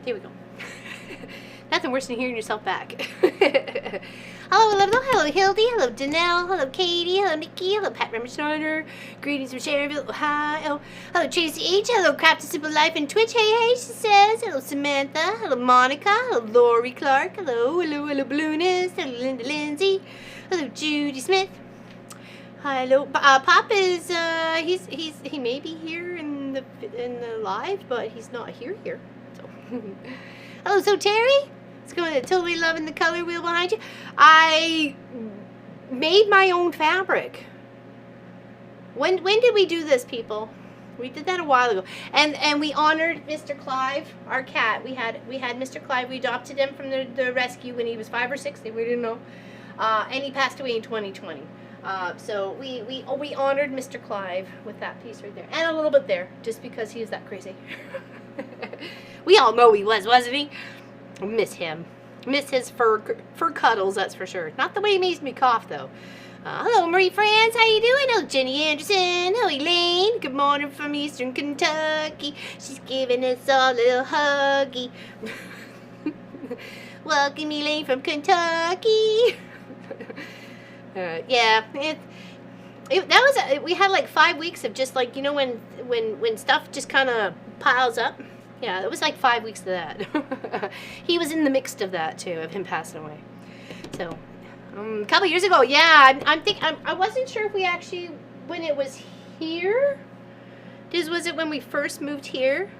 Here we go. Nothing worse than hearing yourself back. Hello, hello, Hildy, hello, Danelle, hello, Katie, hello, Nikki, hello, Pat Remmer greetings from Sharonville, Ohio, hello, Tracy H, hello, Craft a Simple Life and Twitch, hey, she says, hello, Samantha, hello, Monica, hello, Lori Clark, hello, Balloonist, hello, Linda Lindsay, hello, Judy Smith, hello, Pop is, he may be here in the live, but he's not here, so. Hello, so Terry? It's going to totally loving the color wheel behind you. I made my own fabric. When did we do this, people? We did that a while ago. And we honored Mr. Clive, our cat. We had Mr. Clive. We adopted him from the rescue when he was 5 or 6. We didn't know. And he passed away in 2020. So we honored Mr. Clive with that piece right there. And a little bit there, just because he was that crazy. We all know he was, wasn't he? I miss him. Miss his fur cuddles, that's for sure. Not the way he makes me cough, though. Hello, Marie France. How you doing? Hello, Jenny Anderson. Hello, Elaine. Good morning from Eastern Kentucky. She's giving us all a little huggy. Welcome, Elaine from Kentucky. Yeah, we had like 5 weeks of just like, you know, when stuff just kind of piles up. Yeah, it was like 5 weeks of that. He was in the mix of that too, of him passing away. So, a couple years ago, yeah, I wasn't sure if we actually, when it was here, was it when we first moved here?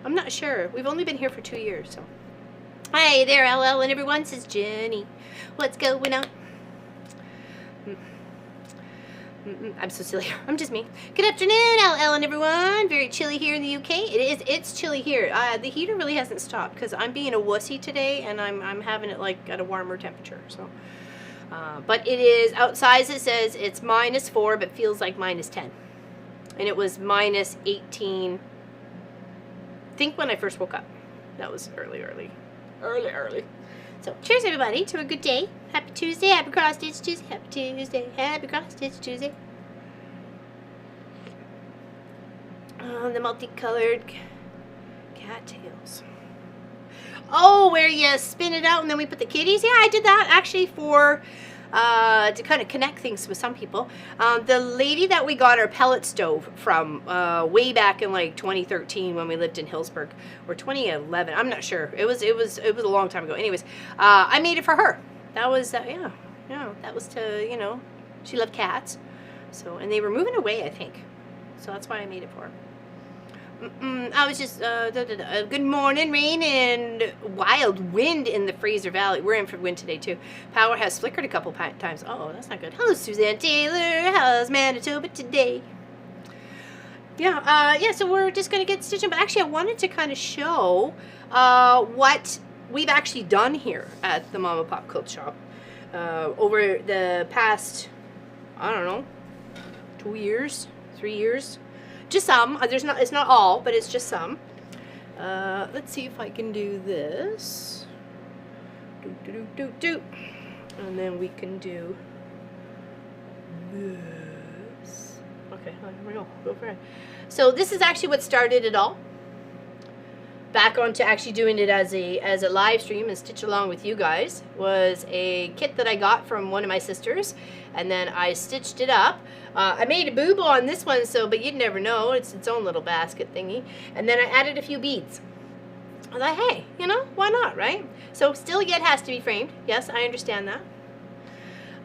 I'm not sure. We've only been here for 2 years, so. Hi there, LL and everyone, says Jenny. What's going on? I'm so silly. I'm just me. Good afternoon, LL and everyone. Very chilly here in the UK. It's chilly here. The heater really hasn't stopped because I'm being a wussy today, and I'm having it like at a warmer temperature. So, but it is outside. It says it's -4, but feels like -10, and it was -18. I think when I first woke up. That was early. So, cheers everybody to a good day. Happy Tuesday, happy cross stitch Tuesday, happy Tuesday, happy cross stitch Tuesday. The multicolored cattails. Oh, where you spin it out and then we put the kitties? Yeah, I did that actually for, to kind of connect things with some people. The lady that we got our pellet stove from way back in like 2013 when we lived in Hillsburg, or 2011, I'm not sure. It was a long time ago. Anyways, I made it for her. That was yeah, that was to, you know, she loved cats. So, and they were moving away, I think. So that's why I made it for her. I was just, good morning, rain and wild wind in the Fraser Valley. We're in for wind today, too. Power has flickered a couple times. Oh, that's not good. Hello, Suzanne Taylor. How's Manitoba today? Yeah, yeah, so we're just going to get stitching. But actually, I wanted to kind of show what we've actually done here at the Mama Pop Quilt Shop over the past, I don't know, 2 years, 3 years. Just some. It's not all, but it's just some. Let's see if I can do this. And then we can do this. Okay, here we go. Go for it. So this is actually what started it all. Back onto actually doing it as a live stream and stitch along with you guys was a kit that I got from one of my sisters, and then I stitched it up. I made a boob on this one, but you'd never know. It's its own little basket thingy, and then I added a few beads. I thought, hey, you know, why not, right? So still yet has to be framed. Yes, I understand that.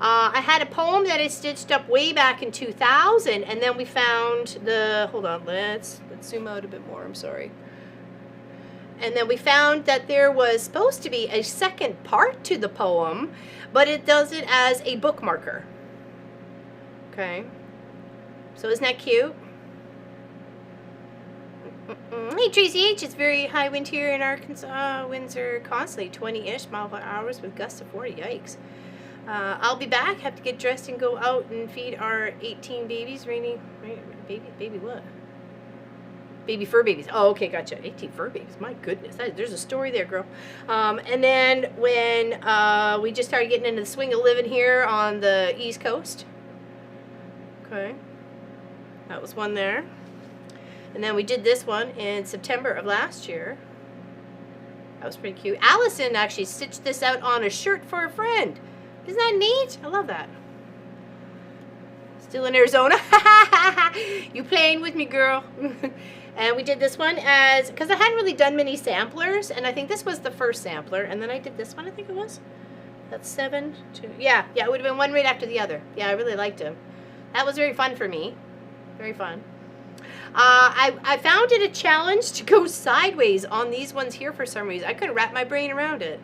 I had a poem that I stitched up way back in 2000, and then we found the. Hold on, let's zoom out a bit more. I'm sorry. And then we found that there was supposed to be a second part to the poem, but it does it as a bookmarker. Okay. So isn't that cute? Hey, Tracy H. It's very high wind here in Arkansas. Winds are constantly 20-ish miles per hour with gusts of 40. Yikes. I'll be back. Have to get dressed and go out and feed our 18 babies. Rainy, baby what? Baby fur babies. Oh, okay, gotcha. 18 fur babies. My goodness. There's a story there, girl. And then when we just started getting into the swing of living here on the East Coast. Okay. That was one there. And then we did this one in September of last year. That was pretty cute. Allison actually stitched this out on a shirt for a friend. Isn't that neat? I love that. Still in Arizona. You playing with me, girl. And we did this one as, because I hadn't really done many samplers, and I think this was the first sampler, and then I did this one, I think it was. That's 7, 2, yeah, it would have been one right after the other. Yeah, I really liked him. That was very fun for me. Very fun. I found it a challenge to go sideways on these ones here for some reason. I couldn't wrap my brain around it.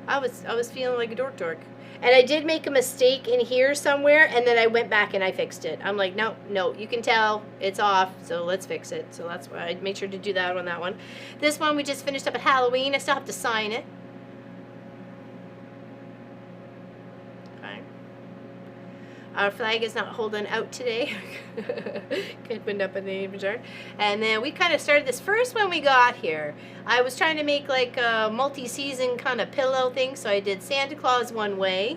I was feeling like a dork. And I did make a mistake in here somewhere, and then I went back and I fixed it. I'm like, no, you can tell it's off, so let's fix it. So that's why I made sure to do that on that one. This one we just finished up at Halloween. I still have to sign it. Okay. Our flag is not holding out today. Could wind up in the inventory. And then we kind of started this first one we got here. I was trying to make like a multi-season kind of pillow thing, so I did Santa Claus one way,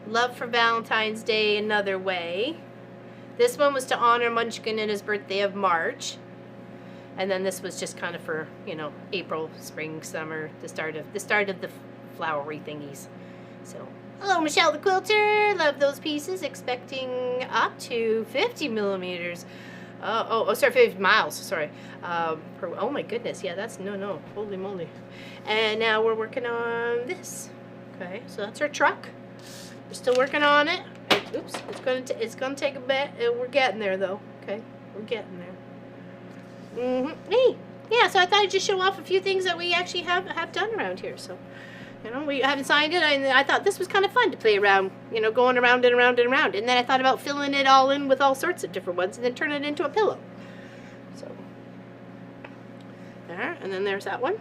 Love for Valentine's Day another way. This one was to honor Munchkin and his birthday of March. And then this was just kind of for, you know, April, spring, summer, the start of the flowery thingies. So, hello, Michelle the Quilter. Love those pieces. Expecting up to 50 millimeters. Sorry, 50 miles. Sorry. Oh my goodness. Yeah, that's no. Holy moly. And now we're working on this. Okay, so that's our truck. We're still working on it. Oops, it's gonna take a bit. We're getting there though. Okay, we're getting there. Hey, yeah. So I thought I'd just show off a few things that we actually have done around here. So. You know, we haven't signed it, and I thought this was kind of fun to play around, you know, going around and around and around. And then I thought about filling it all in with all sorts of different ones and then turn it into a pillow. So, there, and then there's that one.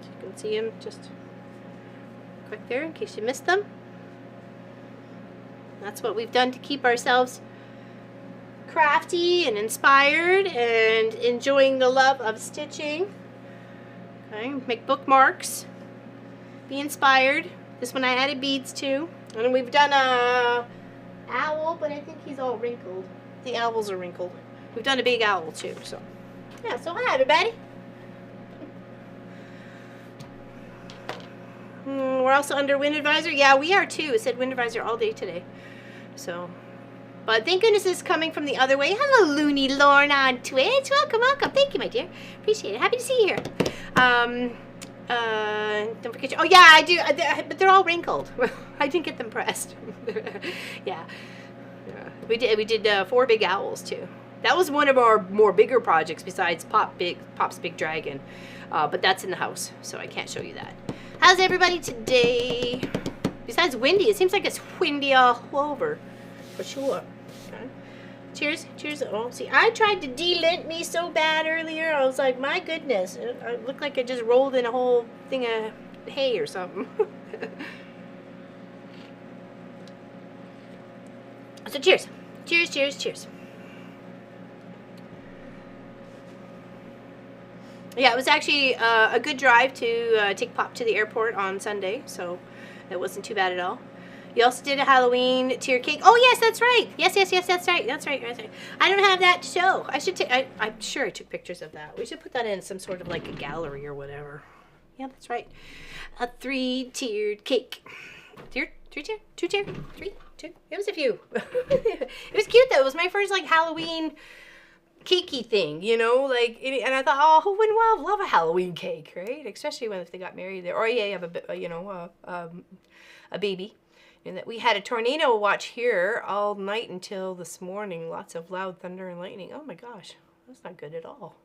So you can see them just quick there in case you missed them. That's what we've done to keep ourselves crafty and inspired and enjoying the love of stitching. Okay, make bookmarks. Be inspired. This one I added beads to. And we've done a owl, but I think he's all wrinkled. The owls are wrinkled. We've done a big owl too, so. Yeah, so hi everybody. We're also under wind advisor. Yeah, we are too. It said wind advisor all day today. So, but thank goodness it's coming from the other way. Hello, Looney Lorne on Twitch. Welcome. Thank you, my dear. Appreciate it. Happy to see you here. Don't forget oh yeah, I do, but they're all wrinkled. I didn't get them pressed. Yeah. We did 4 big owls too. That was one of our more bigger projects besides Pop's Big Dragon. But that's in the house, so I can't show you that. How's everybody today? Besides windy, it seems like it's windy all over, for sure. Okay. Cheers. Oh, see, I tried to de-lint me so bad earlier. I was like, my goodness. It looked like I just rolled in a whole thing of hay or something. So cheers. Cheers. Yeah, it was actually a good drive to take Pop to the airport on Sunday, so it wasn't too bad at all. You also did a Halloween tier cake. Oh yes, that's right. Yes, that's right. I don't have that to show. I should take. I'm sure I took pictures of that. We should put that in some sort of like a gallery or whatever. Yeah, that's right. A 3-tiered cake. Two tier. 3, 2. It was a few. It was cute though. It was my first like Halloween cakey thing, you know, like, and I thought, oh, who wouldn't love a Halloween cake, right? Especially when if they got married there, or yeah, you have a baby. And that we had a tornado watch here all night until this morning. Lots of loud thunder and lightning. Oh my gosh, that's not good at all.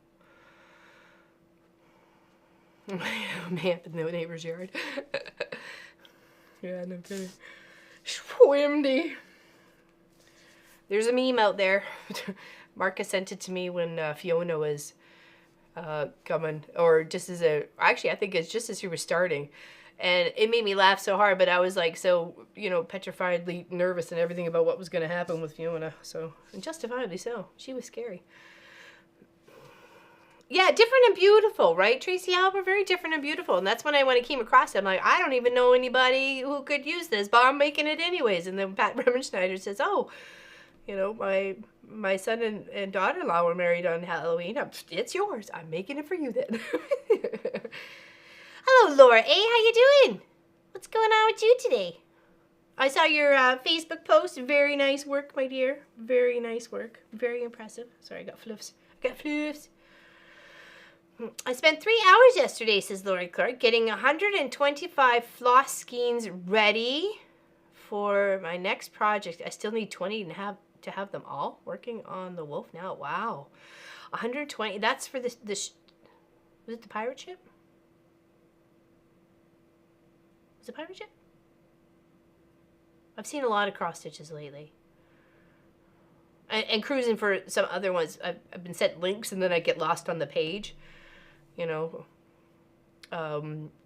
Man, in the neighbor's yard. Yeah, no kidding. Windy. There's a meme out there. Marcus sent it to me when Fiona was coming, or just as actually I think it's just as he was starting. And it made me laugh so hard, but I was like so, you know, petrifiedly nervous and everything about what was going to happen with Fiona. So, and justifiably so. She was scary. Yeah, different and beautiful, right, Tracy Alba? Very different and beautiful. And that's when I came across it, I'm like, I don't even know anybody who could use this, but I'm making it anyways. And then Pat Bremenschneider says, oh, You know, my son and daughter-in-law were married on Halloween. It's yours. I'm making it for you then. Hello, Laura A. How you doing? What's going on with you today? I saw your Facebook post. Very nice work, my dear. Very nice work. Very impressive. Sorry, I got floofs. I spent 3 hours yesterday, says Lori Clark, getting 125 floss skeins ready for my next project. I still need 20 to have them all working on the wolf now. Wow. 120. That's for was it the pirate ship? Was it pirate ship? I've seen a lot of cross stitches lately. And cruising for some other ones. I've been sent links and then I get lost on the page. You know,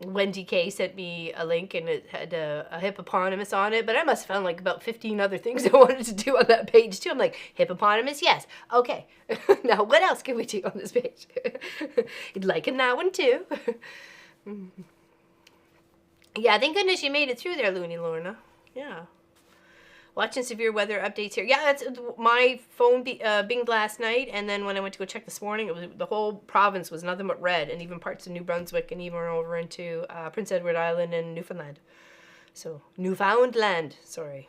Wendy K sent me a link and it had a hippopotamus on it, but I must have found like about 15 other things I wanted to do on that page too. I'm like, hippopotamus, yes. Okay. Now what else can we do on this page? You'd liking that one too. Yeah, thank goodness you made it through there, Looney Lorna. Yeah. Watching severe weather updates here. Yeah, that's my phone binged last night, and then when I went to go check this morning, it was the whole province was nothing but red, and even parts of New Brunswick, and even over into Prince Edward Island and Newfoundland. So Newfoundland, sorry.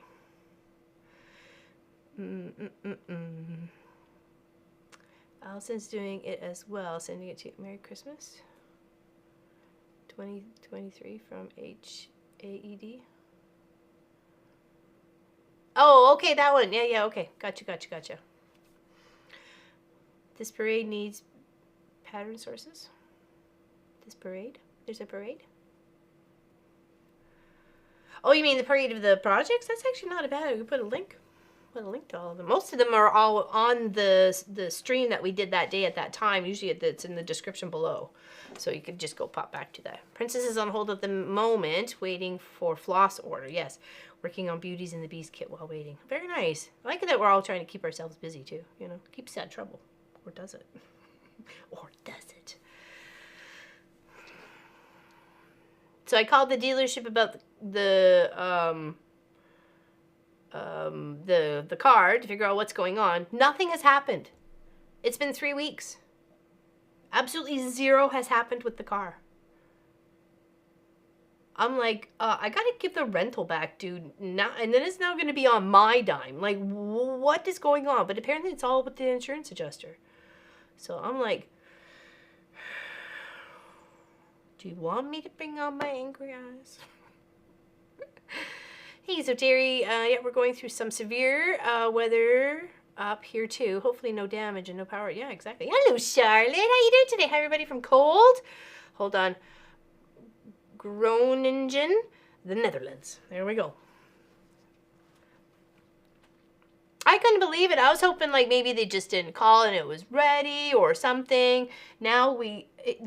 Allison's doing it as well, sending it to you. Merry Christmas. 2023 from HAED. Oh, okay, that one. Yeah, okay. Gotcha. This parade needs pattern sources. This parade? There's a parade? Oh, you mean the parade of the projects? That's actually not a bad. We could put a link. Put a link to all of them. Most of them are all on the stream that we did that day at that time. Usually it's in the description below. So you could just go pop back to that. Princess is on hold at the moment, waiting for floss order. Yes, working on Beauties and the Beast kit while waiting. Very nice. I like that we're all trying to keep ourselves busy too. You know, keeps us out of trouble. Or does it? Or does it? So I called the dealership about the card to figure out what's going on. Nothing has happened. It's been 3 weeks. Absolutely zero has happened with the car. I'm like, I gotta give the rental back, dude. Now, and then it's now gonna be on my dime. Like, what is going on? But apparently it's all with the insurance adjuster. So I'm like, do you want me to bring on my angry eyes? Hey, so Terry, yeah, we're going through some severe weather up here too. Hopefully no damage and no power. Yeah, exactly. Hello, Charlotte. How you doing today? Hi, everybody from Cold. Hold on. Groningen, the Netherlands. There we go. I couldn't believe it. I was hoping like maybe they just didn't call and it was ready or something. Now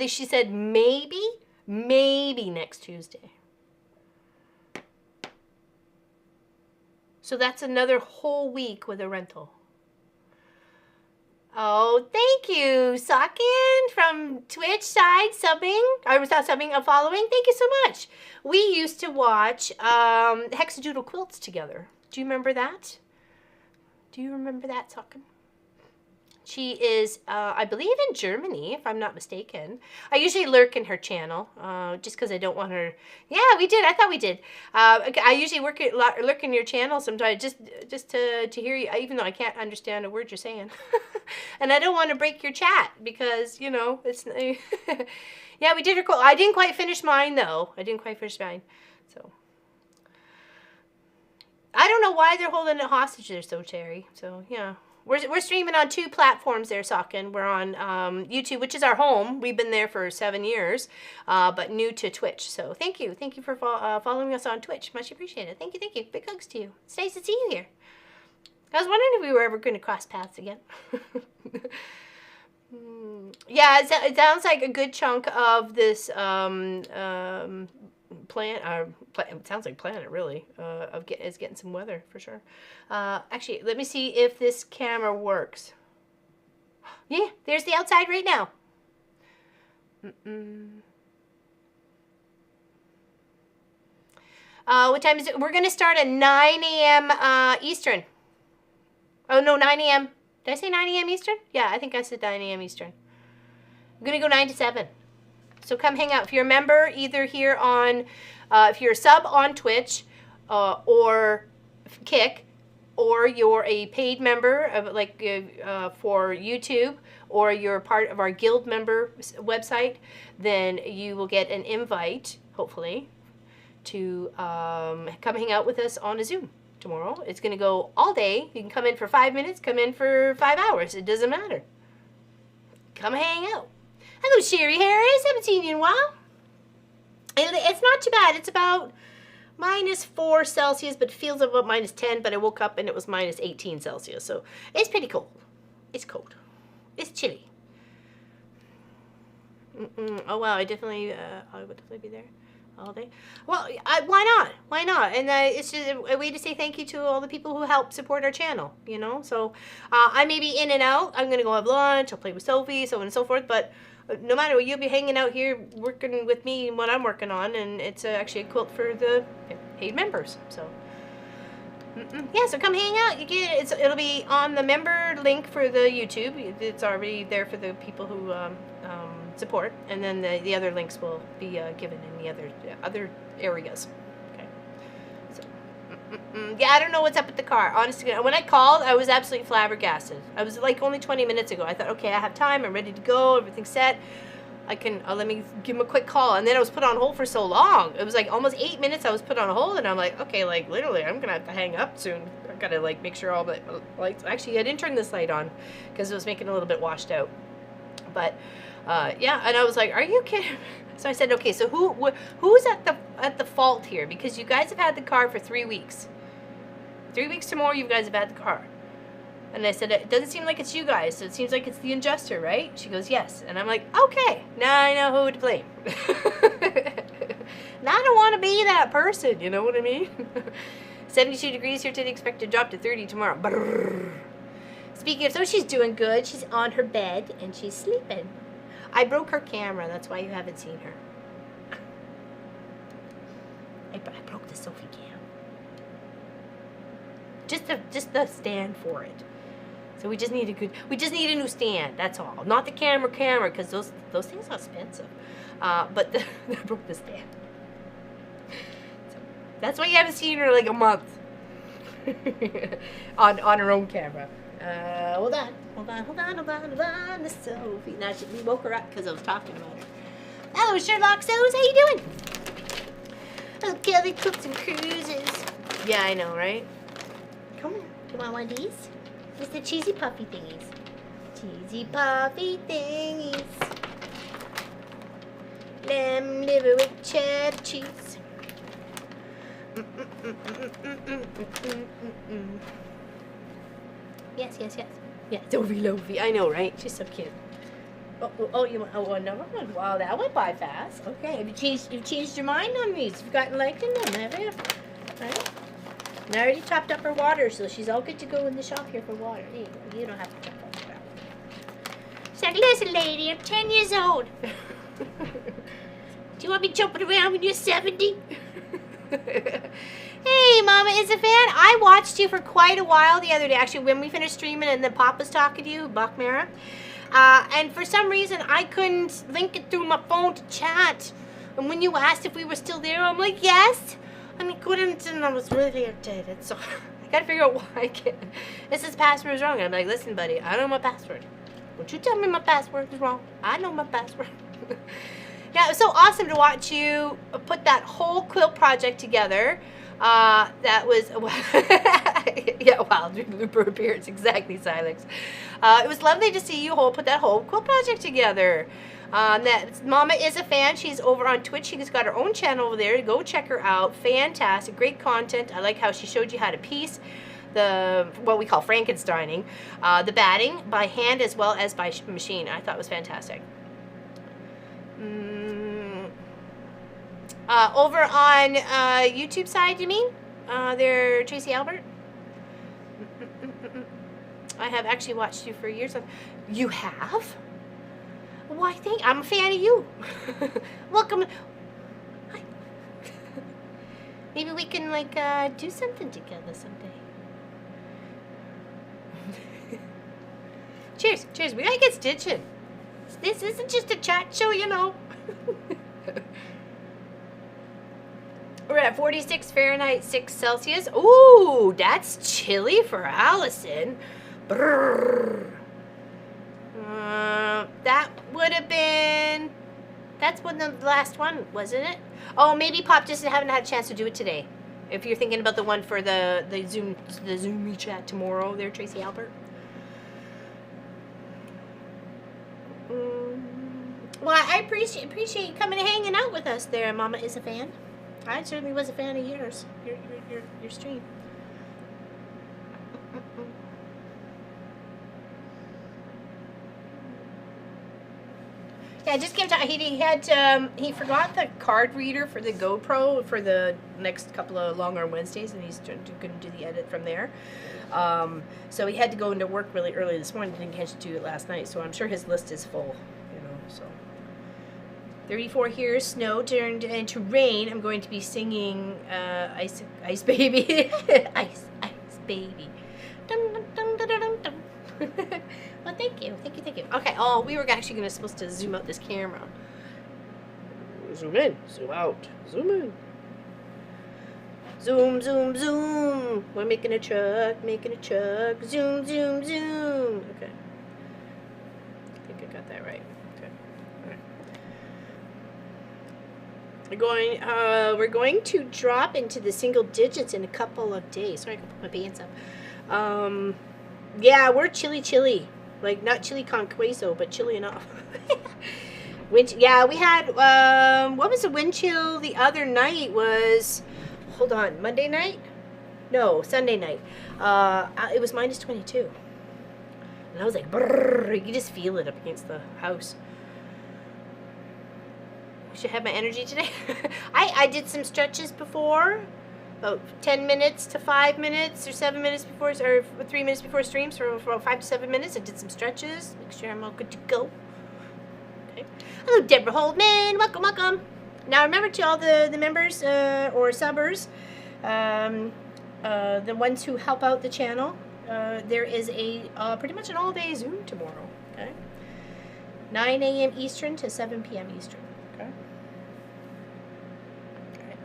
she said maybe next Tuesday. So that's another whole week with a rental. Oh, thank you, Sakin from Twitch side subbing. I was not subbing, following. Thank you so much. We used to watch Hexadoodle Quilts together. Do you remember that? Do you remember that, Sakin? She is, I believe, in Germany, if I'm not mistaken. I usually lurk in her channel, just because I don't want her. Yeah, we did. I thought we did. I usually lurk in your channel sometimes, just to hear you, even though I can't understand a word you're saying. And I don't want to break your chat because, you know, it's. Yeah, we did her. I didn't quite finish mine though. So. I don't know why they're holding it hostage there, so Terry. So yeah. We're streaming on 2 platforms there, Socken. We're on YouTube, which is our home. We've been there for 7 years, but new to Twitch. So thank you for following us on Twitch. Much appreciated. Thank you. Big hugs to you. It's nice to see you here. I was wondering if we were ever going to cross paths again. Yeah, it sounds like a good chunk of this it sounds like planet really is getting some weather for sure. Actually, let me see if this camera works. Yeah, there's the outside right now. What time is it? We're gonna start at 9 a.m. Eastern. Oh, no, 9 a.m. Did I say 9 a.m. Eastern? Yeah, I think I said 9 a.m. Eastern. I'm going to go 9 to 7. So come hang out. If you're a member, either here on, if you're a sub on Twitch or Kick, or you're a paid member of for YouTube, or you're part of our guild member website, then you will get an invite, hopefully, to come hang out with us on a Zoom tomorrow. It's going to go all day. You can come in for 5 minutes, come in for 5 hours. It doesn't matter. Come hang out. Hello, Sherry Harris. Haven't seen you in a while. It's not too bad. It's about -4 Celsius, but it feels about -10. But I woke up and it was -18 Celsius. So it's pretty cold. It's cold. It's chilly. Oh wow! I would definitely be there all day. Well, why not? Why not? And it's just a way to say thank you to all the people who help support our channel. You know, so I may be in and out. I'm gonna go have lunch. I'll play with Sophie, so on and so forth. But no matter what, you'll be hanging out here working with me and what I'm working on, and it's actually a quilt for the paid members. So yeah, so come hang out. It'll be on the member link for the YouTube. It's already there for the people who support, and then the other links will be given in the other areas. Okay. So yeah, I don't know what's up with the car. Honestly, when I called, I was absolutely flabbergasted. I was like only 20 minutes ago. I thought, okay, I have time. I'm ready to go. Everything's set. I can let me give him a quick call. And then I was put on hold for so long. It was like almost 8 minutes I was put on hold, and I'm like, okay, like literally, I'm gonna have to hang up soon. I gotta like make sure all the lights. Actually, I didn't turn this light on because it was making it a little bit washed out. But yeah, and I was like, are you kidding? So I said, okay, so who's at the fault here? Because you guys have had the car for 3 weeks. 3 weeks or more, you guys have had the car. And I said, it doesn't seem like it's you guys, so it seems like it's the adjuster, right? She goes, yes. And I'm like, okay, now I know who to blame. Now I don't want to be that person, you know what I mean? 72 degrees here today, expect to drop to 30 tomorrow. Brrr. Speaking of, so she's doing good. She's on her bed, and she's sleeping. I broke her camera, that's why you haven't seen her. I broke the Sophie cam. Just the stand for it. So we just need a new stand. That's all. Not the camera, because those things are expensive. But I broke the stand. So that's why you haven't seen her like a month on her own camera. Hold on. This Sophie. Now we woke her up because I was talking about her. Hello, Sherlock So's. How you doing? Oh, Kelly Cooks and Cruises. Yeah, I know, right? Come on. You want one of these? It's the cheesy puffy thingies. Cheesy puffy thingies. Lamb liver with cheddar cheese. Yes. Yeah, Dovey Lovey. I know, right? She's so cute. Oh, you want another one? Wow, that went by fast. Okay, have you changed your mind on these? You've gotten like in them, have you? Right? And I already chopped up her water, so she's all good to go in the shop here for water. You don't have to chop up that. She's like, listen, lady, I'm 10 years old. Do you want me jumping around when you're 70? Hey, Mama is a fan. I watched you for quite a while the other day, actually, when we finished streaming and then Papa's talking to you, Buckmara. And for some reason, I couldn't link it through my phone to chat. And when you asked if we were still there, I'm like, yes. And I couldn't, and I was really irritated. So I gotta figure out why I can't. It says password is wrong. And I'm like, listen, buddy, I know my password. Don't you tell me my password is wrong. I know my password. Yeah, it was so awesome to watch you put that whole quilt project together. That was, yeah, wow, Looper appearance, exactly, Silex. It was lovely to see you put that whole quilt project together. Mama is a fan. She's over on Twitch. She's got her own channel over there. Go check her out. Fantastic, great content. I like how she showed you how to piece what we call Frankensteining, the batting by hand as well as by machine. I thought it was fantastic. Over on YouTube side, you mean? There, Tracy Albert? I have actually watched you for years. You have? Why, I'm a fan of you. Welcome. Maybe we can, like, do something together someday. Cheers. Cheers. We gotta get stitching. This isn't just a chat show, you know. We're at 46 Fahrenheit, 6 Celsius. Ooh, that's chilly for Allison. Brrr. That would have been... That's one of the last one, wasn't it? Oh, maybe Pop just haven't had a chance to do it today. If you're thinking about the one for the Zoom chat tomorrow there, Tracy Albert. Well, I appreciate you coming and hanging out with us there. Mama is a fan. I certainly was a fan of yours. Your stream. Yeah, just give time. He forgot the card reader for the GoPro for the next couple of long arm Wednesdays, and he's going to do the edit from there. So he had to go into work really early this morning. Didn't catch to do it last night, so I'm sure his list is full. You know, so 34 here. Snow turned into rain. I'm going to be singing Ice Baby, Ice Baby. Dun, dun, dun, dun, dun, dun. Well, thank you. Okay, we were actually supposed to zoom out this camera. Zoom in, zoom out, zoom in. Zoom, zoom, zoom. We're making a truck. Zoom, zoom, zoom. Okay. I think I got that right. Okay. All right. We're going to drop into the single digits in a couple of days. Sorry, I can put my pants up. Yeah, we're chilly. Like, not chili con queso, but chilly enough. Yeah, we had, what was the wind chill the other night was, hold on, Monday night? No, Sunday night. It was minus 22. And I was like, brrr, you can just feel it up against the house. I should have my energy today. I did some stretches before. About 10 minutes to 5 minutes or 7 minutes before, or 3 minutes before streams for about 5 to 7 minutes. I did some stretches. Make sure I'm all good to go. Okay. Hello, Deborah Holdman. Welcome. Now, remember to all the members or subbers, the ones who help out the channel, there is a pretty much an all-day Zoom tomorrow. Okay. 9 a.m. Eastern to 7 p.m. Eastern. Okay. Okay.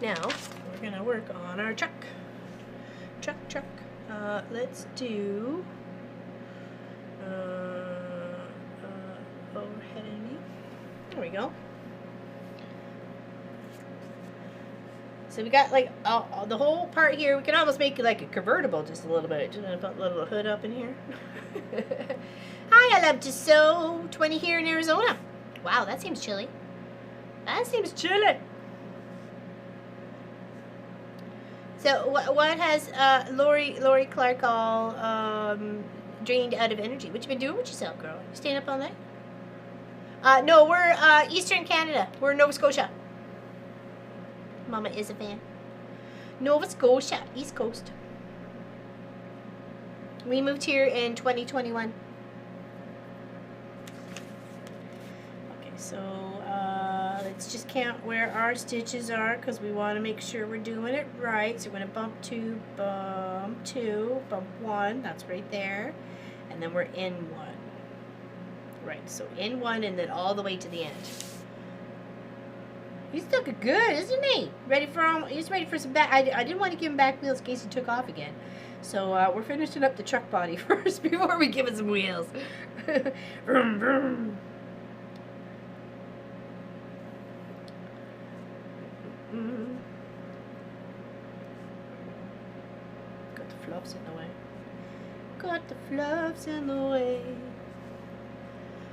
Now, we're going to work on our truck. Truck. Let's do overhead and knee. There we go. So we got like the whole part here. We can almost make it like a convertible just a little bit. Just put a little hood up in here. Hi, I love to sew. 20 here in Arizona. Wow, that seems chilly. So what has Lori Clark all drained out of energy? What you been doing with yourself, girl? You staying up all night? No, we're Eastern Canada. We're Nova Scotia. Mama is a fan. Nova Scotia, East Coast. We moved here in 2021. Okay, so let's just count where our stitches are because we want to make sure we're doing it right. So we're going to bump 2, bump 2, bump 1. That's right there. And then we're in 1. Right, so in 1 and then all the way to the end. He's looking good, isn't he? He's ready for some back. I didn't want to give him back wheels in case he took off again. So we're finishing up the truck body first before we give it some wheels. Vroom, vroom. Got the fluffs in the way. Got the fluffs in the way.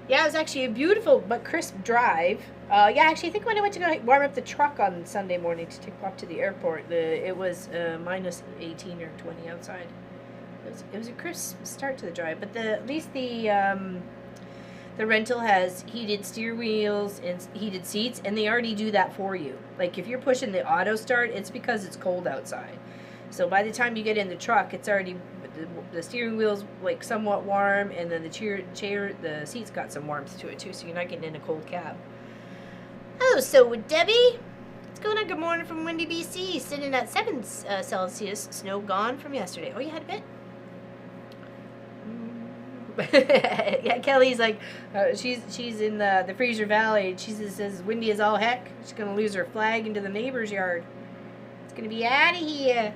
Yeah, it was actually a beautiful but crisp drive. Yeah, actually, I think when I went to go warm up the truck on Sunday morning to take off to the airport, it was minus 18 or 20 outside. It was a crisp start to the drive, but at least the rental has heated steer wheels and heated seats, and they already do that for you. Like if you're pushing the auto start, it's because it's cold outside. So by the time you get in the truck, it's already the steering wheel's like somewhat warm, and then the seats got some warmth to it too, so you're not getting in a cold cab. Hello, so Debbie. What's going on? Good morning from windy BC. Sitting at 7 Celsius. Snow gone from yesterday. Oh, you had a bit? Yeah, Kelly's like, she's in the Fraser Valley. She says windy as all heck. She's gonna lose her flag into the neighbor's yard. It's gonna be out of here.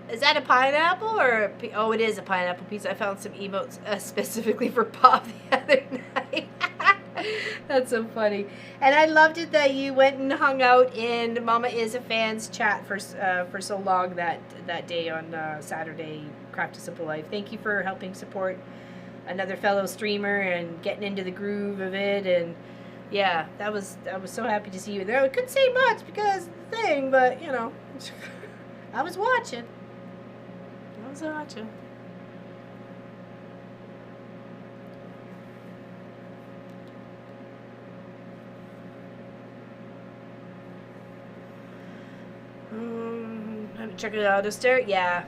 Is that a pineapple or oh, it is a pineapple pizza. I found some emotes specifically for Pop the other night. That's so funny. And I loved it that you went and hung out in Mama Is a Fan's chat for so long that day on Saturday, Craft a Simple Life. Thank you for helping support another fellow streamer and getting into the groove of it. And yeah, I was so happy to see you there. I couldn't say much because of the thing, but you know, I was watching. Check it out, Esther. Yeah.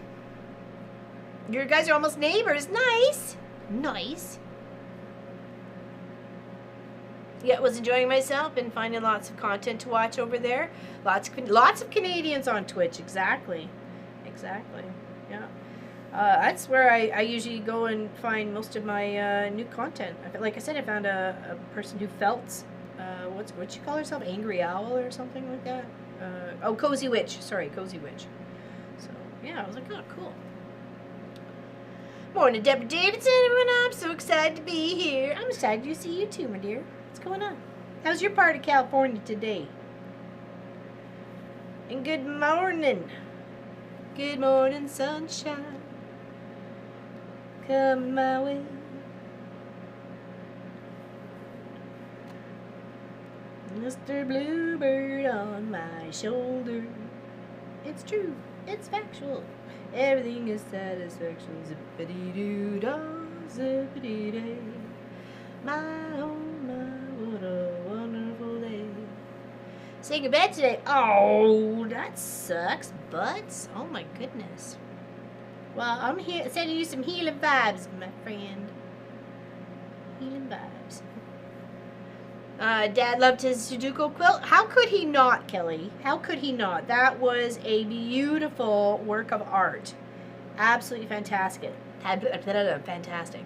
You guys are almost neighbors. Nice. Nice. Yeah, was enjoying myself and finding lots of content to watch over there. Lots of Canadians on Twitch. Exactly. Yeah. That's where I usually go and find most of my new content. Like I said, I found a person who felt what she call herself, Angry Owl or something like that. Cozy Witch. Sorry, Cozy Witch. So yeah, I was like, oh, cool. Morning, Deborah Davidson, everyone. I'm so excited to be here. I'm excited to see you too, my dear. What's going on? How's your part of California today? And good morning. Good morning, sunshine. Come my way. Mr. Bluebird on my shoulder. It's true. It's factual. Everything is satisfaction. Zippity-doo-dah, zippity-day. My, oh my, what a wonderful day. Say goodbye today. Oh, that sucks, butts. Oh my goodness. Well, I'm here sending you some healing vibes, my friend. Healing vibes. Dad loved his Sudoku quilt. How could he not, Kelly? How could he not? That was a beautiful work of art. Absolutely fantastic. Fantastic.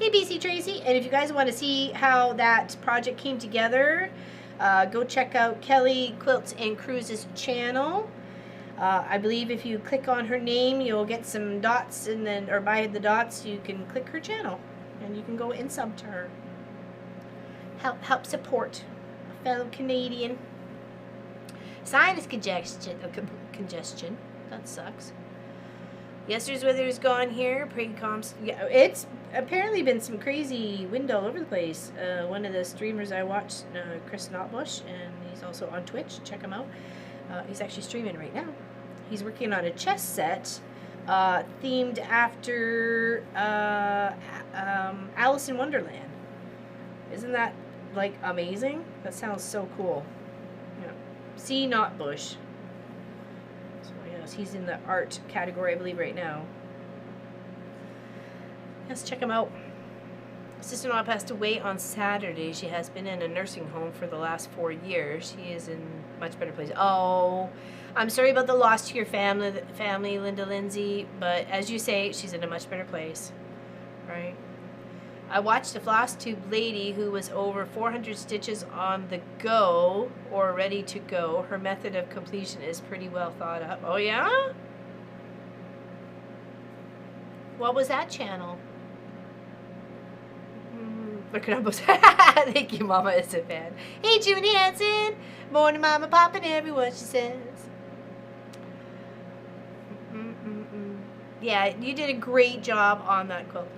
Hey, BC Tracy. And if you guys want to see how that project came together, go check out Kelly Quilts and Cruises channel. I believe if you click on her name, you'll get some dots, and then, or by the dots, you can click her channel, and you can go and sub to her. Help support a fellow Canadian. Sinus congestion. That sucks. Yesterday's weather is gone here. Pretty calm. Yeah, it's apparently been some crazy wind all over the place. One of the streamers I watched, Chris Notbush, and he's also on Twitch. Check him out. He's actually streaming right now. He's working on a chess set themed after Alice in Wonderland. Isn't that like amazing? That sounds so cool. Yeah. C. Notbush. So yes, he's in the art category, I believe, right now. Let's check him out. Sister-in-law passed away on Saturday. She has been in a nursing home for the last 4 years. She is in much better place. Oh, I'm sorry about the loss to your family, Linda Lindsay. But as you say, she's in a much better place, right? I watched a floss tube lady who was over 400 stitches on the go or ready to go. Her method of completion is pretty well thought up. Oh yeah? What was that channel? Look at almost. Thank you, Mama is a fan. Hey, Junie Hansen. Morning, Mama, Papa, and everyone, she says. Yeah, you did a great job on that quilt.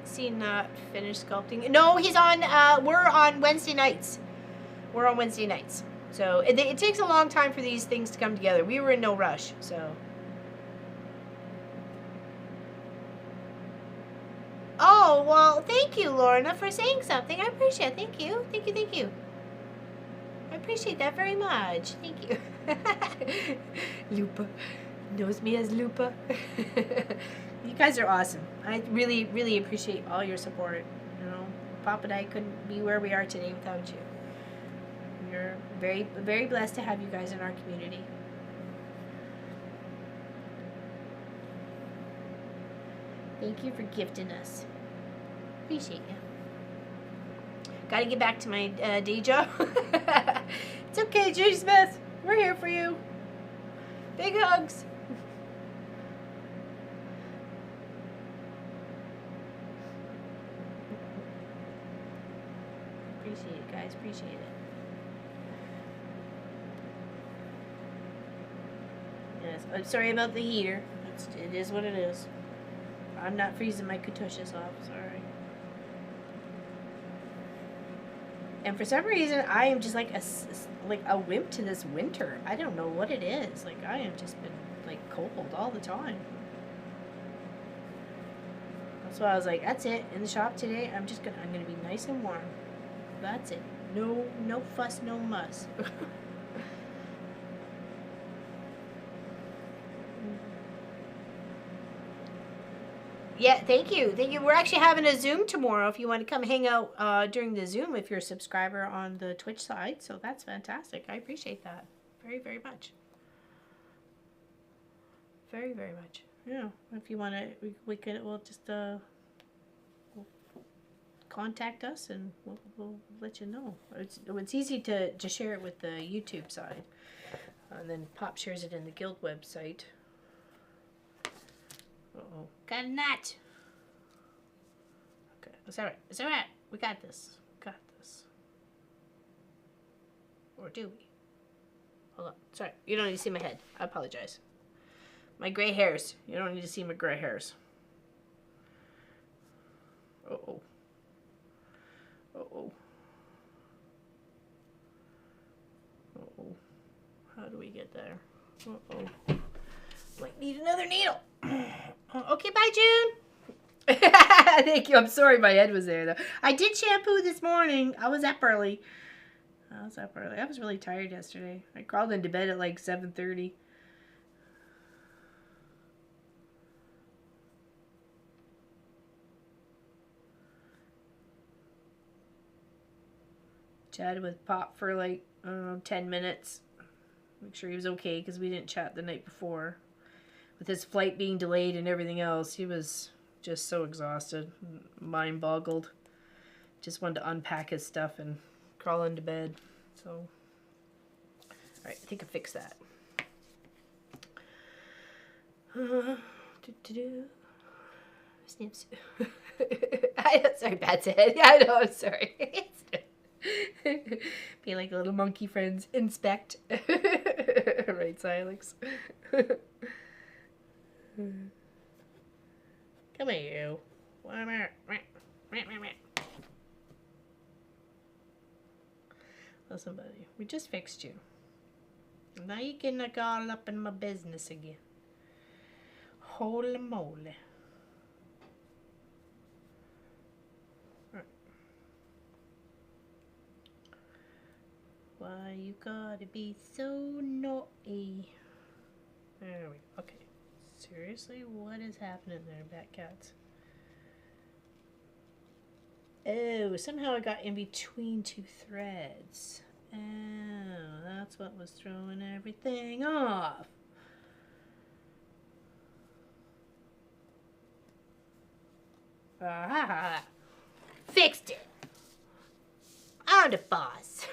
Seen not finished sculpting. No, he's on. We're on Wednesday nights. We're on Wednesday nights. So it takes a long time for these things to come together. We were in no rush, so. Oh, well, thank you, Lorna, for saying something. I appreciate it. Thank you. Thank you, thank you. I appreciate that very much. Thank you. Lupa. Knows me as Lupa. You guys are awesome. I really, really appreciate all your support. You know, Pop and I couldn't be where we are today without you. We're very, very blessed to have you guys in our community. Thank you for gifting us. Appreciate you. Gotta get back to my day job. It's okay, J. Smith. We're here for you. Big hugs. Appreciate it, guys. Appreciate it. Yes, I'm sorry about the heater. It is what it is. I'm not freezing my cartouches off. Sorry. And for some reason, I am just like a wimp to this winter. I don't know what it is. Like, I have just been like cold all the time. That's why I was like, that's it. In the shop today, I'm gonna be nice and warm. That's it. No fuss, no muss. Yeah, thank you. Thank you. We're actually having a Zoom tomorrow if you want to come hang out during the Zoom if you're a subscriber on the Twitch side. So that's fantastic. I appreciate that very, very much. Very, very much. Yeah. If you want to, we'll just we'll contact us and we'll let you know. It's easy to share it with the YouTube side. And then Pop shares it in the Guild website. Uh-oh. Got a nut. Okay. It's alright. It's alright. We got this. Got this. Or do we? Hold on. Sorry. You don't need to see my head. I apologize. My gray hairs. You don't need to see my gray hairs. Uh-oh. Uh-oh. Uh-oh. How do we get there? Uh-oh. Might need another needle. Okay, bye, June. Thank you. I'm sorry my head was there, though. I did shampoo this morning. I was up early. I was really tired yesterday. I crawled into bed at like 7:30. Chatted with Pop for like, I don't know, 10 minutes. Make sure he was okay because we didn't chat the night before. With his flight being delayed and everything else, he was just so exhausted, mind boggled. Just wanted to unpack his stuff and crawl into bed. So, all right, I think I fixed that. Snips. Sorry, Pat's head. Yeah, I know, I'm sorry. Be like little monkey friends. Inspect. Right, Silex. Come here, you. Listen, buddy, we just fixed you. Now you're getting like all up in my business again. Holy moly. Right. Why you gotta be so naughty? There we go. Okay. Seriously, what is happening there, Batcats? Oh, somehow I got in between two threads. Oh, that's what was throwing everything off. Ah, fixed it. I'm the boss.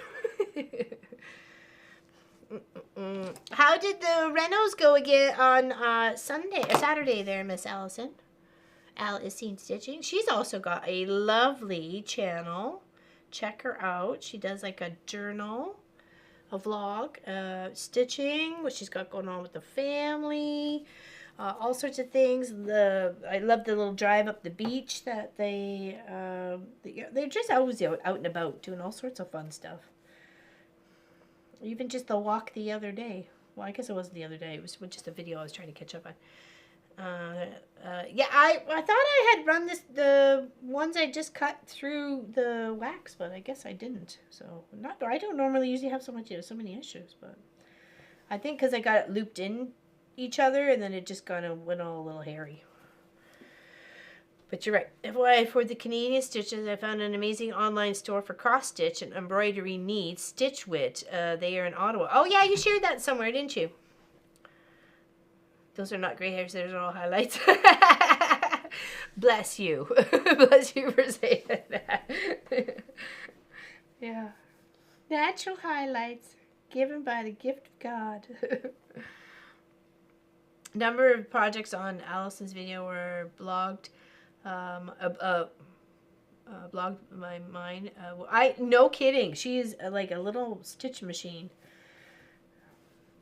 How did the renos go again on Saturday there, Miss Allison? Al is seen stitching. She's also got a lovely channel. Check her out. She does like a journal, a vlog, stitching, what she's got going on with the family, all sorts of things. I love the little drive up the beach that they're just always out and about doing all sorts of fun stuff. Even just the walk the other day. Well, I guess it wasn't the other day. It was just a video I was trying to catch up on. Yeah, I thought I had run the ones I just cut through the wax, but I guess I didn't. So I don't normally usually have so many issues, but I think because I got it looped in each other, and then it just kind of went all a little hairy. But you're right. FYI, for the Canadian stitches, I found an amazing online store for cross-stitch and embroidery needs, Stitch Wit. They are in Ottawa. Oh, yeah, you shared that somewhere, didn't you? Those are not gray hairs. Those are all highlights. Bless you. Bless you for saying that. Yeah. Natural highlights given by the gift of God. Number of projects on Allison's video were blogged. Blogged by mine. No kidding. She is like a little stitch machine.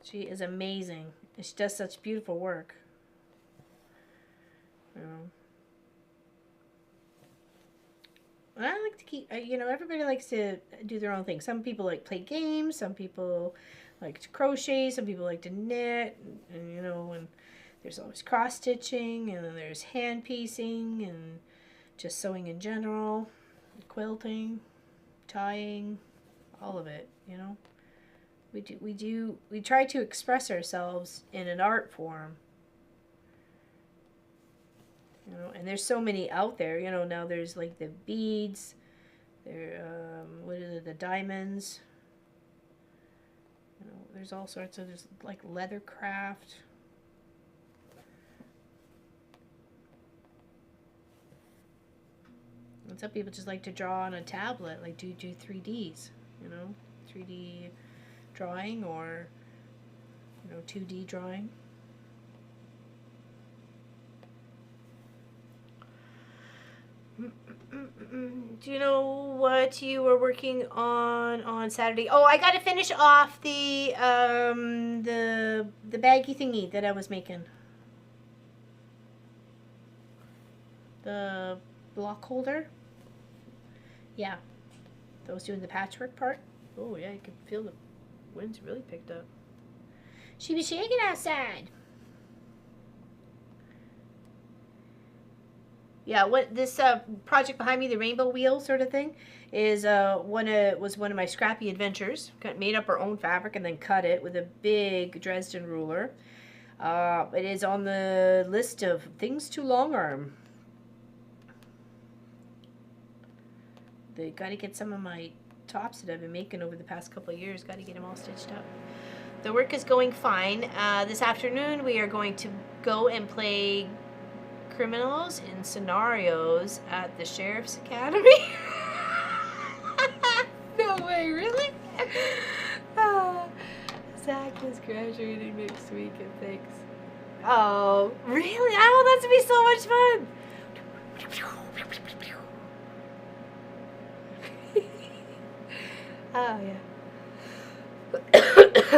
She is amazing. She does such beautiful work. I like to keep, everybody likes to do their own thing. Some people like play games. Some people like to crochet. Some people like to knit. And and there's always cross stitching, and then there's hand piecing, and just sewing in general, quilting, tying, all of it. We try to express ourselves in an art form. And there's so many out there. Now there's like the beads, what is it, the diamonds. There's all sorts of, there's like leather craft. And some people just like to draw on a tablet, like do 3Ds, 3D drawing or 2D drawing. Do you know what you were working on Saturday? Oh, I got to finish off the baggy thingy that I was making. The block holder. Yeah. I was doing the patchwork part. Oh, yeah, you can feel the wind's really picked up. She was shaking outside. Yeah, what this project behind me, the rainbow wheel sort of thing, is one of my scrappy adventures. Made up our own fabric and then cut it with a big Dresden ruler. It is on the list of things to long arm. They got to get some of my tops that I've been making over the past couple of years. Got to get them all stitched up. The work is going fine. This afternoon we are going to go and play criminals in scenarios at the Sheriff's Academy. No way, really? Zach is graduating next week and thanks. Oh, really? Oh, that's gonna be so much fun. Oh, yeah.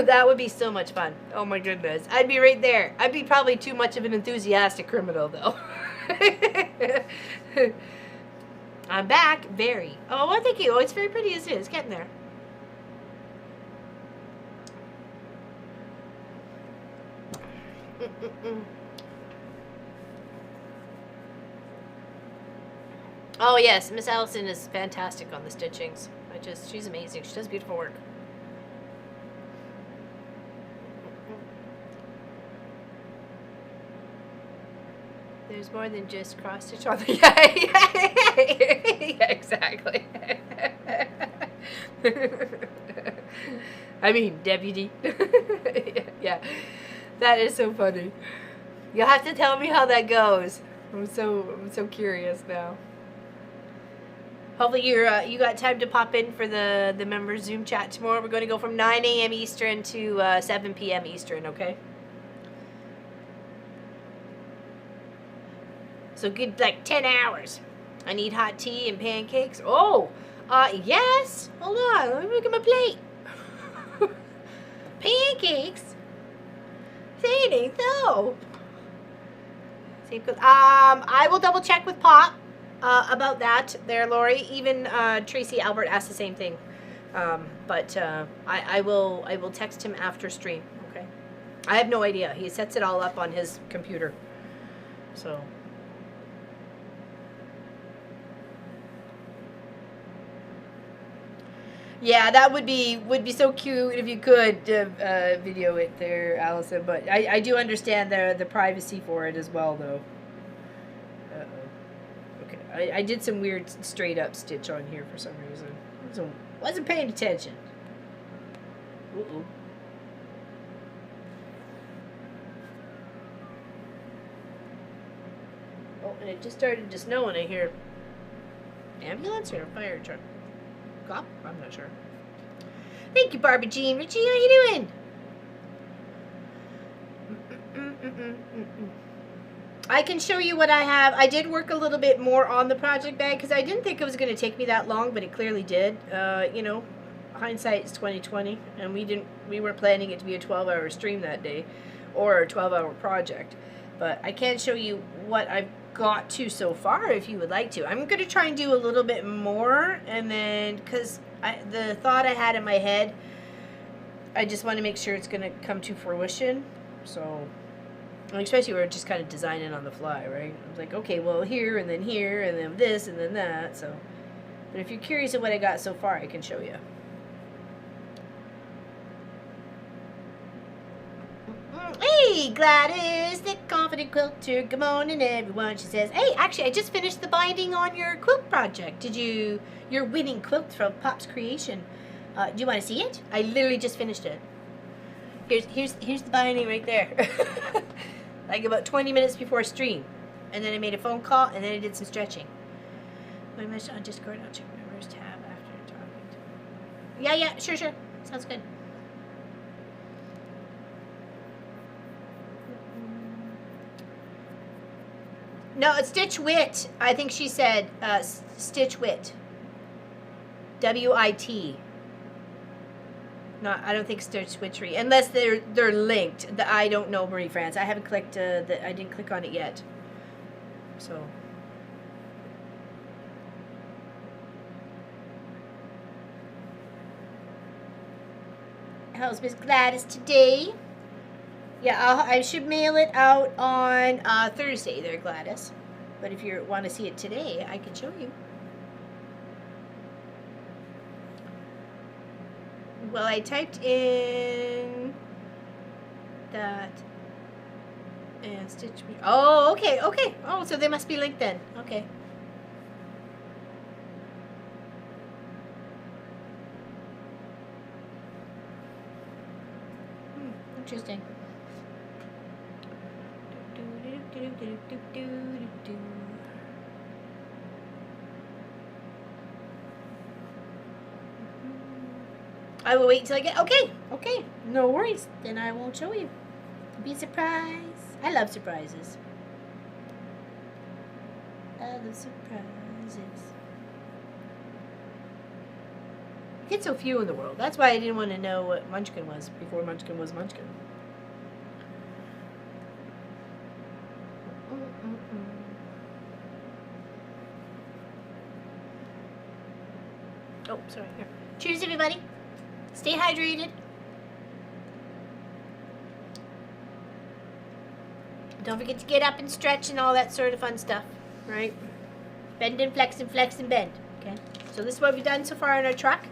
That would be so much fun. Oh, my goodness. I'd be right there. I'd be probably too much of an enthusiastic criminal, though. I'm back. Very. Oh, well, thank you. Oh, it's very pretty, isn't it? It's getting there. Oh, yes. Miss Allison is fantastic on the stitchings. She's amazing. She does beautiful work. There's more than just cross stitch on the yeah, exactly. I mean, deputy. Yeah, that is so funny. You'll have to tell me how that goes. I'm so curious now. Hopefully you got time to pop in for the members Zoom chat tomorrow. We're going to go from 9 a.m. Eastern to 7 p.m. Eastern, okay? So good, like 10 hours. I need hot tea and pancakes. Oh, yes. Hold on, let me look at my plate. Pancakes? Say it ain't so. I will double check with Pop about that there, Lori. Even Tracy Albert asked the same thing. But I will text him after stream, okay? I have no idea. He sets it all up on his computer. So yeah, that would be so cute if you could video it there, Allison. But I do understand the privacy for it as well, though. Okay, I did some weird straight up stitch on here for some reason. Wasn't paying attention. Oh, and it just started to snow, and I hear ambulance or a fire truck. Cop? I'm not sure. Thank you, Barbara Jean. Richie, how you doing? I can show you what I have. I did work a little bit more on the project bag because I didn't think it was going to take me that long, but it clearly did. You know, hindsight is 20/20, and we weren't planning it to be a 12-hour stream that day, or a 12-hour project. But I can show you what I've got to so far if you would like to. I'm going to try and do a little bit more, and then because the thought I had in my head, I just want to make sure it's going to come to fruition. So, especially we're just kind of designing on the fly, right? I was like, okay, well, here and then this and then that. So, but if you're curious of what I got so far, I can show you. Hey, Gladys, the confident quilter. Good morning, everyone. She says, hey, actually, I just finished the binding on your quilt project. Your winning quilt from Pop's Creation. Do you want to see it? I literally just finished it. Here's the binding right there. Like about 20 minutes before stream. And then I made a phone call, and then I did some stretching. My message on Discord, I'll check my first tab after talking. Yeah, sure. Sounds good. No, it's Stitch Wit. I think she said Stitch Wit. W-I-T. No, I don't think Stitch Witchery, unless they're linked. I don't know, Marie France. I haven't clicked. I didn't click on it yet. So. How's Miss Gladys today? Yeah, I should mail it out on Thursday there, Gladys. But if you want to see it today, I can show you. Well, I typed in that and stitch me. Oh, okay. Oh, so they must be linked then. Okay. Interesting. I will wait until I get... Okay. No worries. Then I won't show you. It'll be a surprise. I love surprises. I love surprises. You get so few in the world. That's why I didn't want to know what Munchkin was before Munchkin was Munchkin. Oh, sorry. Here. Cheers, everybody. Stay hydrated. Don't forget to get up and stretch and all that sort of fun stuff, right? Bend and flex and flex and bend. Okay. So this is what we've done so far in our truck.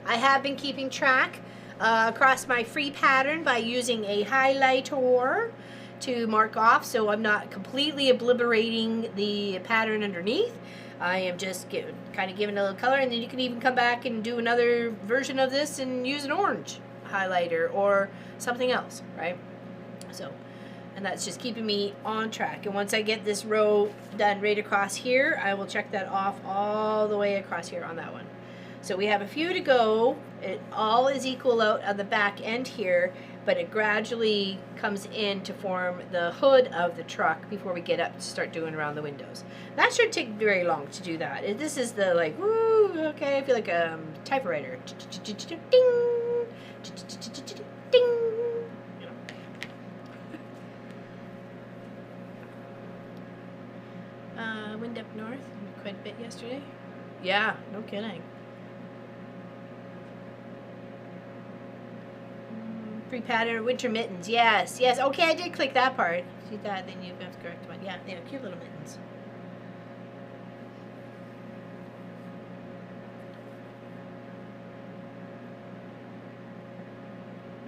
I have been keeping track across my free pattern by using a highlighter to mark off, so I'm not completely obliterating the pattern underneath. I am just kind of giving a little color, and then you can even come back and do another version of this and use an orange highlighter or something else, right? So, and that's just keeping me on track. And once I get this row done right across here, I will check that off all the way across here on that one. So we have a few to go. It all is equal out on the back end here, but it gradually comes in to form the hood of the truck before we get up to start doing around the windows. That shouldn't take very long to do that. This is the like, woo, okay, I feel like a typewriter. Ding, ding. Wind up north quite a bit yesterday. Yeah, no kidding. Free pattern, winter mittens. Yes. Okay, I did click that part. See that? Then you have the correct one. Yeah, they have cute little mittens.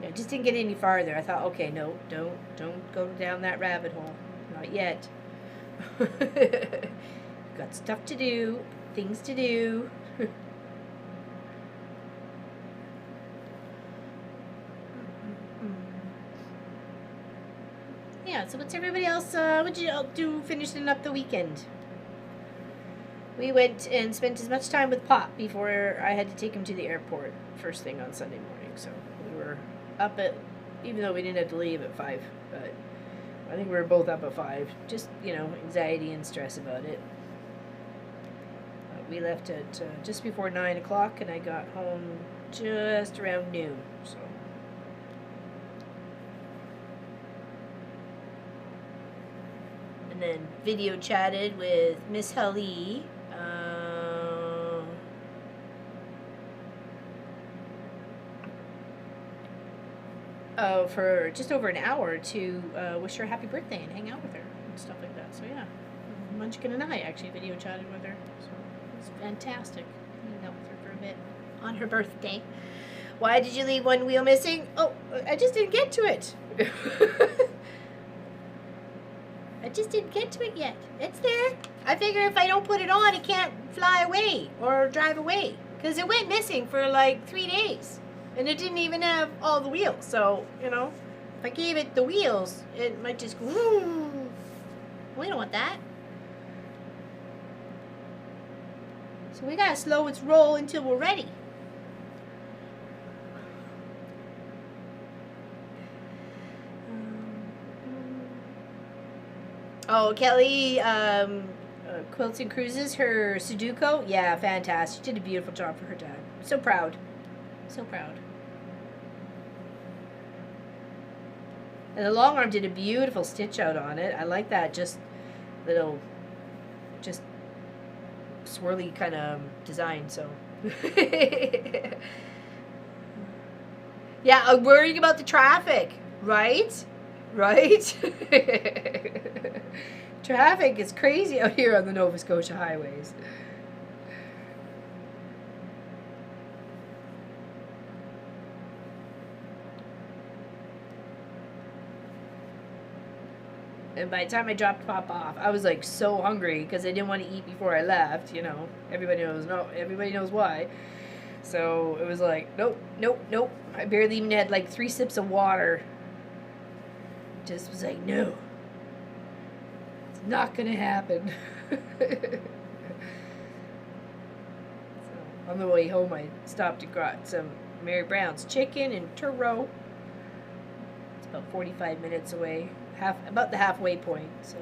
Yeah, just didn't get any farther. I thought, okay, no, don't go down that rabbit hole. Not yet. Got stuff to do, things to do. Yeah, So what's everybody else, what'd you all do finishing up the weekend? We went and spent as much time with Pop before I had to take him to the airport first thing on Sunday morning. So we were up at, even though we didn't have to leave at 5, but I think we were both up at 5. Just, you know, anxiety and stress about it. We left at just before 9 o'clock, and I got home just around noon. So. And then video chatted with Miss Helly. For just over an hour to wish her a happy birthday and hang out with her and stuff like that. So yeah, Munchkin and I actually video chatted with her. So it was fantastic hanging out with her for a bit on her birthday. Why did you leave one wheel missing? Oh, I just didn't get to it. I just didn't get to it yet. It's there. I figure if I don't put it on, it can't fly away or drive away. Because it went missing for like 3 days. And it didn't even have all the wheels. So, you know, if I gave it the wheels, it might just go, woo. We don't want that. So we gotta slow its roll until we're ready. Oh, Kelly, Quilts and Cruises, her Sudoku. Yeah, fantastic. She did a beautiful job for her dad. So proud. So proud. And the long arm did a beautiful stitch out on it. I like that just little, just swirly kind of design. So, yeah, I'm worrying about the traffic, right? Right? Traffic is crazy out here on the Nova Scotia highways. And by the time I dropped Pop off, I was like so hungry because I didn't want to eat before I left. You know, everybody knows why. So it was like, nope, nope, nope. I barely even had like 3 sips of water. Just was like, no, it's not gonna happen. So on the way home, I stopped and got some Mary Brown's chicken and churro. It's about 45 minutes away. About the halfway point, so.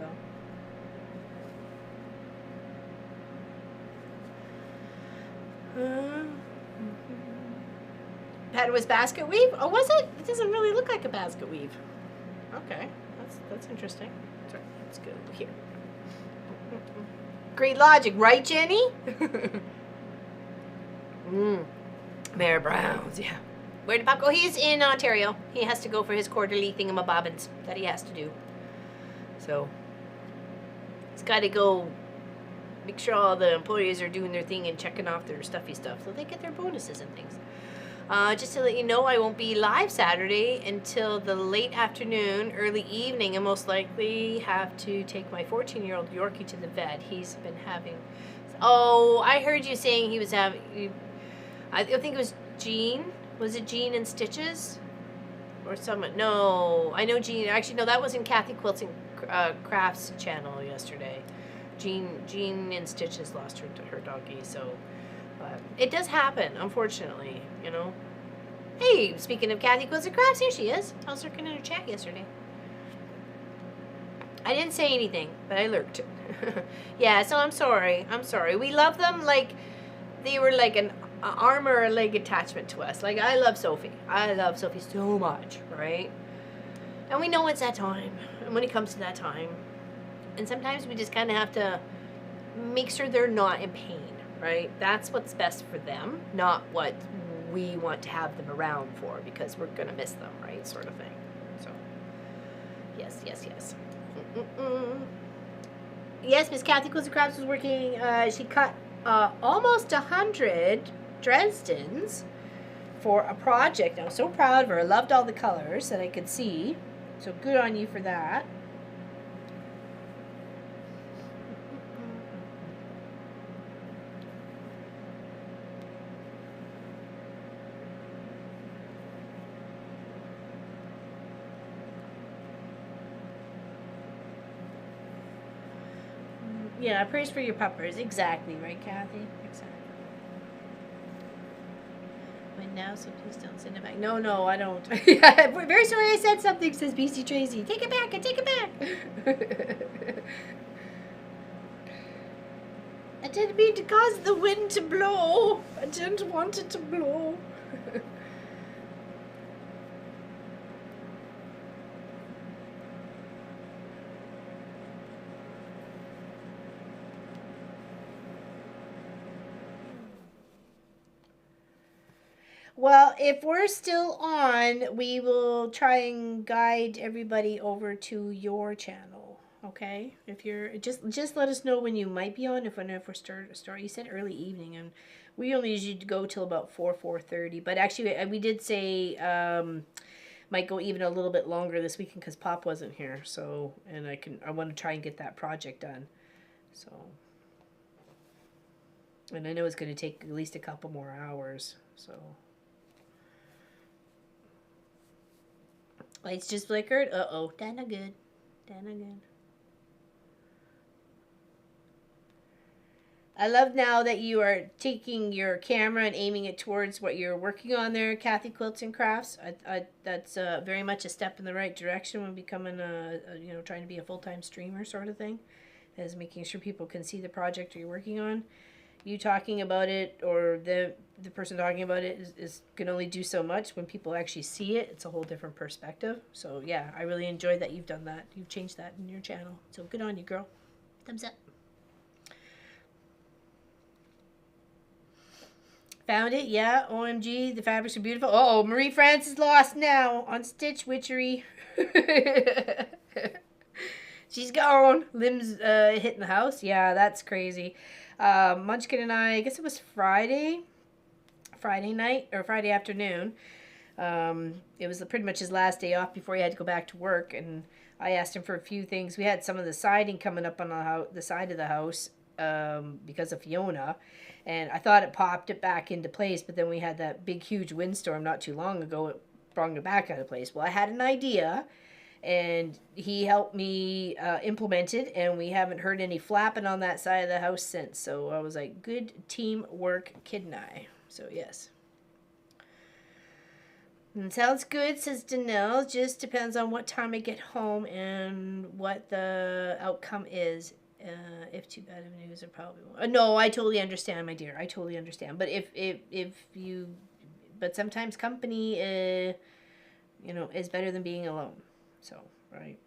That was basket weave? Oh, was it? It doesn't really look like a basket weave. Okay, that's interesting. Sorry, let's go here. Great logic, right, Jenny? Mary Brown's, yeah. Where did Pop go? He's in Ontario. He has to go for his quarterly thingamabobbins that he has to do. So, he's got to go make sure all the employees are doing their thing and checking off their stuffy stuff so they get their bonuses and things. Just to let you know, I won't be live Saturday until the late afternoon, early evening, and most likely have to take my 14-year-old Yorkie to the vet. He's been having... Oh, I heard you saying he was having... I think it was Jean. Was it Jean and Stitches? Or someone? No, I know Jean. Actually, no, that was in Kathy Quilts and Crafts channel yesterday. Jean and Stitches lost her doggy, so it does happen, unfortunately, you know. Hey, speaking of Kathy Quilts and Crafts, here she is. I was looking in her chat yesterday. I didn't say anything, but I lurked. Yeah, so I'm sorry. I'm sorry. We love them like they were like an arm or a leg attachment to us. Like, I love Sophie. I love Sophie so much, right? And we know it's that time. And when it comes to that time, and sometimes we just kind of have to make sure they're not in pain, right? That's what's best for them, not what we want to have them around for, because we're going to miss them, right? Sort of thing. So, yes, yes, yes. Yes, Miss Kathy Quilts and Crafts was working. She cut almost 100 Dresdens for a project. I was so proud of her. I loved all the colors that I could see. So good on you for that. Yeah, praise for your puppers. Exactly, right, Kathy? Exactly. But now, so please don't send it back. No, no, I don't. We're very sorry I said something, says BC Tracy. Take it back, I take it back. I didn't mean to cause the wind to blow. I didn't want it to blow. Well, if we're still on, we will try and guide everybody over to your channel. Okay, if you're just let us know when you might be on. If we're start. You said early evening, and we only usually go till about 4:30. But actually, we did say might go even a little bit longer this weekend because Pop wasn't here. So and I want to try and get that project done. So and I know it's going to take at least a couple more hours. So. Lights just flickered. Uh-oh. That not good. That not good. I love now that you are taking your camera and aiming it towards what you're working on there, Kathy Quilts and Crafts. That's very much a step in the right direction when becoming trying to be a full-time streamer sort of thing. That is making sure people can see the project you're working on. You talking about it or the person talking about it is can only do so much. When people actually see it, it's a whole different perspective. So yeah, I really enjoyed that you've done that. You've changed that in your channel. So good on you, girl. Thumbs up. Found it, yeah. OMG, the fabrics are beautiful. Oh, Marie France is lost now on Stitch Witchery. She's gone. Limbs hitting the house. Yeah, that's crazy. Munchkin and I guess it was Friday night or Friday afternoon. It was pretty much his last day off before he had to go back to work, and I asked him for a few things. We had some of the siding coming up on the side of the house because of Fiona, and I thought it popped it back into place, but then we had that big, huge windstorm not too long ago. It brought it back out of place. Well, I had an idea, and he helped me implement it, and we haven't heard any flapping on that side of the house since. So I was like, good teamwork, Kid and I. So yes. And sounds good, says Danelle. Just depends on what time I get home and what the outcome is. If too bad of news, are probably won't. No, I totally understand, my dear. I totally understand. But but sometimes company, is better than being alone. So, right.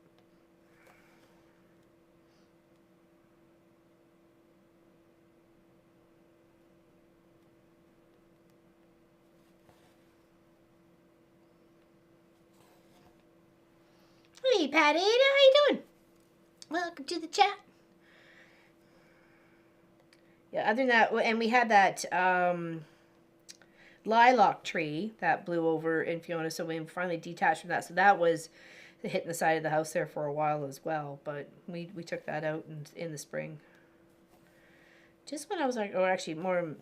Hey, Patty, how you doing? Welcome to the chat. Yeah, other than that, and we had that lilac tree that blew over in Fiona, so we finally detached from that. So that was hitting the side of the house there for a while as well, but we took that out in the spring. Just when I was like, or actually more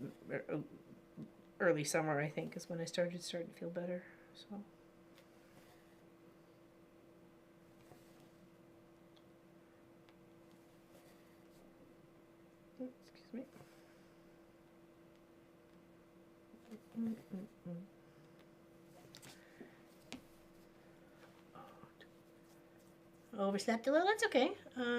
early summer, I think, is when I started to feel better. So. Excuse me. Overslept a little. That's okay.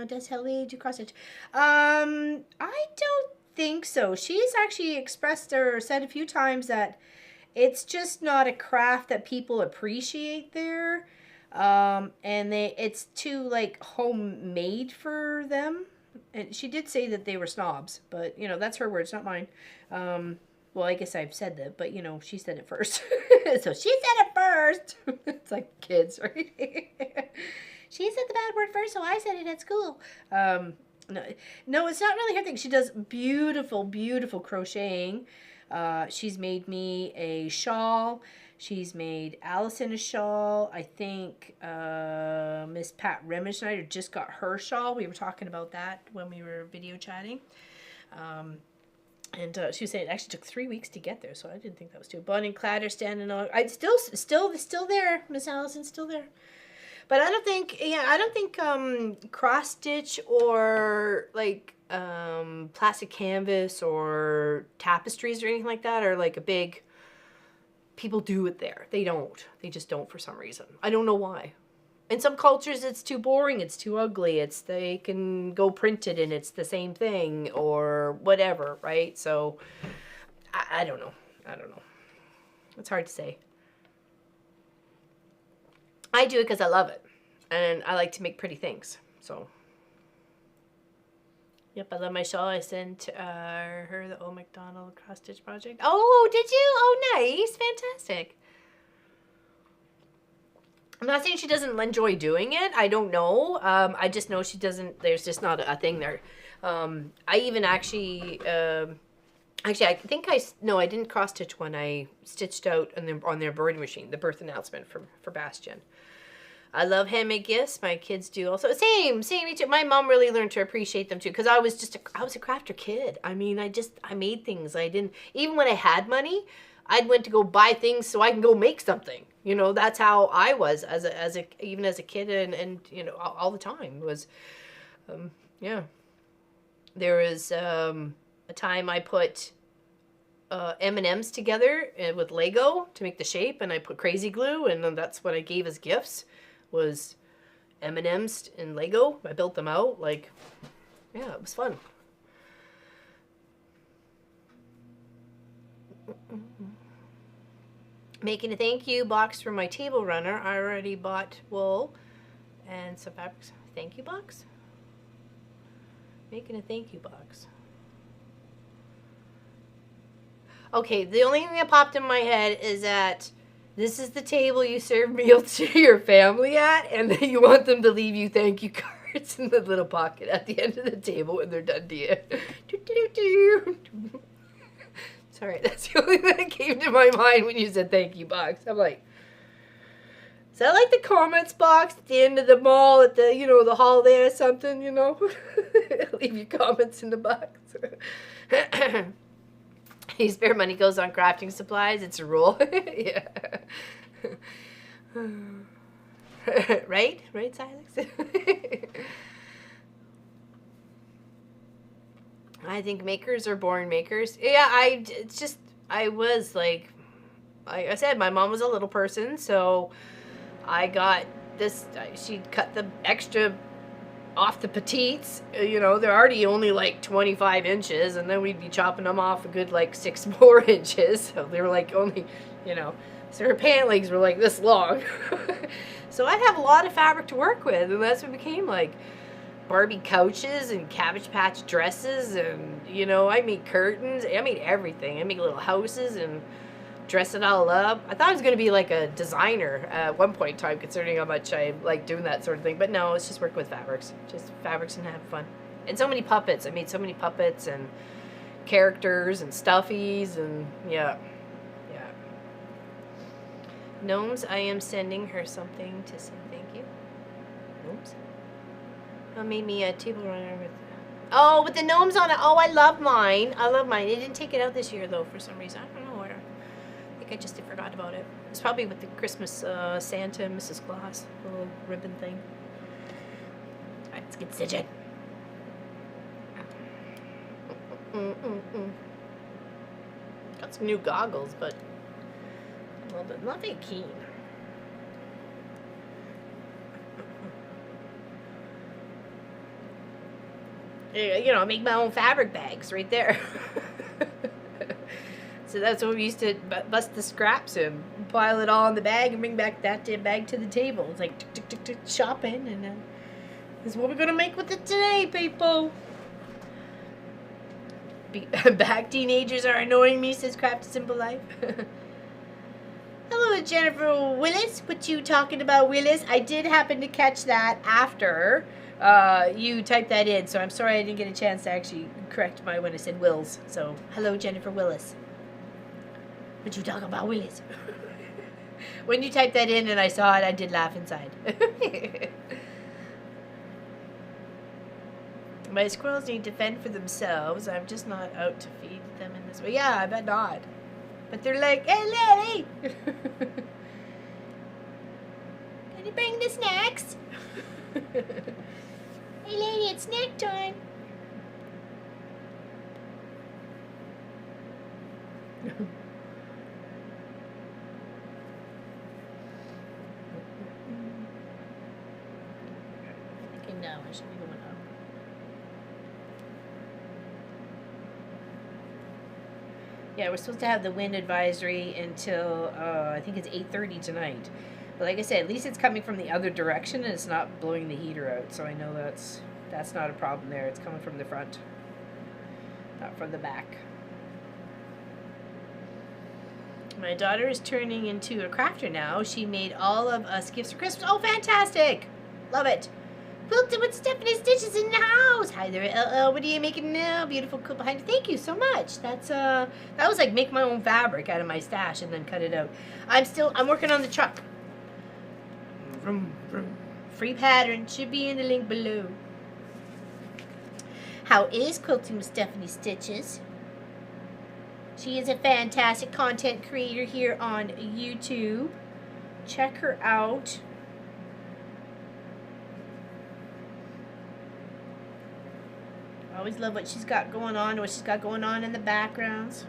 Does Helly do cross stitch? I don't think so. She's actually expressed or said a few times that it's just not a craft that people appreciate there, and it's too like homemade for them. And she did say that they were snobs, but that's her words, not mine. Well, I guess I've said that, but she said it first. So she said it first. It's like kids, right? She said the bad word first, so I said it at school. No, it's not really her thing. She does beautiful, beautiful crocheting. She's made me a shawl. She's made Allison a shawl. I think Miss Pat Remmenschneider just got her shawl. We were talking about that when we were video chatting. And she was saying it actually took 3 weeks to get there, so I didn't think that was too. Bonnie and Clatter standing on. I still there. Miss Allison's still there. But I don't think, cross stitch or like plastic canvas or tapestries or anything like that are like a big, people do it there. They don't. They just don't for some reason. I don't know why. In some cultures, it's too boring, it's too ugly, they can go printed and it's the same thing or whatever, right? So, I don't know. I don't know. It's hard to say. I do it because I love it. And I like to make pretty things. So, yep, I love my shawl. I sent her the Old MacDonald cross-stitch project. Oh, did you? Oh, nice. Fantastic. I'm not saying she doesn't enjoy doing it. I don't know. I just know she doesn't. There's just not a thing there. I even actually, I think I didn't cross stitch when I stitched out on their embroidery machine, the birth announcement for Bastion. I love handmade gifts. My kids do also. Same. My mom really learned to appreciate them too, because I was a crafter kid. I mean, I made things. I didn't, even when I had money, I'd went to go buy things so I can go make something. You know, that's how I was even as a kid, and you know, all the time was, yeah. There was a time I put M&Ms together with Lego to make the shape, and I put crazy glue, and then that's what I gave as gifts, was M&Ms and Lego. I built them out, like, yeah, it was fun. Making a thank you box for my table runner. I already bought wool and some fabrics. Thank you box? Making a thank you box. Okay, the only thing that popped in my head is that this is the table you serve meals to your family at, and then you want them to leave you thank you cards in the little pocket at the end of the table when they're done to you. Sorry, that's the only thing that came to my mind when you said thank you box. I'm like, is that like the comments box at the end of the mall at the, you know, the holiday or something, you know? Leave your comments in the box. Spare money goes on crafting supplies. It's a rule. Yeah. Right? Right, Silex? I think makers are born makers. Yeah, I was like I said, my mom was a little person, so I got this, she'd cut the extra off the petites, you know, they're already only like 25 inches, and then we'd be chopping them off a good like 6 more inches, so they were like only, you know, so her pant legs were like this long. So I'd have a lot of fabric to work with, and that's what became like Barbie couches and Cabbage Patch dresses, and, you know, I made curtains, I made everything. I made little houses and dress it all up. I thought I was going to be like a designer at one point in time, considering how much I like doing that sort of thing, but no, it's just work with fabrics. Just fabrics and have fun. And so many puppets. I made so many puppets and characters and stuffies, and yeah. Yeah. Gnomes, I am sending her something to say thank you. Gnomes? Made me a table runner with... Oh, with the gnomes on it. Oh, I love mine. I love mine. They didn't take it out this year, though, for some reason. I don't know where. I think I just forgot about it. It's probably with the Christmas Santa and Mrs. Claus. The little ribbon thing. Alright, let's get stitching. Got some new goggles, but a little bit not very keen. You know, make my own fabric bags right there. So that's what we used to bust the scraps and pile it all in the bag and bring back that bag to the table. It's like tick, tick, tick, tick, shopping, and this is what we're gonna make with it today, people. Back teenagers are annoying me, says Craft Simple Life. Hello, Jennifer Willis. What you talking about, Willis? I did happen to catch that after you typed that in, so I'm sorry I didn't get a chance to actually correct when I said Wills. So, hello, Jennifer Willis. What you talking about, Willis? When you typed that in and I saw it, I did laugh inside. My squirrels need to fend for themselves. I'm just not out to feed them in this way. Yeah, I bet not. But they're like, hey, Lily! Can you bring the snacks? Hey lady, it's snack time. Okay, now I should be going up. Yeah, we're supposed to have the wind advisory until I think it's 8:30 tonight. But like I said, at least it's coming from the other direction and it's not blowing the heater out. So I know that's not a problem there. It's coming from the front, not from the back. My daughter is turning into a crafter now. She made all of us gifts for Christmas. Oh, fantastic! Love it. Quilted with Stephanie Stitches in the house. Hi there, LL. What are you making now? Beautiful quilt behind you. Thank you so much. That's that was like make my own fabric out of my stash and then cut it out. I'm working on the truck. Vroom, vroom. Free pattern should be in the link below. How is quilting with Stephanie Stitches? She is a fantastic content creator here on YouTube. Check her out. I always love what she's got going on in the backgrounds.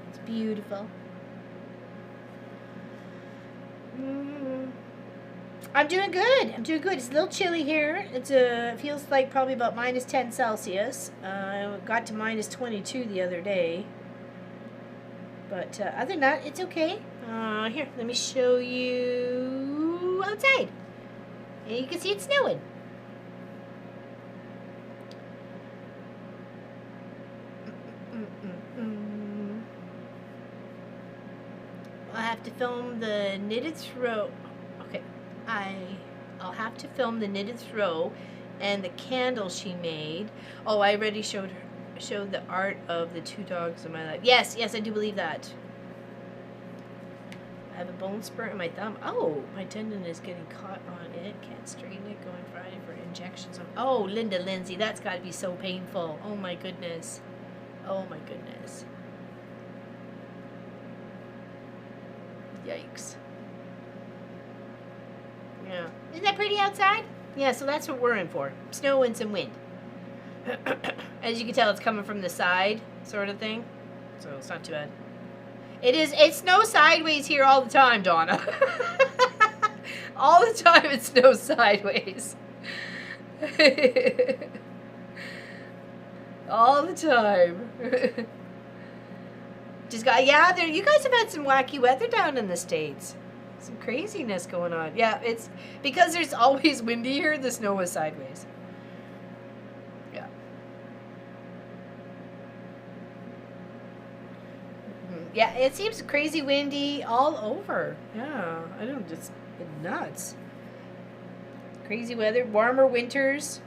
It's beautiful. I'm doing good. It's a little chilly here. It feels like probably about minus 10 Celsius. I got to minus 22 the other day. But other than that, it's okay. Here, let me show you outside. And you can see it's snowing. I'll have to film the knitted throw. Okay, I'll have to film the knitted throw and the candle she made. Oh, I already showed the art of the two dogs in my life. Yes, I do believe that. I have a bone spur in my thumb. Oh, my tendon is getting caught on it. Can't straighten it. Going Friday for injections. Oh, Linda Lindsay, that's got to be so painful. Oh my goodness. Oh my goodness. Yikes. Yeah. Isn't that pretty outside? Yeah, so that's what we're in for. Snow and some wind. As you can tell, it's coming from the side, sort of thing. So it's not too bad. It snows sideways here all the time, Donna. All the time it snows sideways. All the time. You guys have had some wacky weather down in the States. Some craziness going on. Yeah, it's because there's always windy here, the snow is sideways. Yeah. Yeah, it seems crazy windy all over. Yeah, I don't just get nuts. Crazy weather, warmer winters.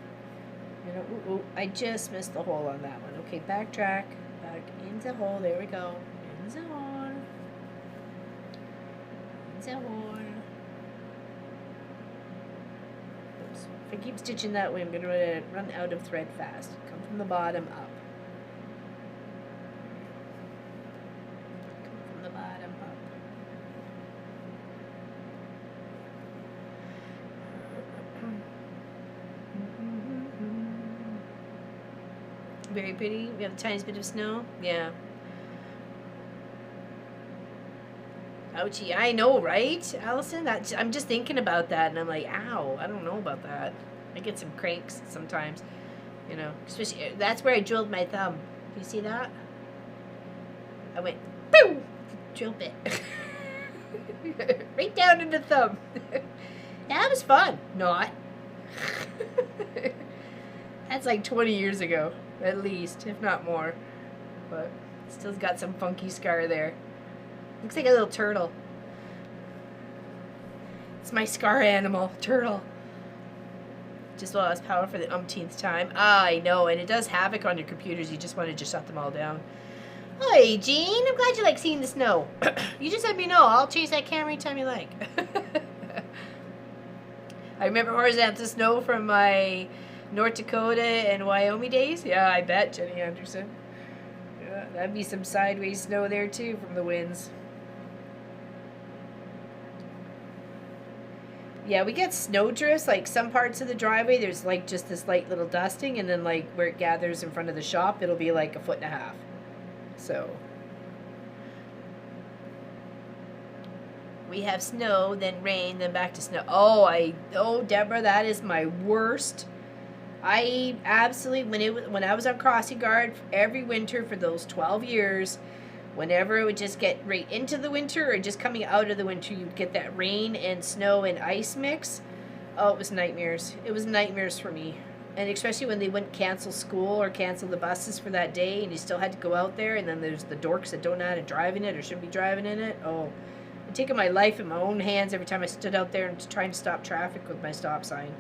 You know, I just missed the hole on that one. Okay, backtrack, back into the hole. There we go. In the hole. In the hole. Oops. If I keep stitching that way, I'm going to run out of thread fast. Come from the bottom up. Come from the bottom up. Very pretty. We have a tiny bit of snow. Yeah. Ouchie. I know, right, Allison? I'm just thinking about that, and I'm like, ow, I don't know about that. I get some cranks sometimes, you know. Especially, that's where I drilled my thumb. Do you see that? I went, boom! Drill bit. Right down in the thumb. That was fun. Not. That's like 20 years ago. At least, if not more. But still got some funky scar there. Looks like a little turtle. It's my scar animal, turtle. Just lost power for the umpteenth time. I know, and it does havoc on your computers. You just want to just shut them all down. Hi, Jean. I'm glad you like seeing the snow. You just let me know. I'll change that camera anytime you like. I remember horizontal snow from my North Dakota and Wyoming days. Yeah, I bet, Jenny Anderson. Yeah, that'd be some sideways snow there too from the winds. Yeah, we get snow drifts. Like some parts of the driveway, there's like just this light little dusting, and then like where it gathers in front of the shop, it'll be like 1.5 feet. So we have snow, then rain, then back to snow. Oh, Deborah, that is my worst. I absolutely when I was on crossing guard every winter for those 12 years. Whenever it would just get right into the winter or just coming out of the winter, you'd get that rain and snow and ice mix. Oh, it was nightmares. It was nightmares for me. And especially when they wouldn't cancel school or cancel the buses for that day and you still had to go out there. And then there's the dorks that don't know how to drive in it or shouldn't be driving in it. Oh, I'm taking my life in my own hands every time I stood out there and trying to stop traffic with my stop sign.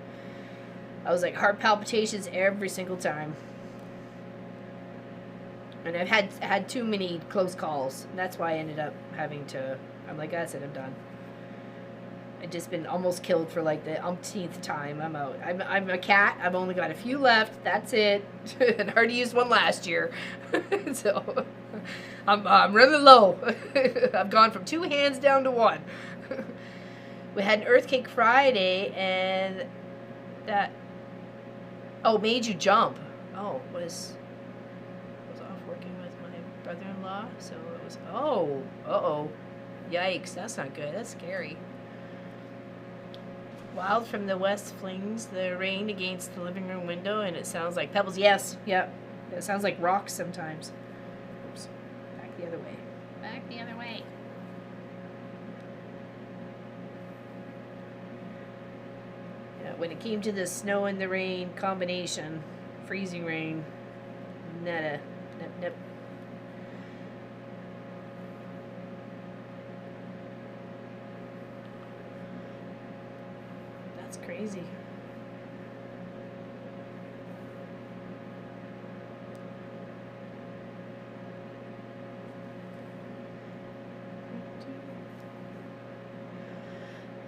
I was like heart palpitations every single time. And I've had too many close calls. And that's why I ended up having to. I'm like, that's it. I'm done. I've just been almost killed for like the umpteenth time. I'm out. I'm a cat. I've only got a few left. That's it. And I already used one last year, so I'm really low. I've gone from 2 hands down to 1. We had an Earthquake Friday, and that made you jump. Oh, was off working with my brother-in-law, so it was yikes, that's not good, that's scary. Wild from the west flings the rain against the living room window, and it sounds like pebbles. Yes, yep, it sounds like rocks sometimes. Oops, back the other way. Back the other way. Yeah, when it came to the snow and the rain combination, freezing rain, nada. Nip. That's crazy.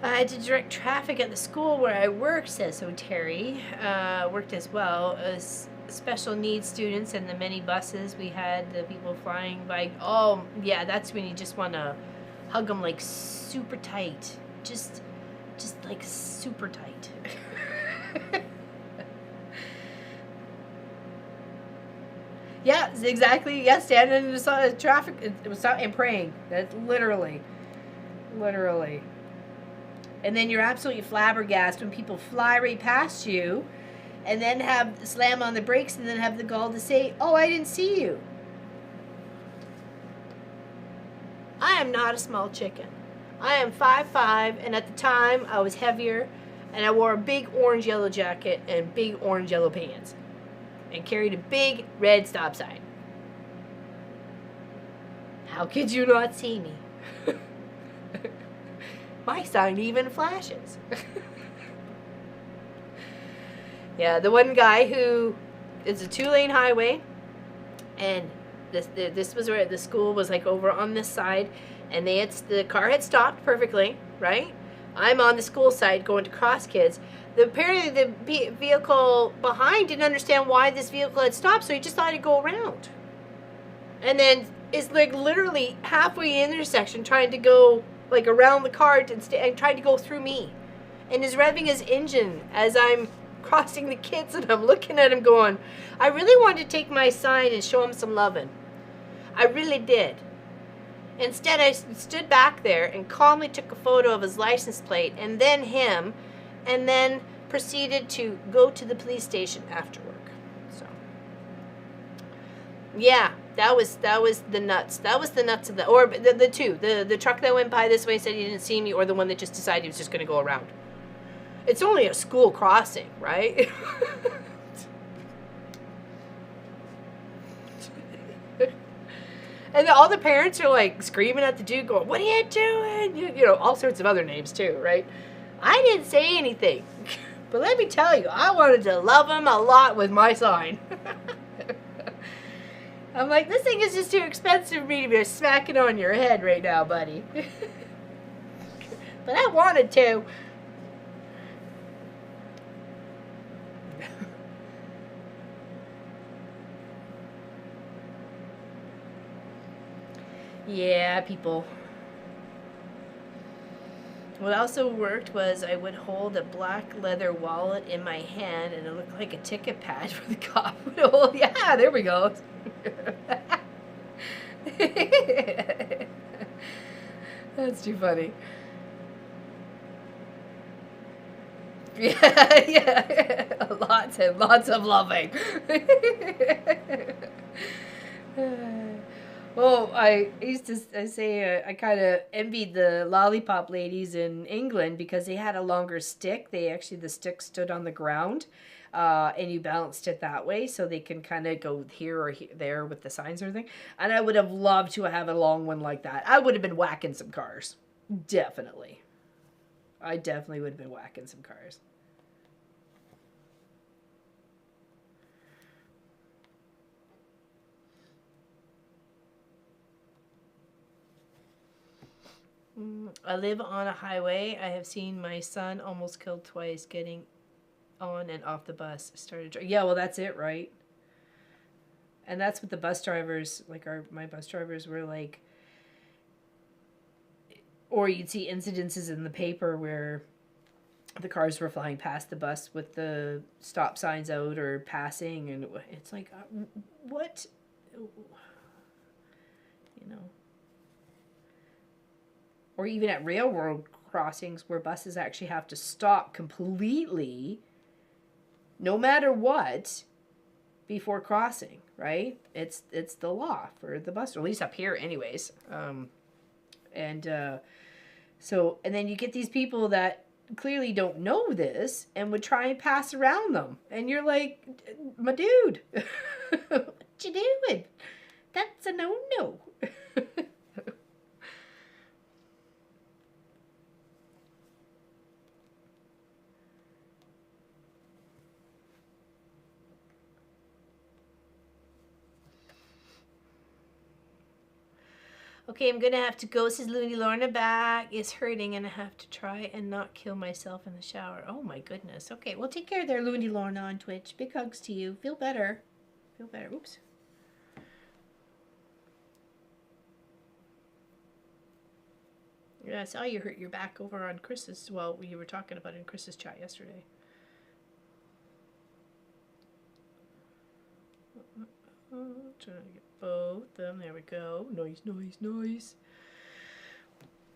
I had to direct traffic at the school where I worked, says so Terry. Worked as well as special needs students and the many buses we had, the people flying by. Oh, yeah, that's when you just want to hug them like super tight. Just like super tight. Yeah, exactly. Yeah, standing in the traffic and praying. That's literally. And then you're absolutely flabbergasted when people fly right past you and then have slam on the brakes and then have the gall to say, "Oh, I didn't see you." I am not a small chicken. I am 5'5", and at the time I was heavier, and I wore a big orange yellow jacket and big orange yellow pants and carried a big red stop sign. How could you not see me? My sign even flashes. Yeah, the one guy who it's a 2-lane highway, and this was where the school was like over on this side, and the car had stopped perfectly, right? I'm on the school side going to cross kids. Apparently the vehicle behind didn't understand why this vehicle had stopped, so he just thought he'd go around. And then is like literally halfway in the intersection trying to go like around the cart and tried to go through me, and is revving his engine as I'm crossing the kids, and I'm looking at him going, I really wanted to take my sign and show him some loving. I really did. Instead, I stood back there and calmly took a photo of his license plate and then him, and then proceeded to go to the police station after work. So yeah, that was the nuts. That was the nuts of the two. The truck that went by this way said he didn't see me, or the one that just decided he was just going to go around. It's only a school crossing, right? And all the parents are like screaming at the dude going, what are you doing? You know, all sorts of other names too, right? I didn't say anything. But let me tell you, I wanted to love him a lot with my sign. I'm like, this thing is just too expensive for me to be smacking on your head right now, buddy. But I wanted to. Yeah, people. What also worked was I would hold a black leather wallet in my hand, and it looked like a ticket pad for the cop would hold. Yeah, there we go. That's too funny. Yeah, yeah. Lots and lots of loving. Well, I used to I say I kind of envied the lollipop ladies in England because they had a longer stick. The stick stood on the ground, and you balanced it that way, so they can kind of go here or there with the signs or anything. And I would have loved to have a long one like that. I would have been whacking some cars, definitely. I definitely would have been whacking some cars. I live on a highway. I have seen my son almost killed twice getting on and off the bus. Yeah, well, that's it, right? And that's what the bus drivers, like my bus drivers, were like. Or you'd see incidences in the paper where the cars were flying past the bus with the stop signs out or passing, and it's like, what, you know. Or even at railroad crossings where buses actually have to stop completely, no matter what, before crossing, right? It's the law for the bus, or at least up here anyways. So then you get these people that clearly don't know this and would try and pass around them. And you're like, my dude, what you doing? That's a no-no. Okay, I'm gonna have to go. Says Looney Lorna, back is hurting and I have to try and not kill myself in the shower. Oh my goodness. Okay, well, take care there, Looney Lorna on Twitch. Big hugs to you. Feel better. Feel better. Oops. Yeah, I saw you hurt your back over on Chris's. Well, you were talking about it in Chris's chat yesterday. Trying to get both of them. There we go. Nice, nice, nice.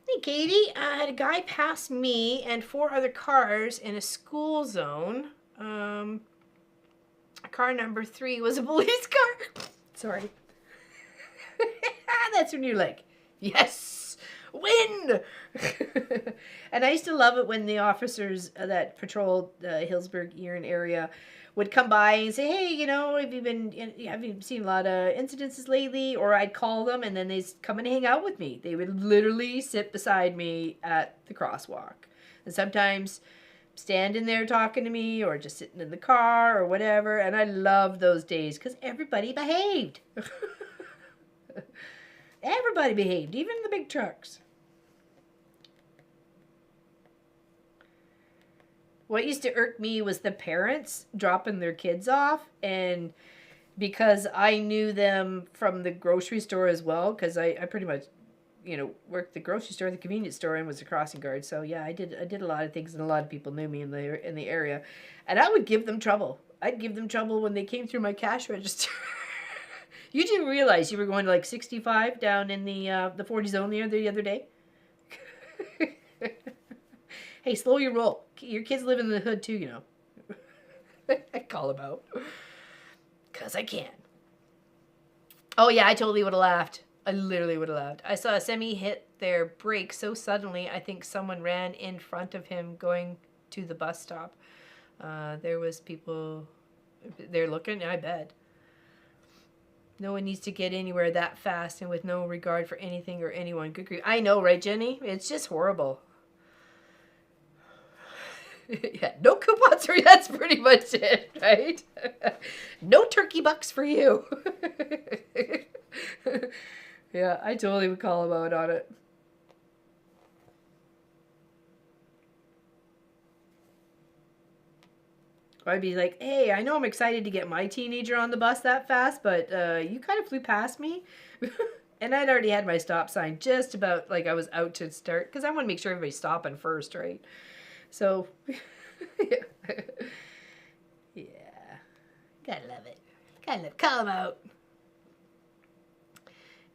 Hey, Katie. I had a guy pass me and 4 other cars in a school zone. Car number 3 was a police car. Sorry. That's when you're like, yes, win. And I used to love it when the officers that patrolled the Hillsburg Erin area would come by and say, hey, you know, have you seen a lot of incidences lately? Or I'd call them and then they'd come and hang out with me. They would literally sit beside me at the crosswalk. And sometimes standing there talking to me or just sitting in the car or whatever. And I loved those days because everybody behaved. Everybody behaved, even the big trucks. What used to irk me was the parents dropping their kids off, and because I knew them from the grocery store as well, because I pretty much, worked the grocery store, the convenience store, and was a crossing guard. So yeah, I did a lot of things, and a lot of people knew me in the area, and I would give them trouble. I'd give them trouble when they came through my cash register. You didn't realize you were going to like 65 down in the 40 zone the other day? Hey, slow your roll. Your kids live in the hood too, you know. I call them out. Because I can. Oh, yeah, I totally would have laughed. I literally would have laughed. I saw a semi hit their brake so suddenly, I think someone ran in front of him going to the bus stop. There was people, they're looking, I bet. No one needs to get anywhere that fast and with no regard for anything or anyone. Good grief. I know, right, Jenny? It's just horrible. Yeah, no coupons for you. That's pretty much it, right? No turkey bucks for you. Yeah, I totally would call him out on it. I'd be like, hey, I know I'm excited to get my teenager on the bus that fast, but you kind of flew past me. And I'd already had my stop sign just about like I was out to start because I want to make sure everybody's stopping first, right? So, yeah. Yeah. Gotta love it. Gotta love, call them out.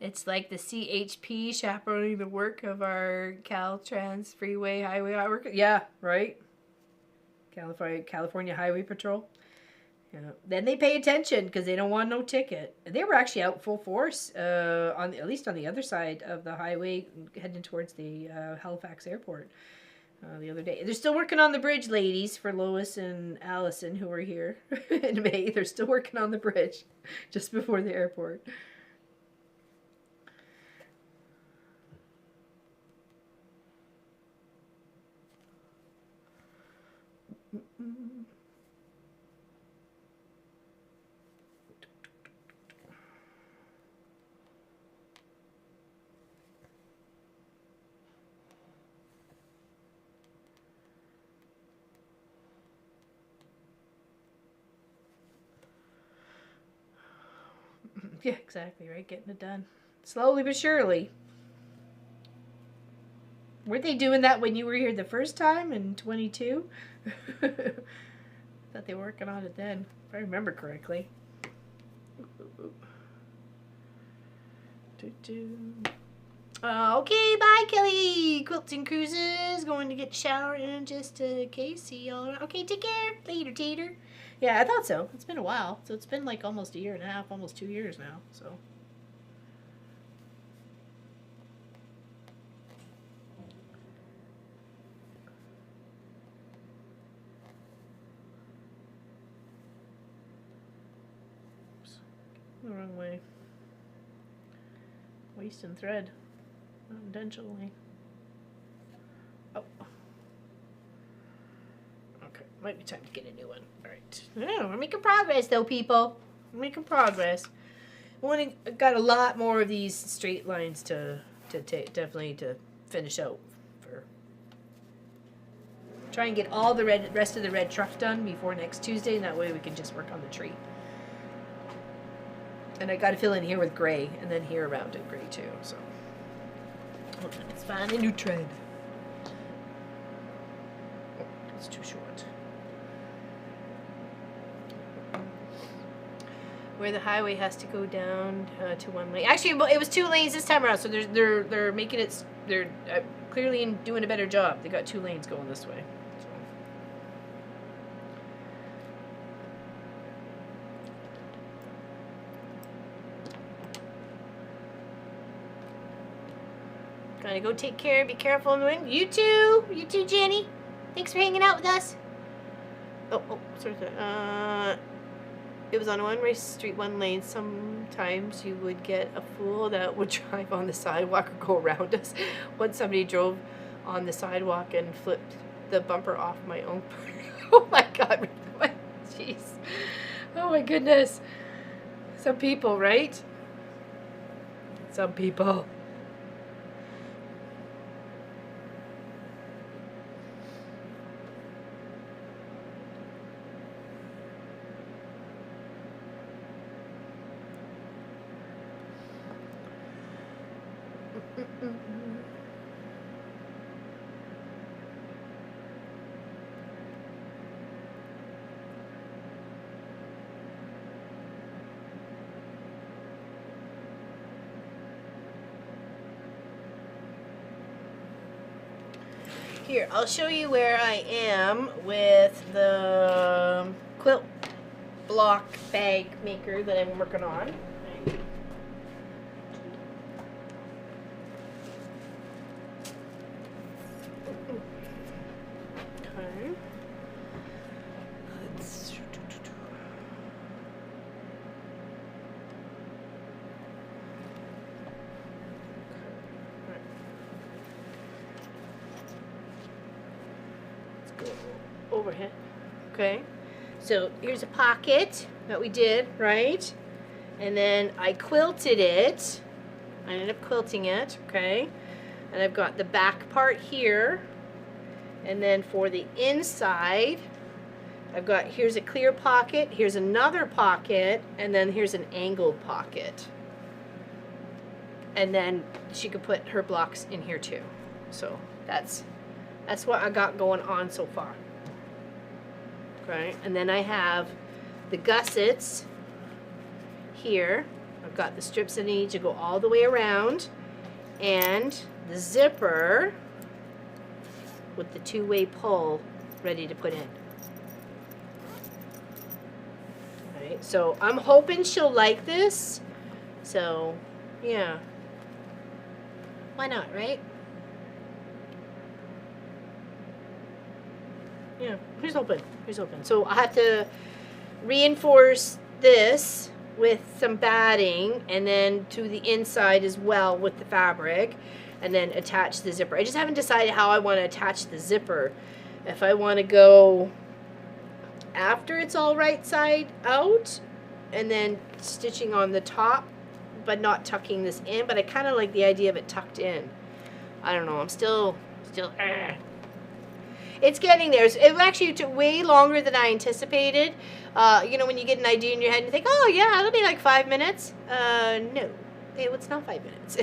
It's like the CHP chaperoning the work of our Caltrans Freeway Highway work. Yeah, right. California Highway Patrol. Yeah. Then they pay attention because they don't want no ticket. They were actually out full force, at least on the other side of the highway, heading towards the Halifax Airport the other day. They're still working on the bridge, ladies, for Lois and Allison, who were here in May. They're still working on the bridge just before the airport. Yeah, exactly, right? Getting it done. Slowly but surely. Weren't they doing that when you were here the first time in 22? Thought they were working on it then, if I remember correctly. Okay, bye, Kelly. Quilts and Cruises. Going to get showered in just in case. See y'all around. Okay, take care. Later, Tater. Yeah, I thought so. It's been a while. So it's been like almost a year and a half, almost 2 years now. So. Oops. The wrong way. Wasting thread. Unintentionally. Oh. Okay, might be time to get a new one. Alright. Yeah, we're making progress though, people. We're making progress. Got a lot more of these straight lines to definitely to finish out. Try and get all the rest of the red truck done before next Tuesday, and that way we can just work on the tree. And I got to fill in here with gray, and then here around it gray too. So let's find a new trend. Oh, it's too short. Where the highway has to go down to one lane. Actually, it was 2 lanes this time around, so they're making it. They're clearly doing a better job. They got 2 lanes going this way. Gotta go take care. Be careful in the wind. You too, Jenny. Thanks for hanging out with us. Oh, sorry. It was on a one-way street, 1 lane. Sometimes you would get a fool that would drive on the sidewalk or go around us. Once somebody drove on the sidewalk and flipped the bumper off my own. Oh my God. Jeez. Oh my goodness. Some people, right? Some people. Here, I'll show you where I am with the quilt block bag maker that I'm working on. Okay. Overhead. Okay, so here's a pocket that we did, right? And then I quilted it. I ended up quilting it, okay? And I've got the back part here. And then for the inside, I've got, here's a clear pocket, here's another pocket, and then here's an angled pocket. and then she could put her blocks in here too. So that's what I got going on so far. Okay, and then I have the gussets here. I've got the strips that need to go all the way around, and the zipper with the two-way pull ready to put in. Alright, so I'm hoping she'll like this. So, yeah. Why not, right? Yeah, here's open. Here's open. So I have to reinforce this with some batting, and then to the inside as well with the fabric, and then attach the zipper. I just haven't decided how I want to attach the zipper. If I want to go after it's all right side out, and then stitching on the top, but not tucking this in. But I kind of like the idea of it tucked in. I don't know. I'm still. It's getting there. It actually took way longer than I anticipated. You know, when you get an idea in your head and you think, oh yeah, it'll be like 5 minutes. No, it's not 5 minutes.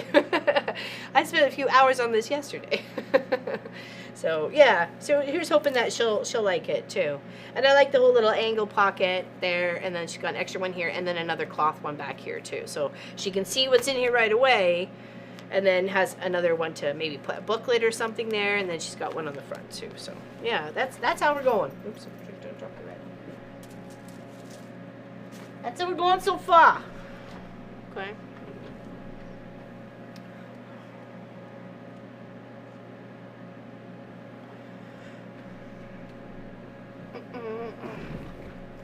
I spent a few hours on this yesterday. So yeah, so here's hoping that she'll like it too. And I like the whole little angle pocket there, and then she's got an extra one here, and then another cloth one back here too. So she can see what's in here right away. And then has another one to maybe put a booklet or something there, and then she's got one on the front too. So yeah, that's how we're going. Oops, I dropped the red. That's how we're going so far. Okay.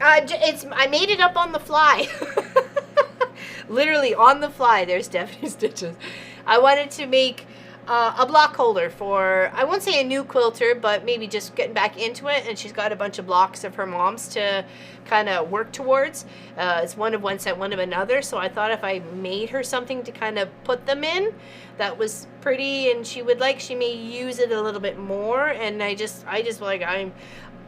I made it up on the fly. Literally on the fly. There's Stephanie's stitches. I wanted to make a block holder for, I won't say a new quilter, but maybe just getting back into it. And she's got a bunch of blocks of her mom's to kind of work towards. It's one of one set, one of another. So I thought if I made her something to kind of put them in that was pretty and she would like, she may use it a little bit more. And I just like,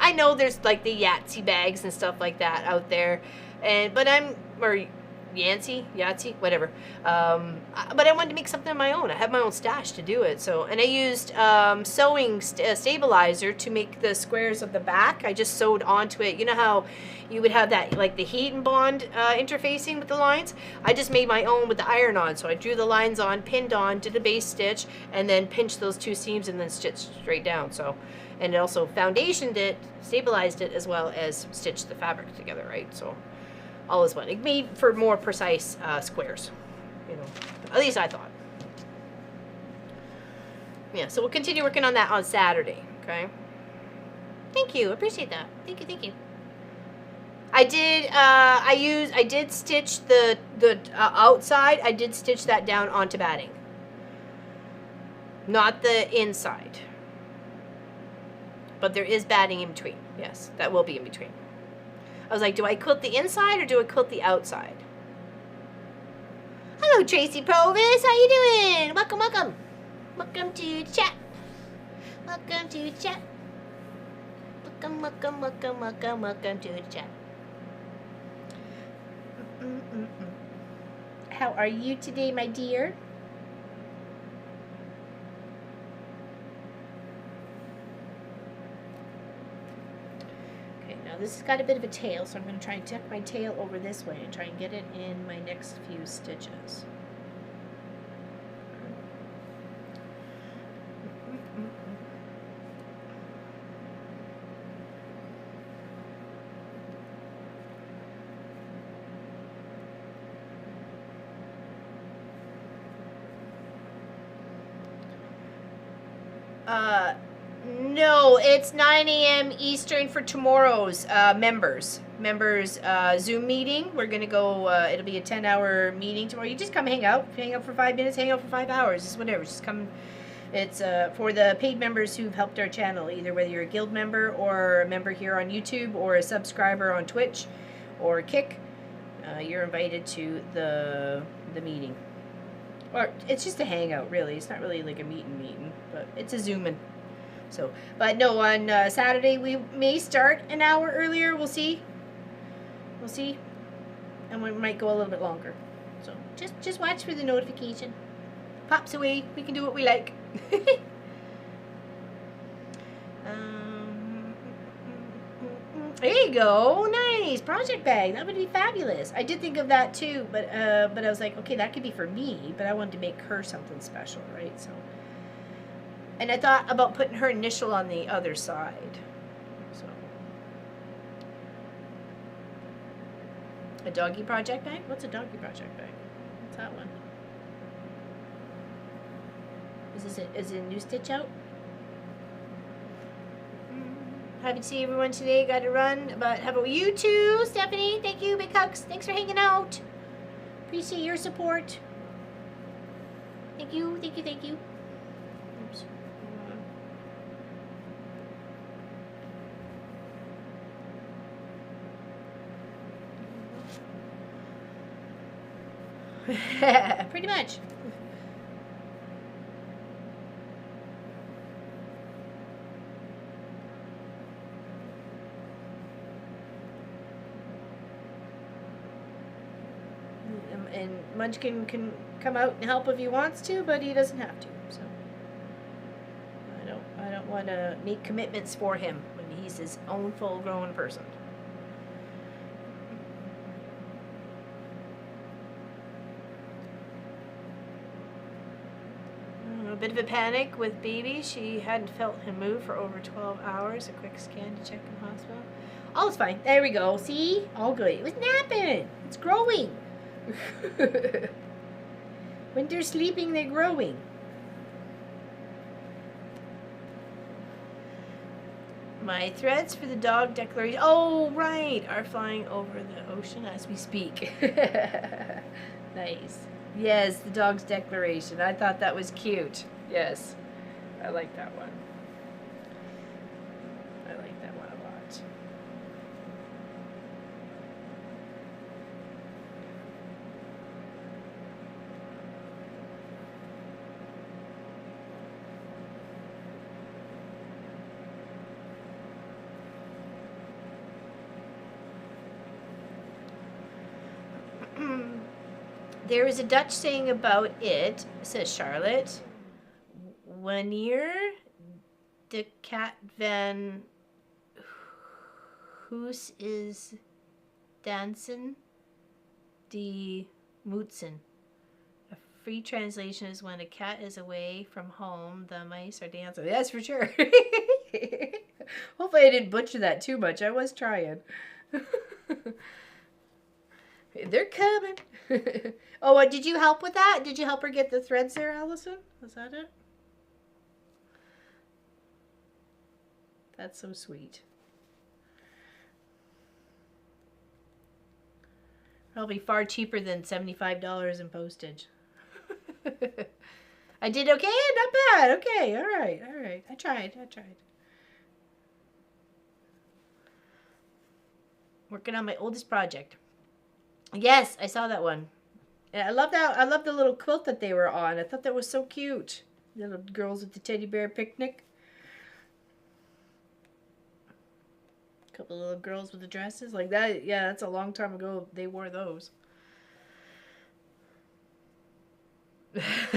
I know there's like the Yahtzee bags and stuff like that out there. Or Yahtzee, whatever. But I wanted to make something of my own. I have my own stash to do it. So, and I used sewing stabilizer to make the squares of the back. I just sewed onto it. You know how you would have that, like the heat and bond interfacing with the lines? I just made my own with the iron-on. So I drew the lines on, pinned on, did a base stitch, and then pinched those two seams and then stitched straight down. So, and it also foundationed it, stabilized it, as well as stitched the fabric together, right? So all is one. It made for more precise squares, you know. At least I thought. Yeah, so we'll continue working on that on Saturday, okay? Thank you, appreciate that. Thank you. I did stitch the outside. I did stitch that down onto batting, not the inside. But there is batting in between. Yes, that will be in between. I was like, do I quilt the inside or do I quilt the outside? Hello, Tracy Provis. How you doing? Welcome. Welcome to the chat. Welcome to the chat. Welcome to the chat. How are you today, my dear? This has got a bit of a tail, so I'm going to try and tuck my tail over this way and try and get it in my next few stitches. No, it's 9 a.m. Eastern for tomorrow's members Zoom meeting. We're gonna go. It'll be a 10-hour meeting tomorrow. You just come hang out for 5 minutes, hang out for 5 hours. It's whatever. Just come. It's for the paid members who've helped our channel, either whether you're a guild member or a member here on YouTube or a subscriber on Twitch or Kick. You're invited to the meeting. Or it's just a hangout, really. It's not really like a meeting, but it's a Zoom-in. So, but no, on Saturday we may start an hour earlier. We'll see. And we might go a little bit longer. So just watch for the notification. Pops away. We can do what we like. There you go. Nice project bag. That would be fabulous. I did think of that too, but I was like, okay, that could be for me, but I wanted to make her something special, right? So, and I thought about putting her initial on the other side. So, a doggy project bag. What's a doggy project bag? What's that one? Is it a new stitch out? Happy to see everyone today. Got to run, but how about you too, Stephanie? Thank you, big hugs. Thanks for hanging out. Appreciate your support. Thank you, thank you, thank you. Oops. Pretty much. And Munchkin can come out and help if he wants to, but he doesn't have to. So I don't want to make commitments for him when he's his own full-grown person. A bit of a panic with baby. She hadn't felt him move for over 12 hours. A quick scan to check in hospital. All is fine. There we go. See? All good. It was napping. It's growing. When they're sleeping, they're growing. My threads for the dog declaration, oh right, are flying over the ocean as we speak. Nice. Yes, the dog's declaration. I thought that was cute. Yes, I like that one. I like that one a lot. There is a Dutch saying about it, says Charlotte. Wanneer de cat van Hoes is dansen, die moetsen. A free translation is when a cat is away from home, the mice are dancing. That's for sure. Hopefully I didn't butcher that too much. I was trying. They're coming. Oh, did you help with that? Did you help her get the threads there, Allison? Was that it? That's so sweet. Probably far cheaper than $75 in postage. I did okay? Not bad. Okay, all right, all right. I tried. Working on my oldest project. Yes, I saw that one. And I love that. I love the little quilt that they were on. I thought that was so cute. Little girls at the teddy bear picnic. A couple of little girls with the dresses like that. Yeah, that's a long time ago. They wore those.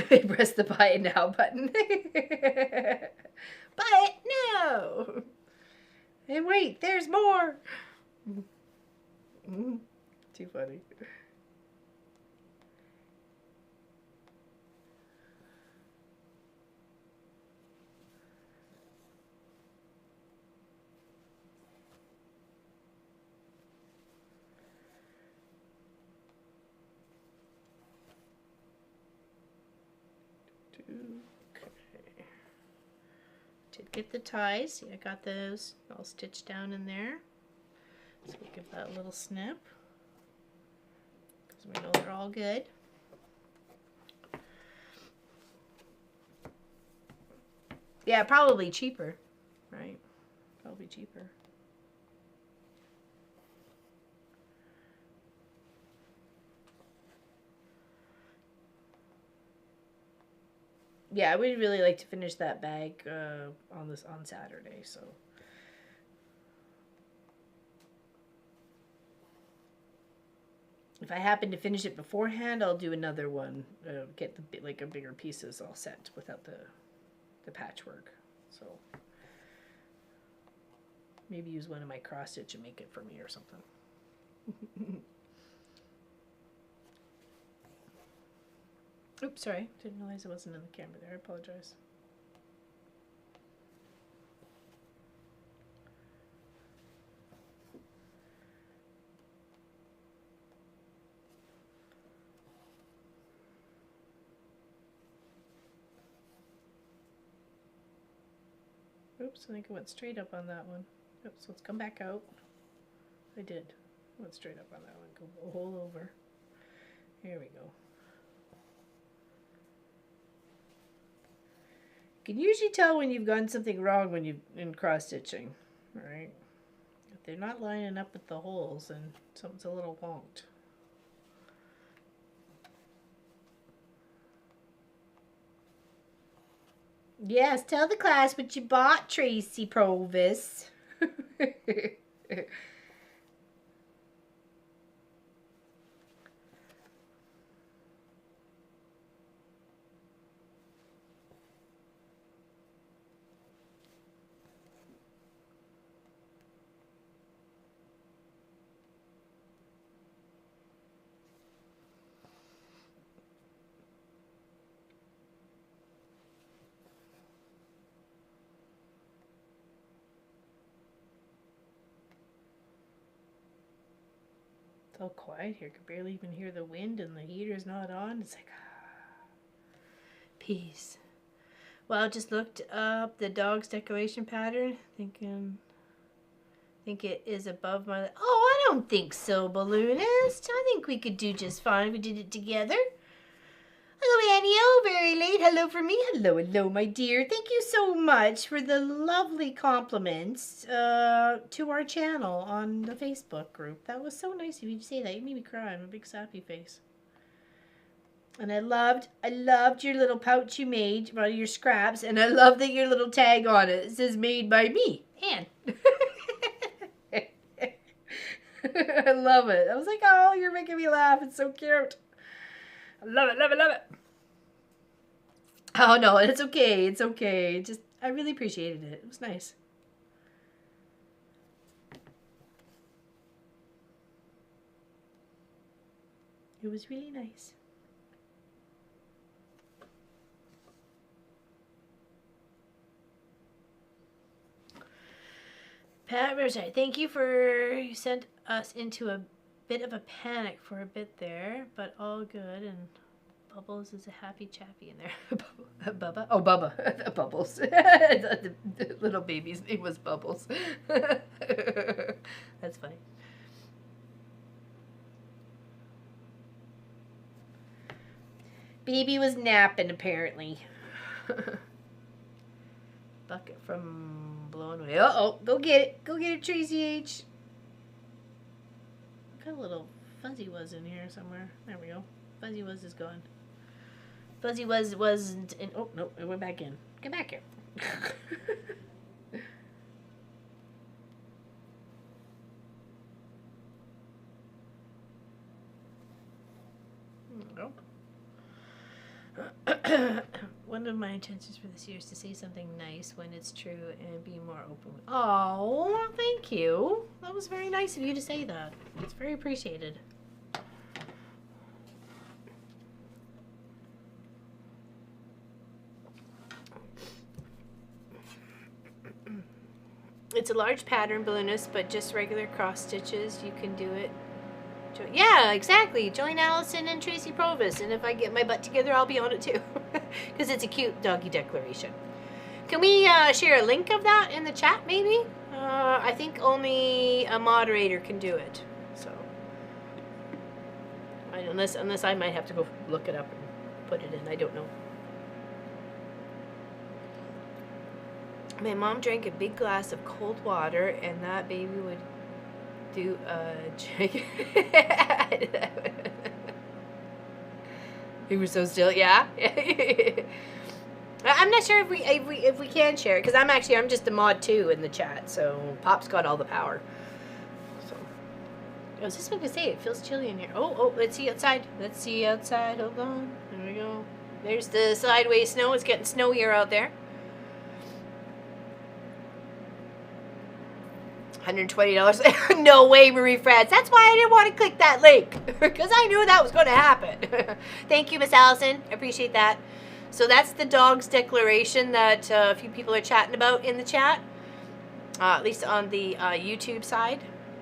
They press the buy it now button. Buy it now. And wait, there's more. Too funny. Okay. Did get the ties. See, I got those all stitched down in there. So we'll give that a little snip. We know they're all good. Yeah, probably cheaper, right? Probably cheaper. Yeah, I would really like to finish that bag on Saturday, so. If I happen to finish it beforehand, I'll do another one. Get the like a bigger pieces all set without the patchwork. So maybe use one of my cross stitch and make it for me or something. Oops, sorry. Didn't realize it wasn't in the camera there. I apologize. Oops, I think I went straight up on that one. Oops, let's come back out. I did. I went straight up on that one. Go a hole over. Here we go. You can usually tell when you've done something wrong when you've in cross stitching, right? If they're not lining up with the holes, then something's a little wonked. Yes, tell the class what you bought, Tracy Provis. It's all quiet here. Could barely even hear the wind, and the heater's not on. It's like, peace. Well, I just looked up the dog's decoration pattern, thinking, think it is above my. Oh, I don't think so, balloonist. I think we could do just fine if we did it together. Hello, Annie. Oh, very late. Hello for me. Hello, hello, my dear. Thank you so much for the lovely compliments to our channel on the Facebook group. That was so nice of you to say that. You made me cry. I'm a big sappy face. And I loved your little pouch you made out of your scraps, and I love that your little tag on it says "Made by me." Anne. I love it. I was like, oh, you're making me laugh. It's so cute. I love it, love it, love it. Oh, no, it's okay. It's okay. Just, I really appreciated it. It was nice. It was really nice. Pat Riverside, thank you for, you sent us into a bit of a panic for a bit there, but all good, and Bubbles is a happy chappy in there. Bubba? Oh, Bubba. Bubbles. The little baby's name was Bubbles. That's funny. Baby was napping, apparently. Bucket from blown away. Uh-oh. Go get it. Go get it, Tracy H. Look how little Fuzzy was in here somewhere. There we go. Fuzzy was is gone. Fuzzy wasn't in. Oh, no. It went back in. Get back here. There we go. One of my intentions for this year is to say something nice when it's true and be more open. Oh, thank you. That was very nice of you to say that. It's very appreciated. It's a large pattern, balloonist, but just regular cross stitches. You can do it. Yeah, exactly. Join Allison and Tracy Provis, and if I get my butt together, I'll be on it too. Because it's a cute doggy declaration. Can we share a link of that in the chat, maybe? I think only a moderator can do it. So, unless I might have to go look it up and put it in. I don't know. My mom drank a big glass of cold water, and that baby would do a drink. You were so still, yeah. I'm not sure if we can share it, because I'm just a mod 2 in the chat, so Pop's got all the power. So I was just going to say, it feels chilly in here. Oh, let's see outside. Let's see outside. Hold on. There we go. There's the sideways snow. It's getting snowier out there. $120. No way, Marie France. That's why I didn't want to click that link. Because I knew that was going to happen. Thank you, Miss Allison. I appreciate that. So that's the dog's declaration that a few people are chatting about in the chat. At least on the YouTube side.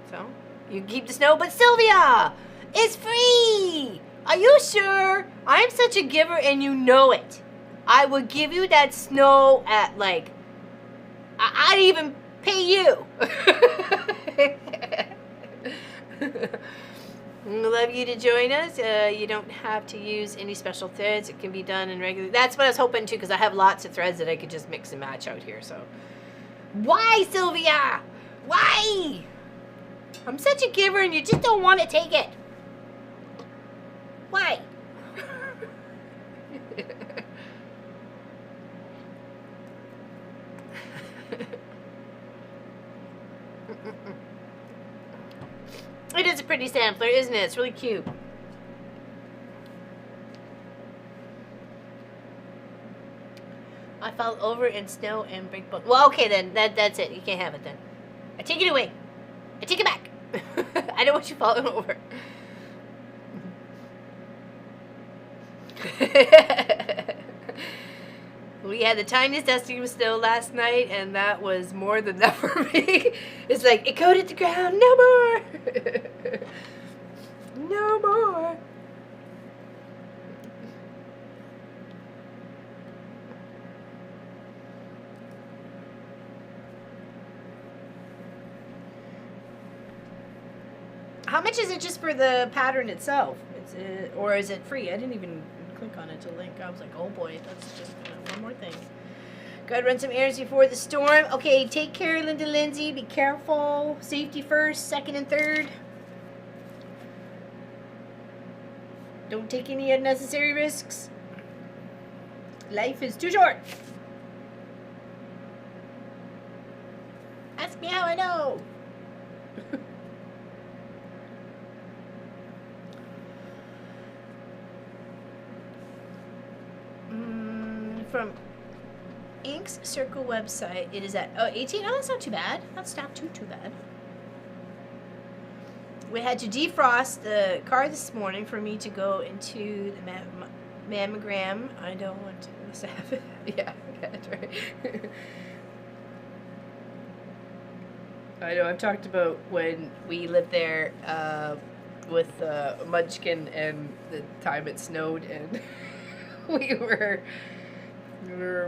So, you keep the snow. But Sylvia, it's free. Are you sure? I'm such a giver and you know it. I would give you that snow at like, I'd even pay you. Love you to join us. You don't have to use any special threads. It can be done in regular. That's what I was hoping to, because I have lots of threads that I could just mix and match out here. So, why, Sylvia? Why? I'm such a giver and you just don't want to take it. Why? It is a pretty sampler, isn't it? It's really cute. I fell over in snow and break bones. Well, okay then. That's it. You can't have it then. I take it away. I take it back. I don't want you falling over. We had the tiniest dusting of snow last night, and that was more than enough for me. It's like, it coated the ground. No more. No more. How much is it just for the pattern itself? Or is it free? I didn't even click on it to link. I was like, oh boy, that's just one more thing. Gotta run some errands before the storm. Okay, take care, Linda Lindsay. Be careful. Safety first, second and third. Don't take any unnecessary risks. Life is too short. Ask me how I know. From Ink's Circle website, it is at 18. Oh, that's not too bad. That's not too bad. We had to defrost the car this morning for me to go into the mammogram. I don't want to have it. Yeah, that's right. I know. I've talked about when we lived there with Munchkin and the time it snowed and we were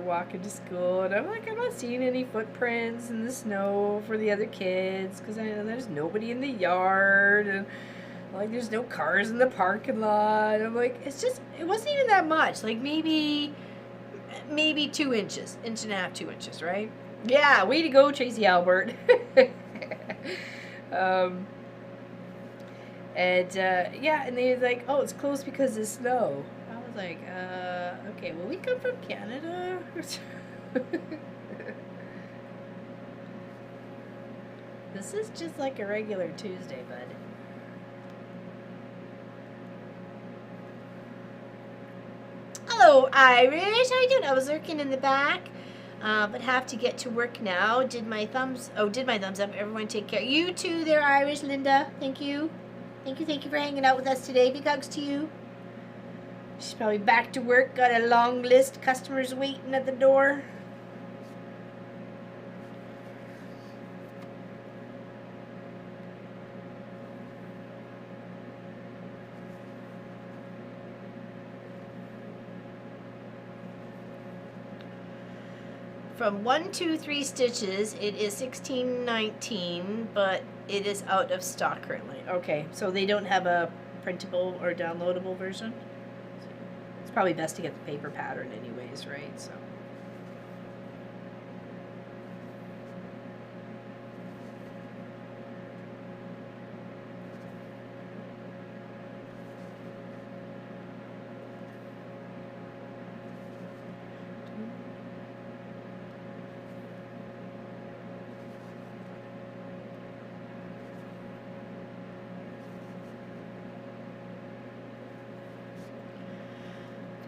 walking to school, and I'm like, I'm not seeing any footprints in the snow for the other kids because I know there's nobody in the yard, and like there's no cars in the parking lot. I'm like, it wasn't even that much, like maybe 2 inches, inch and a half, 2 inches, right? Yeah, way to go, Tracy Albert. Yeah, and they were like, oh, it's closed because of snow. I was like, okay, well, we come from Canada. This is just like a regular Tuesday, bud. Hello, Irish. How you doing? I was lurking in the back, but have to get to work now. Did my thumbs up. Everyone take care. You too there, Irish. Linda, thank you. Thank you for hanging out with us today. Big hugs to you. She's probably back to work. Got a long list. Customers waiting at the door. From 1, 2, 3 stitches, it is $16.19, but it is out of stock currently. Okay, so they don't have a printable or downloadable version? It's probably best to get the paper pattern anyways, right? So.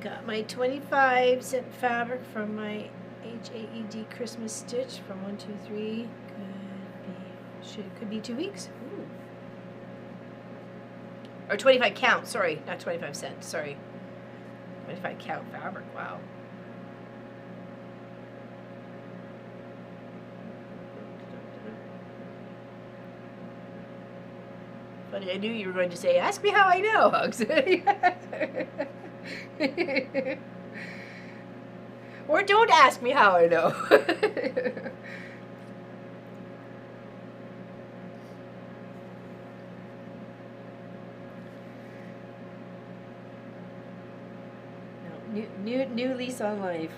Got my 25-cent fabric from my HAED Christmas stitch from 123. Could be 2 weeks. Ooh. Or 25 count, sorry, not 25 cents, sorry. 25 count fabric, wow. Funny, I knew you were going to say, ask me how I know, Hugs. Or don't ask me how I know. No, new lease on life.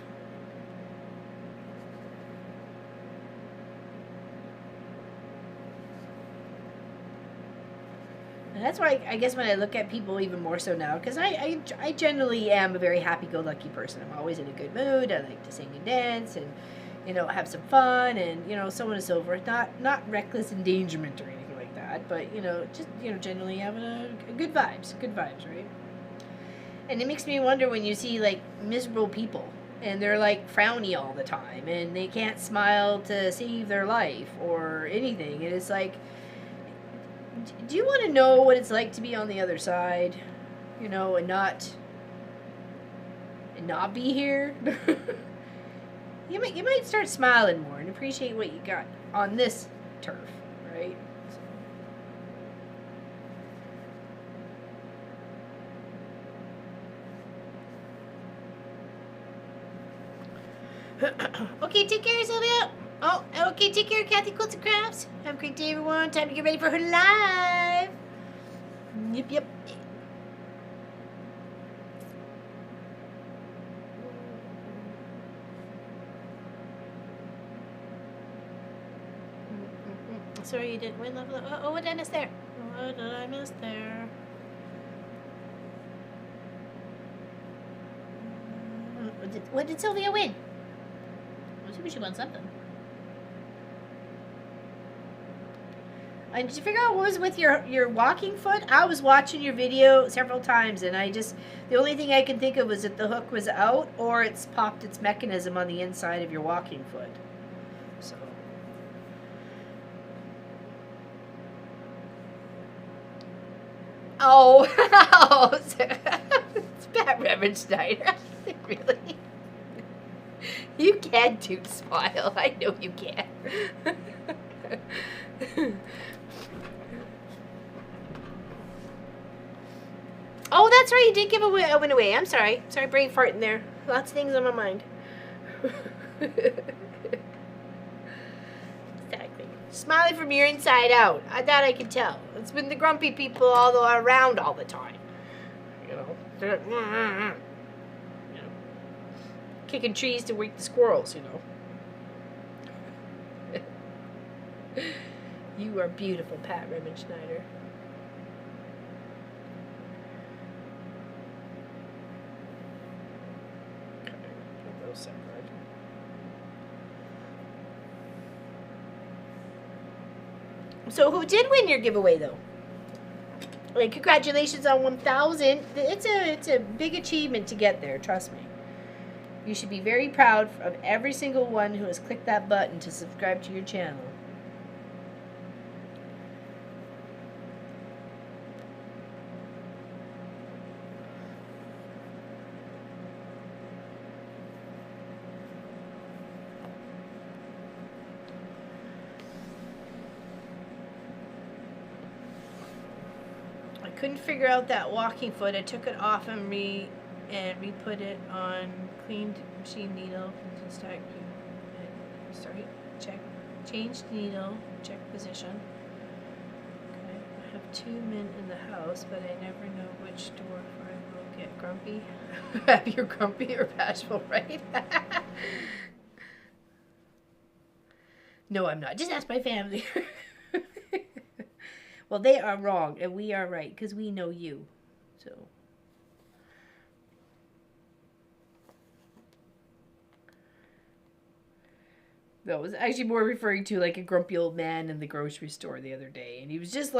And that's why I guess when I look at people even more so now, because I generally am a very happy-go-lucky person. I'm always in a good mood. I like to sing and dance and, you know, have some fun and, you know, so on and so forth. Not reckless endangerment or anything like that, but, you know, just, you know, generally having a good vibes, right? And it makes me wonder when you see, like, miserable people and they're, like, frowny all the time and they can't smile to save their life or anything. And it's like, do you want to know what it's like to be on the other side, you know, and not be here? you might start smiling more and appreciate what you got on this turf, right? Okay, take care, Sylvia. Oh, okay, take care, Kathy Quilts and Crafts. Have a great day, everyone. Time to get ready for her live. Yep. Sorry you didn't win level. Oh, what did I miss there? What did I miss there? What did Sylvia win? Maybe she won something. And did you figure out what was with your walking foot? I was watching your video several times, and the only thing I could think of was that the hook was out, or it's popped its mechanism on the inside of your walking foot. So. Oh, it's Pat Reverend Schneider. Really? You can do smile. I know you can. Oh, that's right. You did give a win away. I'm sorry. Sorry, brain fart in there. Lots of things on my mind. Exactly. Smiling from your inside out. That I can tell. It's been the grumpy people around all the time. You know. Kicking trees to wake the squirrels, you know. You are beautiful, Pat Raymond Schneider. Okay, put those separate. So who did win your giveaway, though? Like, congratulations on 1,000. It's a big achievement to get there, trust me. You should be very proud of every single one who has clicked that button to subscribe to your channel. I couldn't figure out that walking foot. I took it off and re-put it on cleaned machine needle. Check. Changed needle. Check position. Okay. I have 2 men in the house, but I never know which dwarf I will get. Grumpy? You're grumpy or bashful, right? No, I'm not. Just ask my family. Well, they are wrong, and we are right, because we know you. So. No, it was actually more referring to like a grumpy old man in the grocery store the other day. And he was just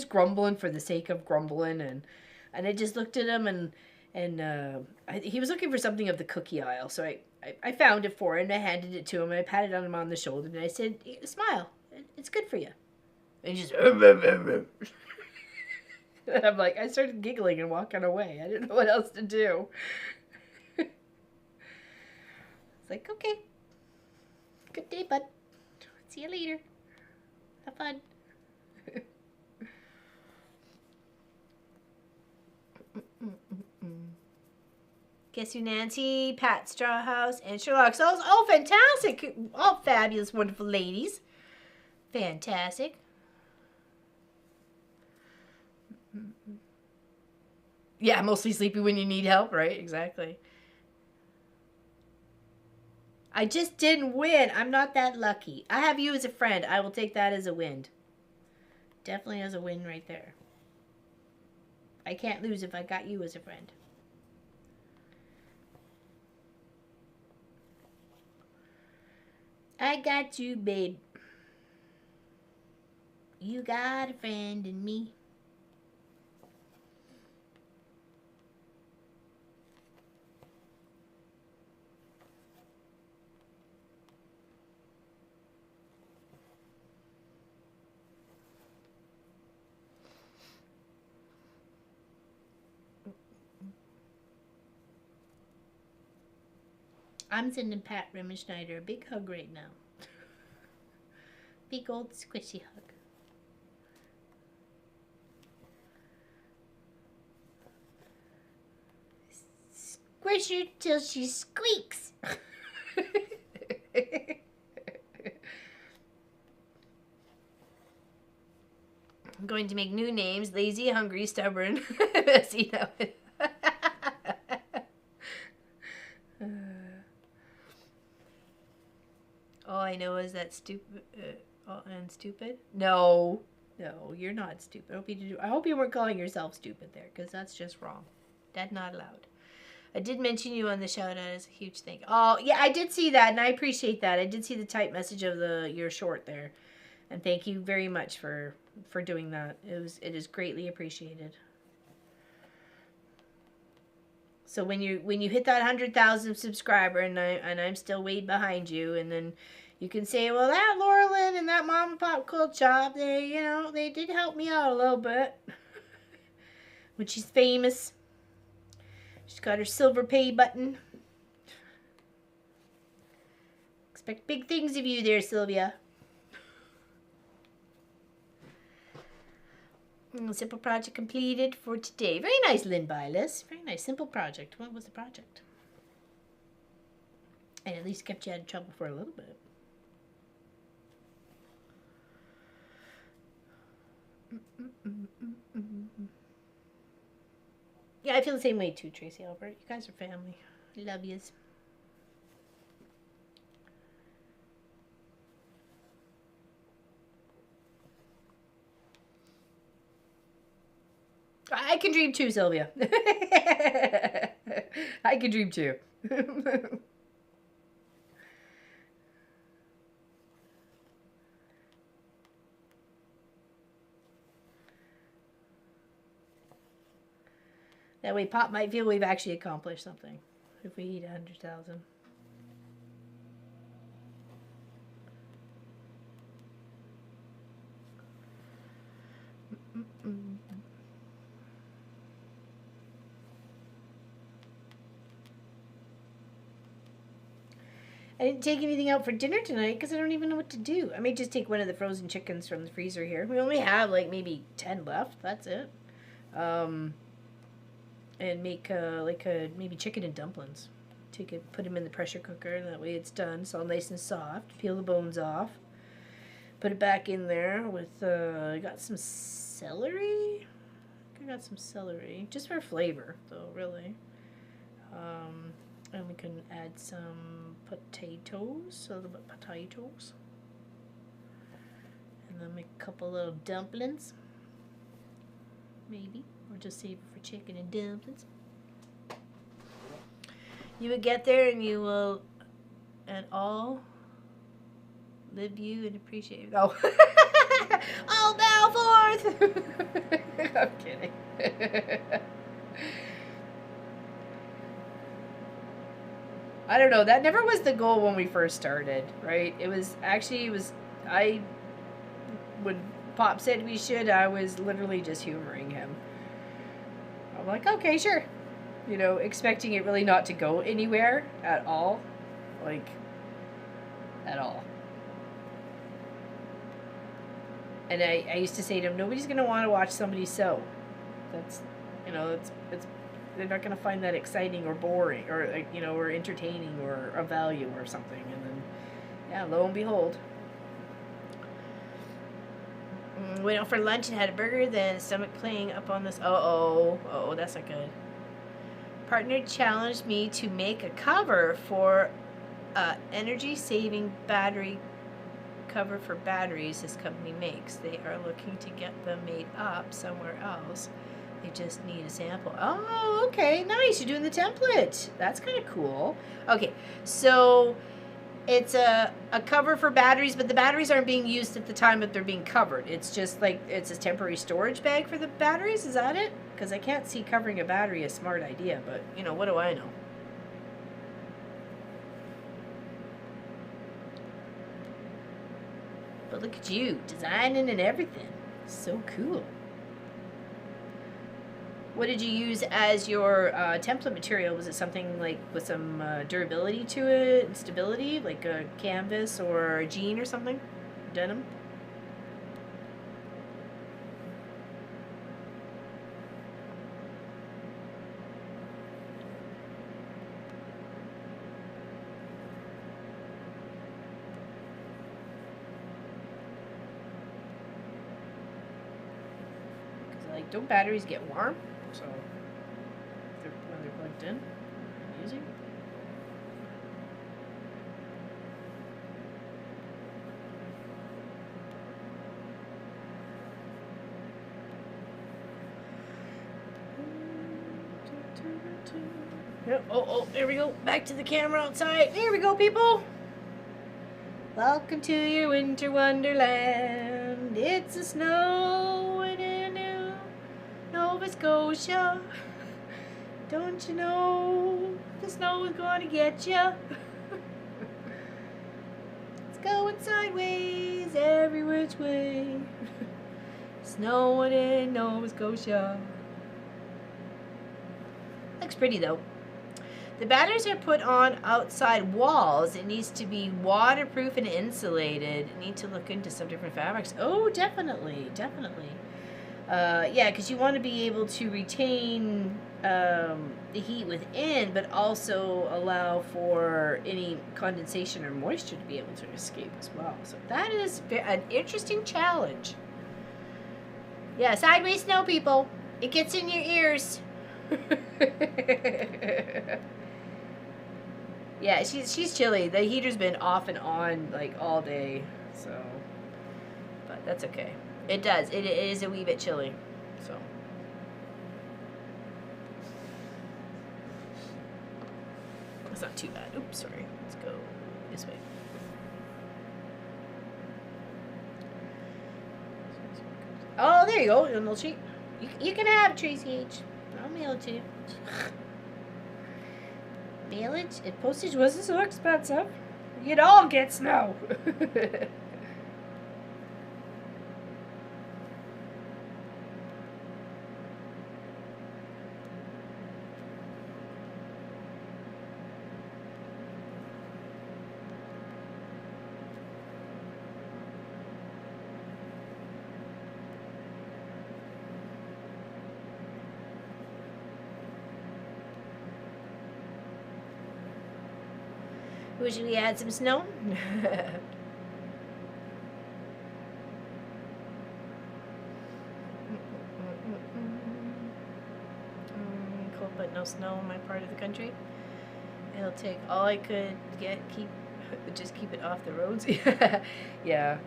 grumbling for the sake of grumbling. And I just looked at him and And he was looking for something of the cookie aisle, so I found it for him, and I handed it to him, and I patted him on the shoulder, and I said, "Smile, it's good for you." And he just, and I'm like, I started giggling and walking away. I didn't know what else to do. It's like, okay, good day, bud. See you later. Have fun. Guess who, Nancy, Pat Strawhouse, and Sherlock Souls. Oh, fantastic. All fabulous, wonderful ladies. Fantastic. Yeah, mostly sleepy when you need help, right? Exactly. I just didn't win. I'm not that lucky. I have you as a friend. I will take that as a win. Definitely as a win right there. I can't lose if I got you as a friend. I got you, babe. You got a friend in me. I'm sending Pat Schneider a big hug right now. Big old squishy hug. Squish her till she squeaks. I'm going to make new names: lazy, hungry, stubborn, messy. All I know is that stupid and stupid. No, you're not stupid. I hope you weren't calling yourself stupid there, because that's just wrong. That's not allowed. I did mention you on the shout out as a huge thing. Oh yeah, I did see that, and I appreciate that. I did see the type message of your short there, and thank you very much for doing that. It is greatly appreciated. So when you hit that 100,000 subscriber, and I'm still way behind you, and then you can say, well, that Laura Lynn and that mom and pop quilt shop, they did help me out a little bit. When she's famous, she's got her silver pay button. Expect big things of you there, Sylvia. Simple project completed for today. Very nice, Lynn Bylis. Very nice, simple project. What was the project? And at least kept you out of trouble for a little bit. Yeah, I feel the same way too, Tracy Albert. You guys are family. I love yous. I can dream too, Sylvia. I can dream too. That way Pop might feel we've actually accomplished something if we eat 100,000. I didn't take anything out for dinner tonight because I don't even know what to do. I may just take one of the frozen chickens from the freezer here. We only have like maybe 10 left. That's it. And make maybe chicken and dumplings. Take it, put them in the pressure cooker, and that way it's done. It's all nice and soft. Peel the bones off. Put it back in there with I got some celery. I got some celery just for flavor, though, really. And we can add some potatoes, a little bit potatoes. And then make a couple little dumplings. Maybe. Or just save it for chicken and dumplings. You would get there and you will and all live you and appreciate you. Oh. All bow forth! I'm kidding. I don't know. That never was the goal when we first started, right? It was actually, I, when Pop said we should, I was literally just humoring him. I'm like, okay, sure. You know, expecting it really not to go anywhere at all. Like, at all. And I used to say to him, nobody's going to want to watch somebody sew. That's, you know, it's they're not going to find that exciting or boring or, like, you know, or entertaining or of value or something. And then, yeah, lo and behold. Went out for lunch and had a burger, then stomach playing up on this. Oh, that's not good. Partner challenged me to make a cover for energy-saving battery cover for batteries this company makes. They are looking to get them made up somewhere else. They just need a sample. Oh, okay, nice. You're doing the template. That's kind of cool. Okay, so it's a cover for batteries, but the batteries aren't being used at the time that they're being covered. It's just like it's a temporary storage bag for the batteries. Is that it? Because I can't see covering a battery a smart idea, but, you know, what do I know? But look at you, designing and everything. So cool. What did you use as your template material? Was it something like with some durability to it and stability, like a canvas or a jean or something? Denim? Like, don't batteries get warm? So, when they're plugged in, using. Yep. Oh, there we go. Back to the camera outside. There we go, people. Welcome to your winter wonderland. It's a snowing in Nova Scotia. Don't you know the snow is going to get you? It's going sideways every which way. Snowing in Nova Scotia. Looks pretty though. The batteries are put on outside walls. It needs to be waterproof and insulated. Need to look into some different fabrics. Oh, definitely. Yeah, because you want to be able to retain the heat within, but also allow for any condensation or moisture to be able to escape as well. So that is an interesting challenge. Yeah, sideways snow, people. It gets in your ears. Yeah, she's chilly. The heater's been off and on like all day, so, but that's okay. It does. It is a wee bit chilly, so. It's not too bad. Oops, sorry. Let's go this way. Oh, there you go. A little sheet. You can have it, Tracy H. I'll mail it to you. Mailage and postage wasn't so expensive. You'd all get snow. Wish we had some snow. Cold but no snow in my part of the country. It'll take all I could get, just keep it off the roads. Yeah.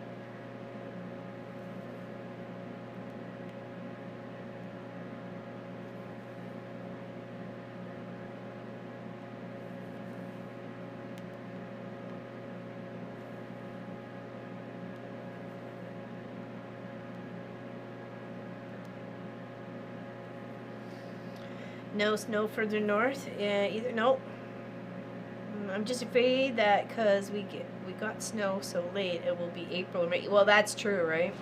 No snow further north. Yeah, either no. I'm just afraid that because we got snow so late, it will be April. Well, that's true, right?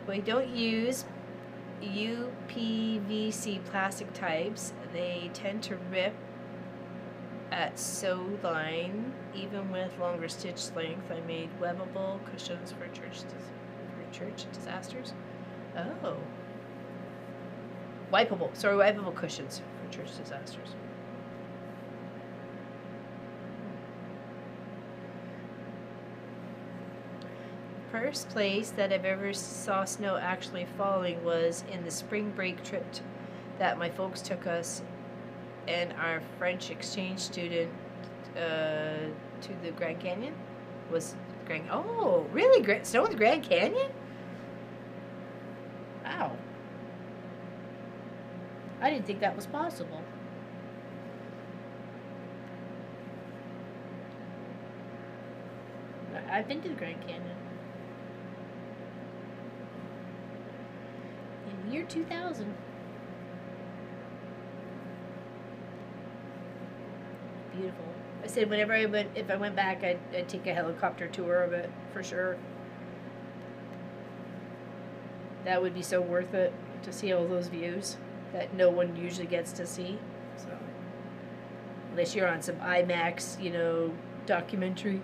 We don't use UPVC plastic types. They tend to rip at sew line, even with longer stitch length. I made webbable cushions for church disasters. Oh. Wipeable cushions for church disasters. First place that I've ever saw snow actually falling was in the spring break trip that my folks took us and our French exchange student to the Grand Canyon. Oh, really? Snow in the Grand Canyon? Wow. I didn't think that was possible. I've been to the Grand Canyon. In the year 2000. Beautiful. I said if I went back, I'd take a helicopter tour of it for sure. That would be so worth it to see all those views that no one usually gets to see. So, unless you're on some IMAX, documentary.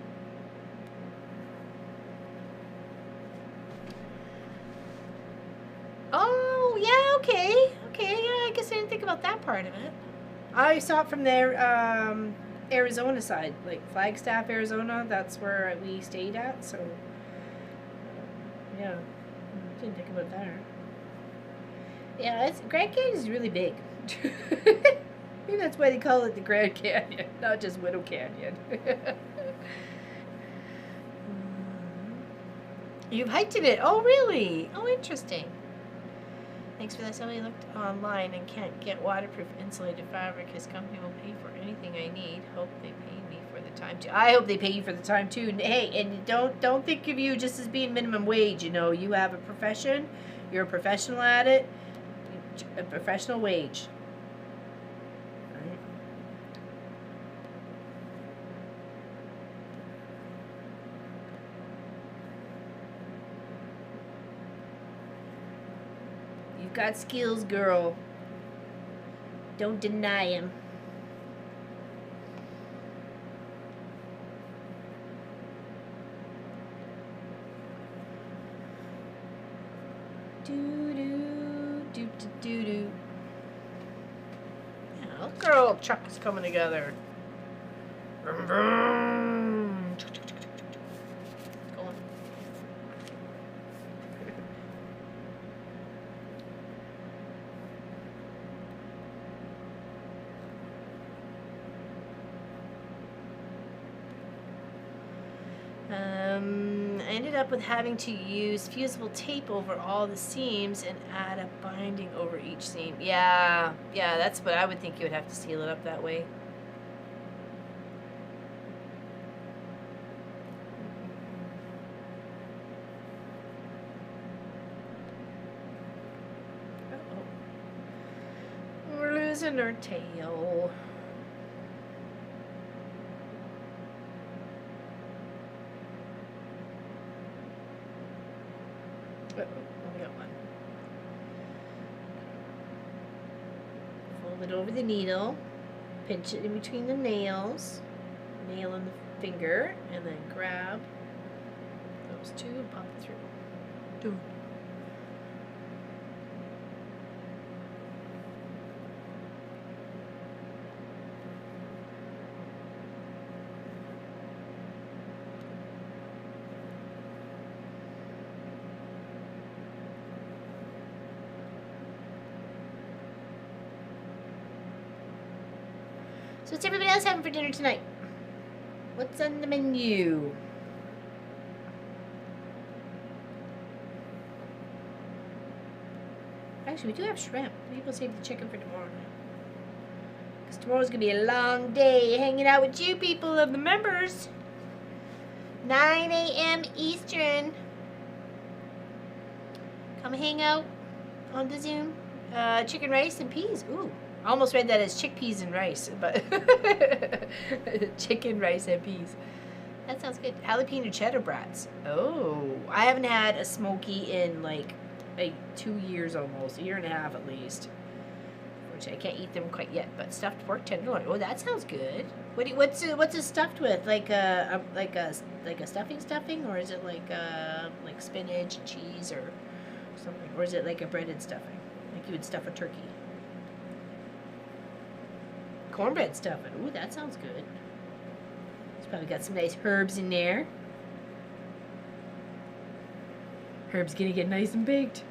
Oh, yeah, okay. Okay, yeah, I guess I didn't think about that part of it. I saw it from their Arizona side, like Flagstaff, Arizona. That's where we stayed at, so yeah, didn't think about that. Yeah, Grand Canyon is really big. Maybe that's why they call it the Grand Canyon, not just Widow Canyon. You've hiked in it? Oh, really? Oh, interesting. Thanks for that. Somebody looked online and can't get waterproof insulated fabric. His company will pay for anything I need. Hope they pay me for the time too. I hope they pay you for the time too. And hey, and don't think of you just as being minimum wage. You have a profession. You're a professional at it. A professional wage. Right. You've got skills, girl. Don't deny him. Do. Yeah, look, girl, Chuck's coming together. Vroom, vroom. Go on. I ended up with having to use fusible tape over all the seams and add a binding over each seam. Yeah, that's what I would think you would have to seal it up that way. Uh-oh. We're losing our tail. Only got one. Fold it over the needle, pinch it in between the nails, nail in the finger, and then grab those two and pop it through. Boom. So what's everybody else having for dinner tonight? What's on the menu? Actually, we do have shrimp. Maybe we'll save the chicken for tomorrow. Because tomorrow's going to be a long day hanging out with you people of the members. 9 a.m. Eastern. Come hang out on the Zoom. Chicken rice and peas. Ooh, I almost read that as chickpeas and rice, but chicken, rice, and peas. That sounds good. Jalapeno cheddar brats. Oh, I haven't had a smoky in like 2 years almost, a year and a half at least. Which I can't eat them quite yet, but stuffed pork tenderloin. Oh, that sounds good. What's it stuffed with? Like a stuffing, or is it like spinach and cheese or something, or is it like a breaded stuffing, like you would stuff a turkey? Cornbread stuffing. Ooh, that sounds good. It's probably got some nice herbs in there. Herbs gonna get nice and baked.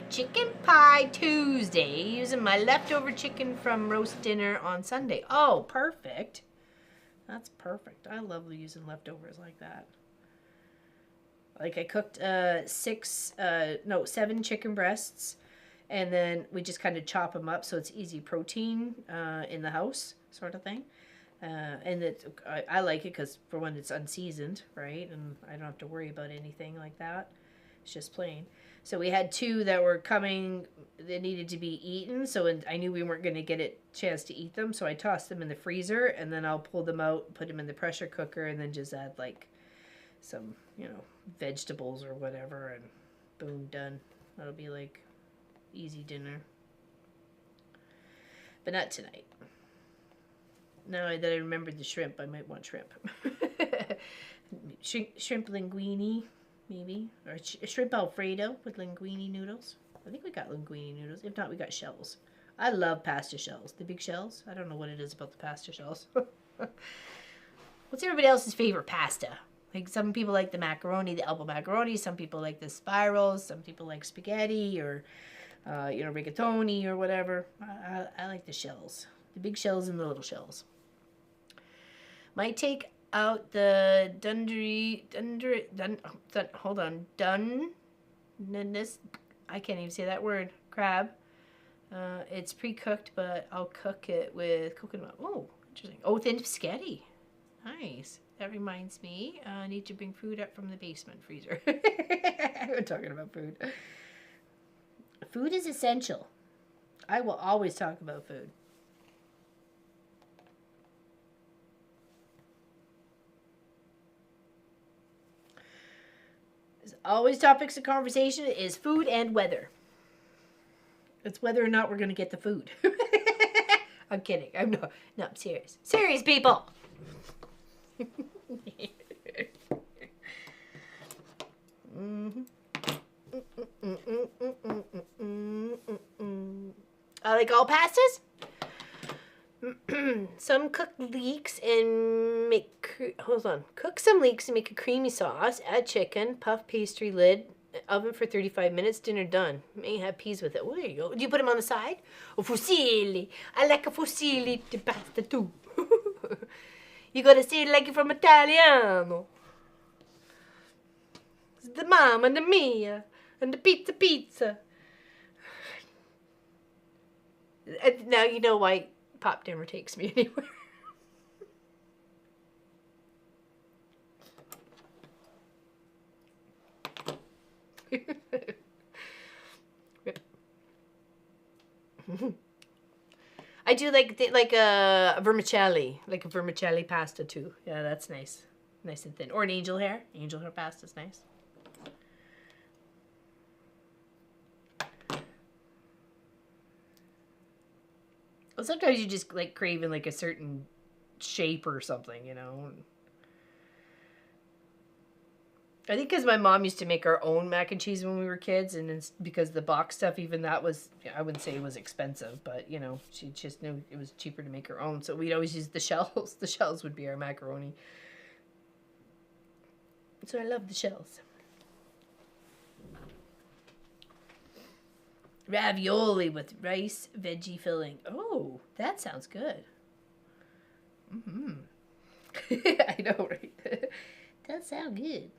Chicken Pie Tuesday, using my leftover chicken from roast dinner on Sunday. Oh, perfect. That's perfect. I love using leftovers like that. Like I cooked 7 chicken breasts, and then we just kind of chop them up so it's easy protein in the house sort of thing. And I like it because for one, it's unseasoned, right? And I don't have to worry about anything like that. It's just plain. So we had 2 that were coming that needed to be eaten. So I knew we weren't going to get a chance to eat them. So I tossed them in the freezer, and then I'll pull them out, put them in the pressure cooker, and then just add like some, vegetables or whatever, and boom, done. That'll be like easy dinner. But not tonight. Now that I remembered the shrimp, I might want shrimp. Shrimp linguine, maybe. Or shrimp alfredo with linguine noodles. I think we got linguine noodles. If not, we got shells. I love pasta shells. The big shells. I don't know what it is about the pasta shells. What's everybody else's favorite pasta? Like, some people like the macaroni, the elbow macaroni. Some people like the spirals. Some people like spaghetti or, rigatoni or whatever. I like the shells. The big shells and the little shells. Might take out the I can't even say that word. Crab. It's pre-cooked, but I'll cook it with coconut. Oh, interesting. Oh, thin spaghetti. Nice. That reminds me, I need to bring food up from the basement freezer. We're talking about food. Food is essential. I will always talk about food. There's always topics of conversation is food and weather. It's whether or not we're going to get the food. I'm kidding. I'm serious. Serious, people. I like all pastas. Some cook leeks and cook some leeks and make a creamy sauce. Add chicken, puff pastry lid, oven for 35 minutes. Dinner done. May have peas with it. Oh, there you go. Do you put them on the side? Oh, fusilli. I like a fusilli di pasta too. You gotta say it like you're from Italiano. It's the mamma and the mia and the pizza. And now you know why Pop never takes me anywhere. I do like a vermicelli, like a vermicelli pasta too. Yeah, that's nice, nice and thin. Or an angel hair. Angel hair pasta's nice. Well, sometimes you just like craving like a certain shape or something, I think because my mom used to make our own mac and cheese when we were kids, and it's because the box stuff, even that was, I wouldn't say it was expensive, but, she just knew it was cheaper to make her own, so we'd always use the shells. The shells would be our macaroni. So I love the shells. Ravioli with rice veggie filling. Oh, that sounds good. I know, right? That sounds good.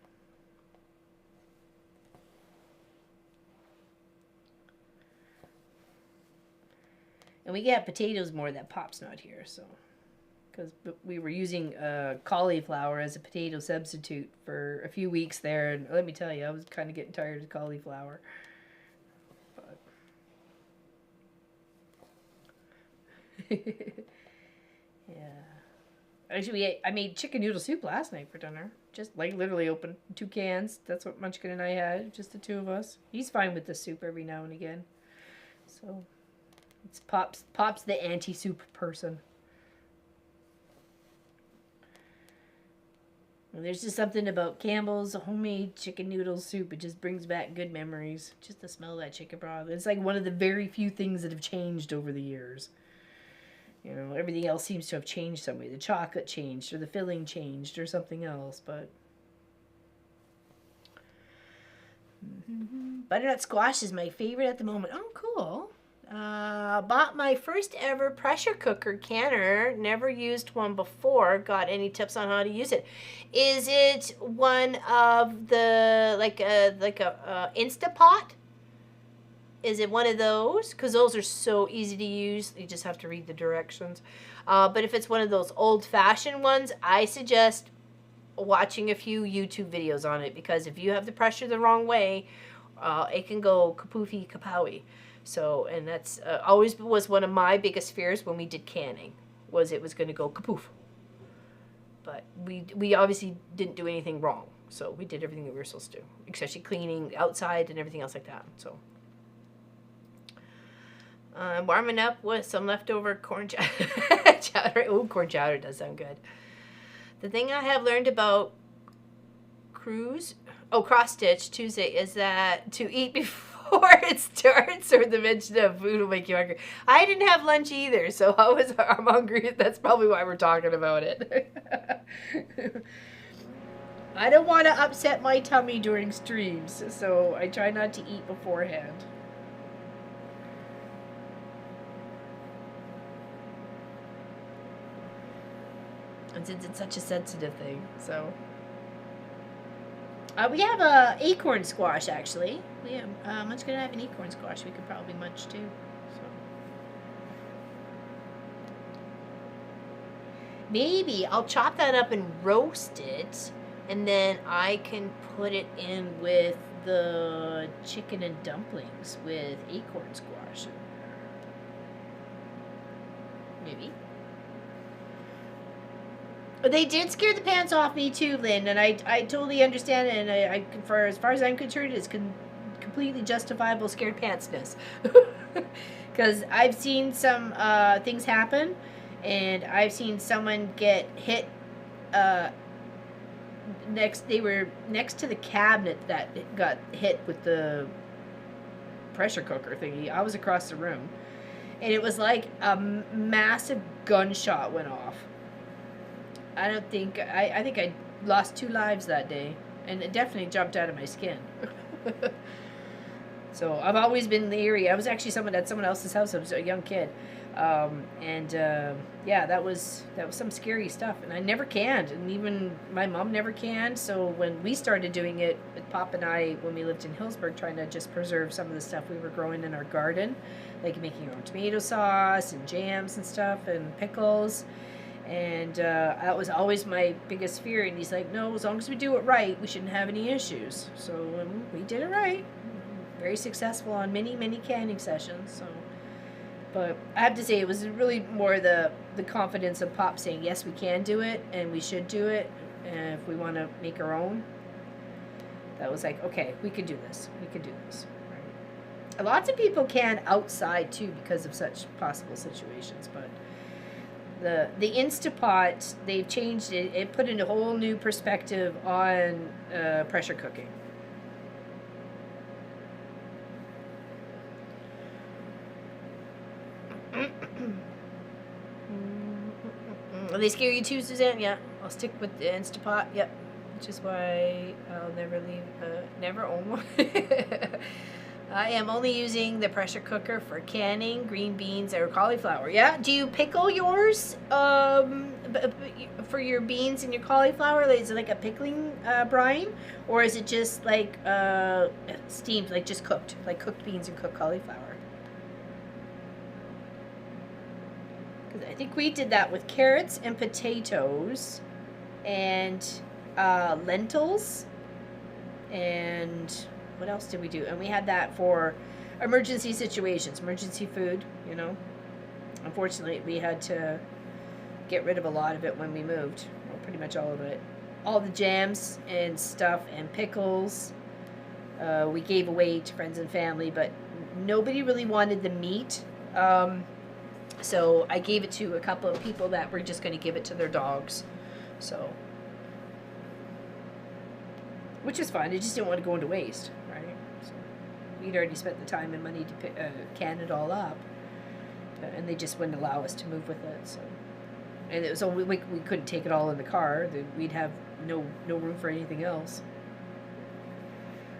And we get potatoes more that Pop's not here, so because we were using cauliflower as a potato substitute for a few weeks there, and let me tell you, I was kind of getting tired of cauliflower. But yeah. Actually, I made chicken noodle soup last night for dinner. Just like literally opened 2 cans. That's what Munchkin and I had, just the 2 of us. He's fine with the soup every now and again. So it's Pop's the anti-soup person. And there's just something about Campbell's homemade chicken noodle soup. It just brings back good memories. Just the smell of that chicken broth. It's like one of the very few things that have changed over the years. You know, everything else seems to have changed some way. The chocolate changed, or the filling changed, or something else. But butternut squash is my favorite at the moment. Oh, cool. Bought my first ever pressure cooker canner. Never used one before. Got any tips on how to use it? Is it one of the like a Instapot? Is it one of those? Because those are so easy to use. You just have to read the directions. But if it's one of those old-fashioned ones, I suggest watching a few YouTube videos on it. Because if you have the pressure the wrong way, it can go kapoofy kapowie. So, and that's always was one of my biggest fears when we did canning, was it was going to go kapoof. But we obviously didn't do anything wrong. So we did everything that we were supposed to do. Especially cleaning outside and everything else like that. So. Warming up with some leftover corn chowder. Oh, corn chowder does sound good. The thing I have learned about cross stitch Tuesday is that to eat before it starts, or the mention of food will make you hungry. I didn't have lunch either, so I'm hungry. That's probably why we're talking about it. I don't want to upset my tummy during streams, so I try not to eat beforehand. And since it's such a sensitive thing, so we have acorn squash actually. We have Munch's gonna have an acorn squash. We could probably munch too. So maybe I'll chop that up and roast it, and then I can put it in with the chicken and dumplings with acorn squash. Maybe. They did scare the pants off me too, Lynn, and I totally understand it, and I for as far as I'm concerned, it's completely justifiable scared pantsness. Because I've seen some things happen, and I've seen someone get hit. They were next to the cabinet that got hit with the pressure cooker thingy. I was across the room, and it was like a massive gunshot went off. I think I lost 2 lives that day, and it definitely jumped out of my skin. So I've always been leery. I was actually at someone else's house. I was a young kid, yeah, that was some scary stuff. And I never canned, and even my mom never canned. So when we started doing it, with Pop and I, when we lived in Hillsburg, trying to just preserve some of the stuff we were growing in our garden, like making our own tomato sauce and jams and stuff and pickles. And that was always my biggest fear. And he's like, no, as long as we do it right, we shouldn't have any issues. So we did it right. Very successful on many, many canning sessions. So, but I have to say, it was really more the confidence of Pop saying, yes, we can do it, and we should do it. And if we want to make our own, that was like, okay, we can do this. We can do this. Right? Lots of people can outside, too, because of such possible situations. But the Instapot, they've changed it. It put in a whole new perspective on pressure cooking. They scare you too, Suzanne? Yeah, I'll stick with the Instapot. Yep, which is why I'll never never own one. I am only using the pressure cooker for canning green beans or cauliflower. Yeah, do you pickle yours for your beans and your cauliflower? Is it like a pickling brine, or is it just like steamed, like just cooked, like cooked beans and cooked cauliflower? Because I think we did that with carrots and potatoes and lentils. And what else did we do? And we had that for emergency situations, emergency food, you know. Unfortunately, we had to get rid of a lot of it when we moved. Well, pretty much all of it. All the jams and stuff and pickles we gave away to friends and family, but nobody really wanted the meat. So I gave it to a couple of people that were just going to give it to their dogs. So, which is fine. I just didn't want to go into waste, right? So we'd already spent the time and money to can it all up, and they just wouldn't allow us to move with it. So, and it was only we couldn't take it all in the car. We'd have no room for anything else.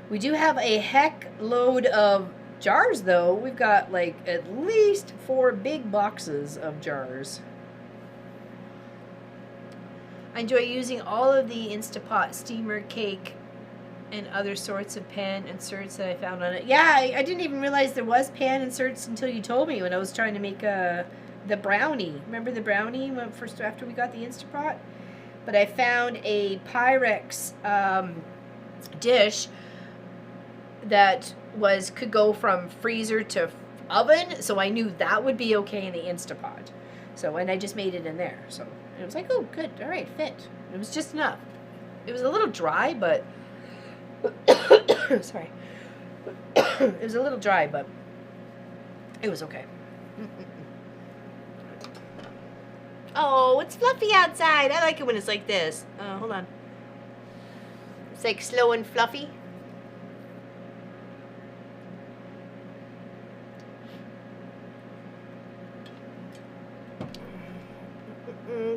We do have a heck load of jars, though. We've got like at least 4 big boxes of jars. I enjoy using all of the Instapot steamer cake and other sorts of pan inserts that I found on it. Yeah, I didn't even realize there was pan inserts until you told me when I was trying to make the brownie. Remember the brownie first after we got the Instapot? But I found a Pyrex dish that could go from freezer to oven, so I knew that would be okay in the Instapot. So, and I just made it in there. So it was like, oh, good, all right, fit. It was just enough. It was a little dry, but sorry. It was a little dry, but it was okay. Oh, it's fluffy outside. I like it when it's like this. Hold on. It's like slow and fluffy.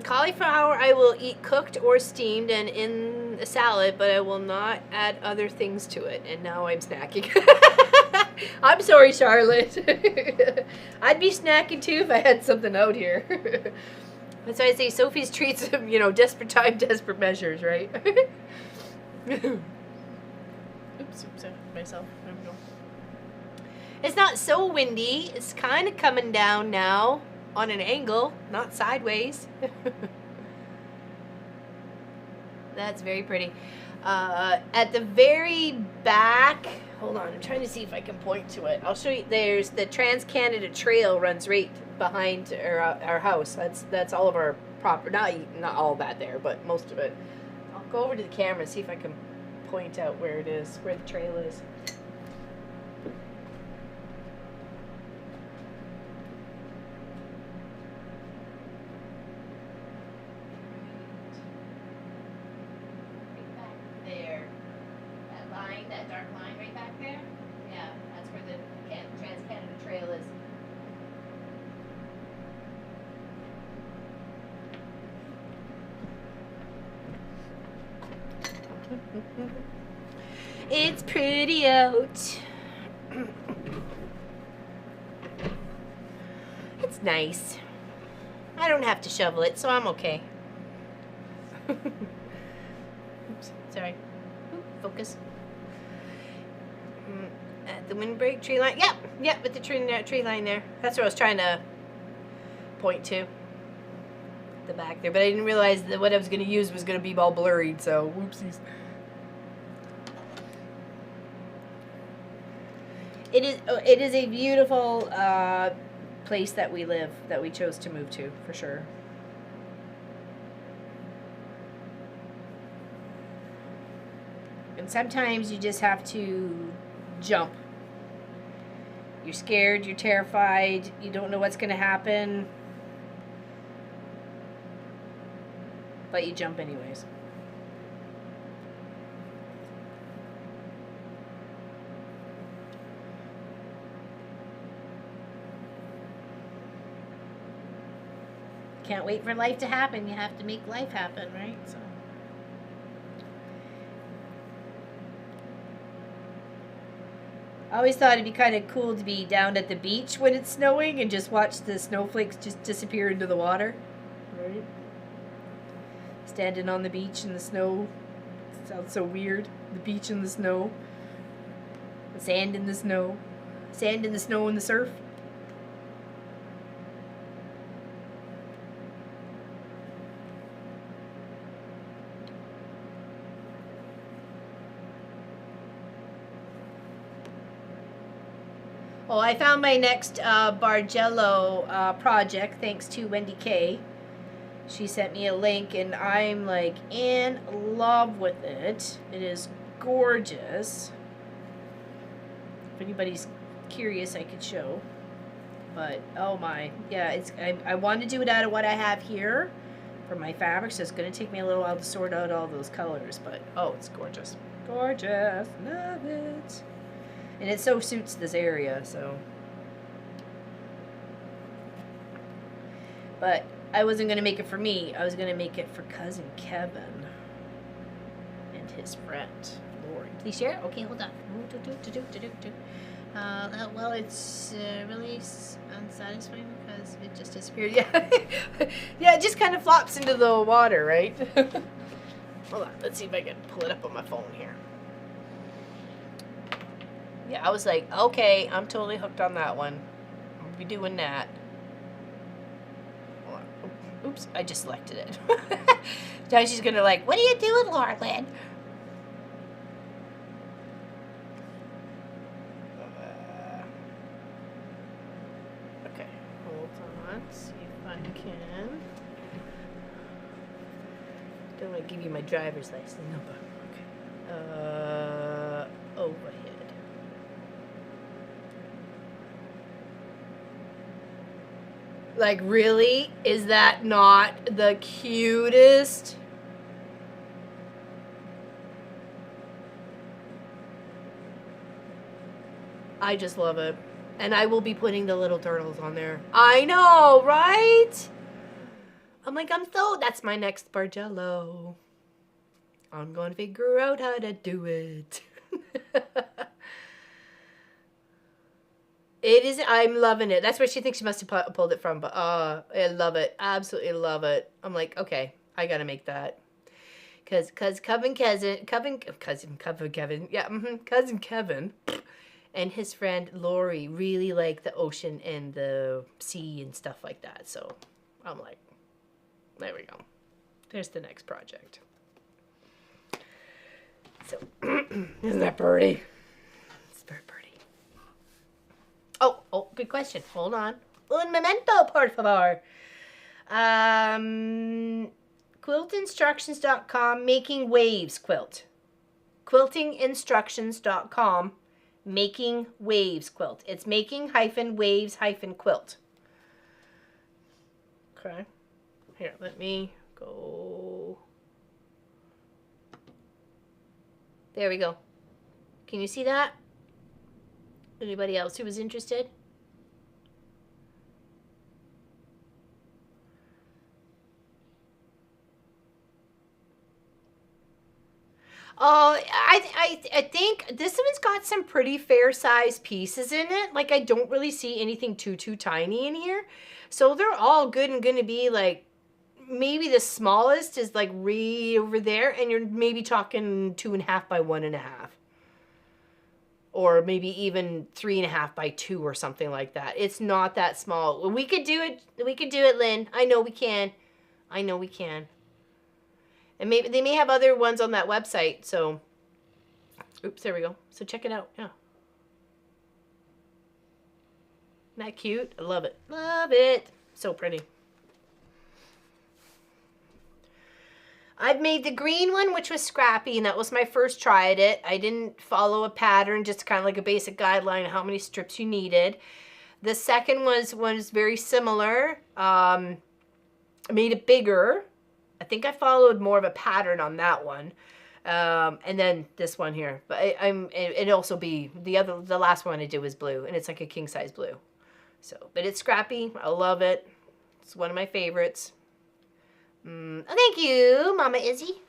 Cauliflower I will eat cooked or steamed and in a salad, but I will not add other things to it. And now I'm snacking. I'm sorry, Charlotte. I'd be snacking too if I had something out here. That's why I say Sophie's treats, desperate time, desperate measures, right? Oops, myself. There we go. It's not so windy. It's kind of coming down now. On an angle, not sideways. That's very pretty. At the very back, hold on, I'm trying to see if I can point to it. I'll show you. There's the Trans-Canada Trail runs right behind our house. That's all of our property. Not all of that there, but most of it. I'll go over to the camera and see if I can point out where it is, where the trail is. That dark line right back there, yeah, that's where the Trans-Canada Trail is. It's pretty out. It's nice. I don't have to shovel it, so I'm okay. Oops, sorry. Ooh, focus. At the windbreak tree line. Yep, with the tree line there. That's what I was trying to point to. The back there. But I didn't realize that what I was going to use was going to be all blurred, so whoopsies. It is a beautiful place that we live, that we chose to move to, for sure. And sometimes you just have to jump. You're scared, you're terrified, you don't know what's going to happen, but you jump anyways. Can't wait for life to happen. You have to make life happen, right? So. I always thought it'd be kind of cool to be down at the beach when it's snowing and just watch the snowflakes just disappear into the water. Right? Standing on the beach in the snow. It sounds so weird. The beach in the snow. The sand in the snow. Sand in the snow and the surf. Oh, I found my next Bargello project thanks to Wendy K. She sent me a link and I'm like in love with it. It is gorgeous. If anybody's curious, I could show. But oh my, yeah, I want to do it out of what I have here for my fabric, so it's going to take me a little while to sort out all those colors. But oh, it's gorgeous. Gorgeous. Love it. And it so suits this area, so. But I wasn't going to make it for me. I was going to make it for cousin Kevin and his friend, Lori. Please share? Okay, hold on. Well, it's really unsatisfying because it just disappeared. Yeah. Yeah, it just kind of flops into the water, right? Hold on. Let's see if I can pull it up on my phone here. Yeah, I was like, okay, I'm totally hooked on that one. I'll be doing that. Oops, I just selected it. Now she's going to like, what are you doing, Laura Lynn? Okay, hold on. See if I can. Don't want to give you my driver's license number. Okay. Overhead. Like, really? Is that not the cutest? I just love it. And I will be putting the little turtles on there. I know, right? I'm like, that's my next Bargello. I'm going to figure out how to do it. It is, I'm loving it. That's where she thinks she must have pulled it from, but I love it. Absolutely love it. I'm like, okay, I gotta make that. Cause cousin Kevin and his friend Lori really like the ocean and the sea and stuff like that. So I'm like, there we go. There's the next project. So, isn't that pretty? It's very pretty. Oh, good question. Hold on. Un momento, por favor. Quiltinstructions.com, making waves quilt. Quiltinginstructions.com, making waves quilt. It's making-waves-quilt. Okay. Here, let me go. There we go. Can you see that? Anybody else who was interested? Oh, I think this one's got some pretty fair sized pieces in it. Like, I don't really see anything too tiny in here. So they're all good and going to be like, maybe the smallest is like way over there, and you're maybe talking 2.5 by 1.5. Or maybe even 3.5 by 2 or something like that. It's not that small. We could do it. We could do it, Lynn. I know we can. I know we can. And maybe they may have other ones on that website. So, oops, there we go. So check it out. Yeah. Isn't that cute? I love it. Love it. So pretty. I've made the green one, which was scrappy, and that was my first try at it. I didn't follow a pattern, just kind of like a basic guideline of how many strips you needed. The second was very similar. I made it bigger. I think I followed more of a pattern on that one. And then this one here. But it'd also be, the last one I did was blue, and it's like a king size blue. So, but it's scrappy. I love it. It's one of my favorites. Thank you, Mama Izzy.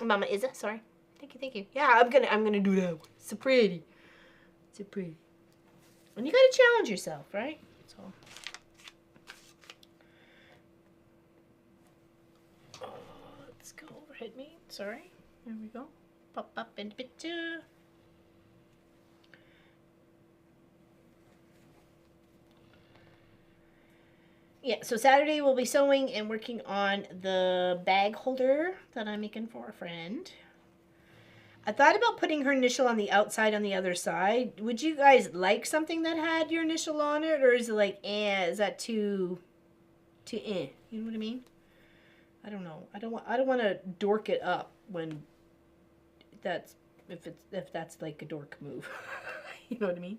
Mama Izza, sorry. Thank you. Yeah, I'm gonna do that one. It's so pretty. So pretty. And you gotta challenge yourself, right? So. Let's go overhead me. Sorry. There we go. Pop up in the picture. Yeah, so Saturday we'll be sewing and working on the bag holder that I'm making for a friend. I thought about putting her initial on the outside on the other side. Would you guys like something that had your initial on it, or is it like, is that too You know what I mean? I don't know. I don't want to dork it up when if that's like a dork move. You know what I mean?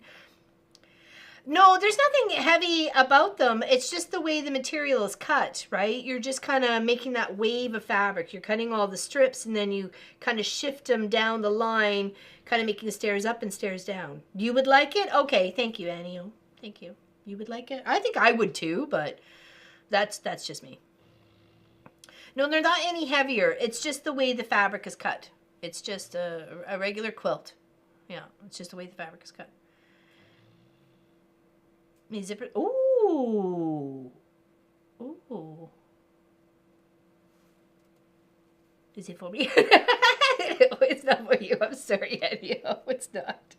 No, there's nothing heavy about them. It's just the way the material is cut, right? You're just kind of making that wave of fabric. You're cutting all the strips and then you kind of shift them down the line, kind of making the stairs up and stairs down. You would like it? Okay, thank you, Annie. Thank you. You would like it? I think I would too, but that's just me. No, they're not any heavier. It's just the way the fabric is cut. It's just a regular quilt. Yeah, it's just the way the fabric is cut. Me zipper. Ooh. Ooh. Is it for me? No, it's not for you. I'm sorry, Annie. No, it's not.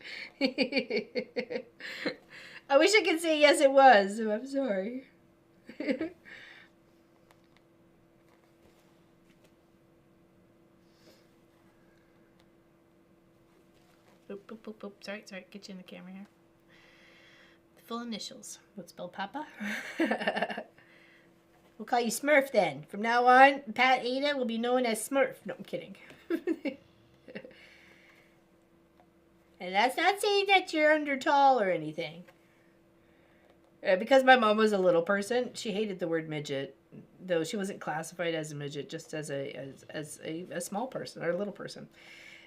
I wish I could say yes, it was. I'm sorry. Boop, boop, boop, boop. Sorry. Get you in the camera here. Full initials. Would spell Papa. We'll call you Smurf then. From now on, Pat Ada will be known as Smurf. No, I'm kidding. And that's not saying that you're under tall or anything. Because my mom was a little person, she hated the word midget, though she wasn't classified as a midget, just as a small person or a little person.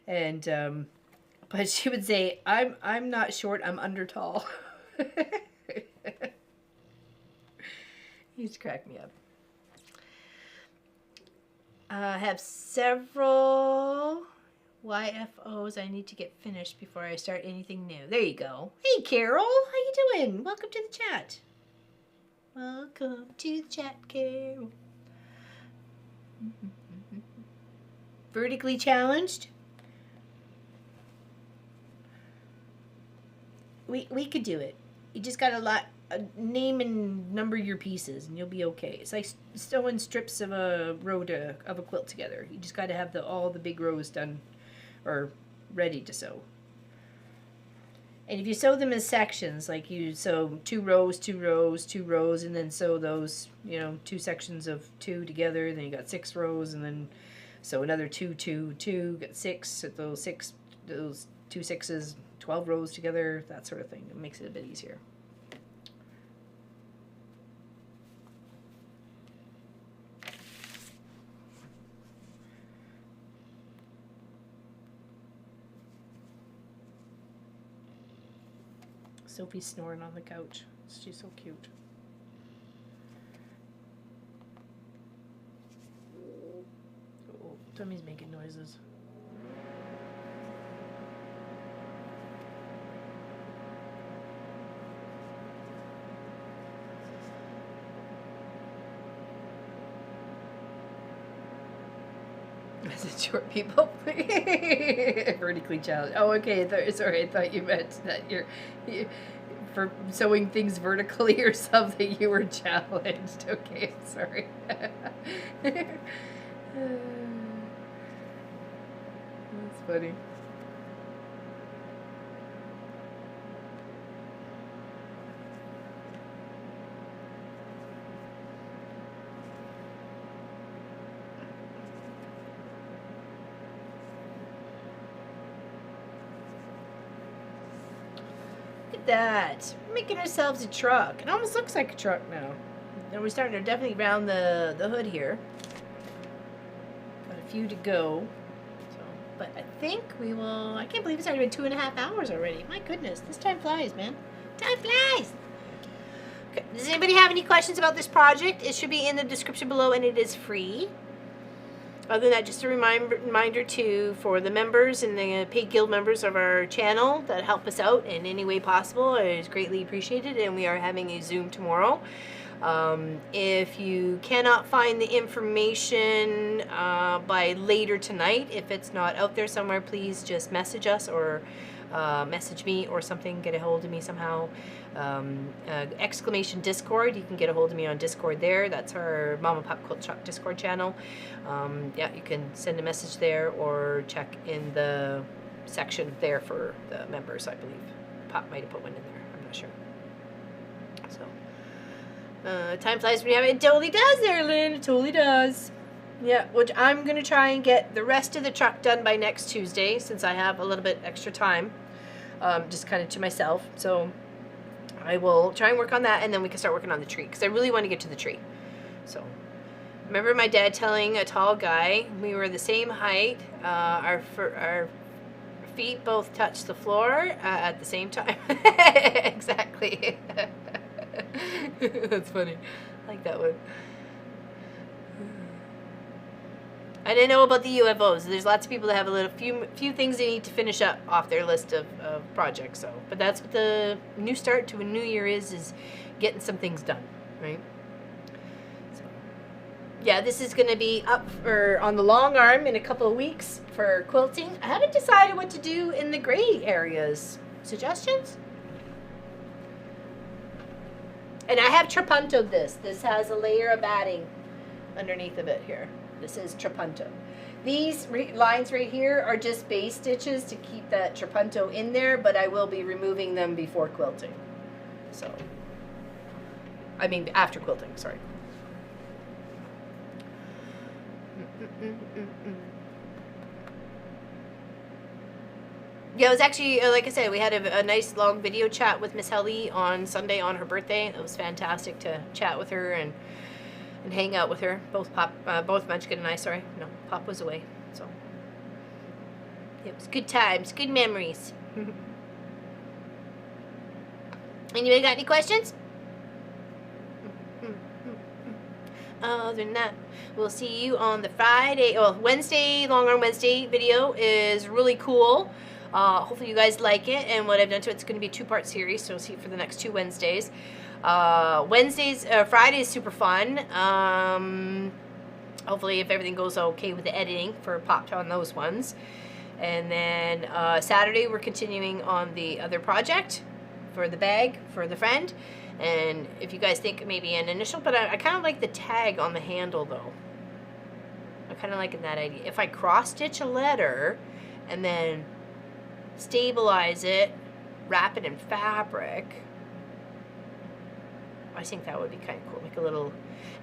And but she would say, "I'm not short. I'm under tall." He used to crack me up. I have several YFOs I need to get finished before I start anything new. There you go. Hey, Carol. How you doing? Welcome to the chat. Welcome to the chat, Carol. Vertically challenged. We could do it. You just got to name and number your pieces, and you'll be okay. It's like sewing strips of a row of a quilt together. You just got to have all the big rows done or ready to sew. And if you sew them in sections, like you sew 2 rows, 2 rows, 2 rows, and then sew those, 2 sections of 2 together, then you got 6 rows, and then sew another 2, 2, 2, got 6, those 2 6s, 12 rows together, that sort of thing. It makes it a bit easier. Sophie's snoring on the couch. She's so cute. Oh, Tommy's making noises. Is it short people? Vertically challenged. Oh, okay. Sorry, I thought you meant that you're for sewing things vertically or something. You were challenged. Okay, I'm sorry. That's funny. That. We're making ourselves a truck. It almost looks like a truck now. And we're starting to definitely round the hood here. Got a few to go. So, but I think we will. I can't believe it's already been 2.5 hours already. My goodness, this time flies, man. Time flies. Okay. Does anybody have any questions about this project? It should be in the description below, and it is free. Other than that, just a reminder too for the members and the paid guild members of our channel that help us out in any way possible. It is greatly appreciated, and we are having a Zoom tomorrow. If you cannot find the information by later tonight, if it's not out there somewhere, please just message us or message me or something, get a hold of me somehow. Exclamation Discord, you can get a hold of me on Discord there. That's our Mama Pop Quilt Shop Discord channel. Yeah, you can send a message there or check in the section there for the members, I believe. Pop might have put one in there, I'm not sure. So, time flies when you have it. It totally does there, Lynn, it totally does. Yeah, which I'm going to try and get the rest of the truck done by next Tuesday, since I have a little bit extra time, just kind of to myself. So I will try and work on that, and then we can start working on the tree, because I really want to get to the tree. So, remember my dad telling a tall guy, we were the same height, our feet both touched the floor at the same time. Exactly. That's funny. I like that one. I didn't know about the UFOs. There's lots of people that have a few things they need to finish up off their list of projects. So, but that's what the new start to a new year is getting some things done, right? So, yeah, this is going to be up on the long arm in a couple of weeks for quilting. I haven't decided what to do in the gray areas. Suggestions? And I have trapuntoed this. This has a layer of batting underneath of it here. This is trapunto. These lines right here are just base stitches to keep that trapunto in there, but I will be removing them before quilting. So, I mean after quilting, sorry. Yeah, it was actually, like I said, we had a nice long video chat with Miss Helly on Sunday on her birthday. It was fantastic to chat with her and hang out with her. Both Munchkin and I, sorry. No, Pop was away. So, it was good times, good memories. Anybody got any questions? Other than that, we'll see you on the Wednesday, Long Arm Wednesday video is really cool. Hopefully you guys like it and what I've done to it. It's going to be a 2-part series, so we'll see it for the next 2 Wednesdays. Friday is super fun. Hopefully if everything goes okay with the editing for Pop on those ones. And then Saturday we're continuing on the other project for the bag for the friend. And if you guys think maybe an initial, but I kind of like the tag on the handle though. I kind of like that idea. If I cross stitch a letter and then stabilize it, wrap it in fabric, I think that would be kind of cool. Make a little,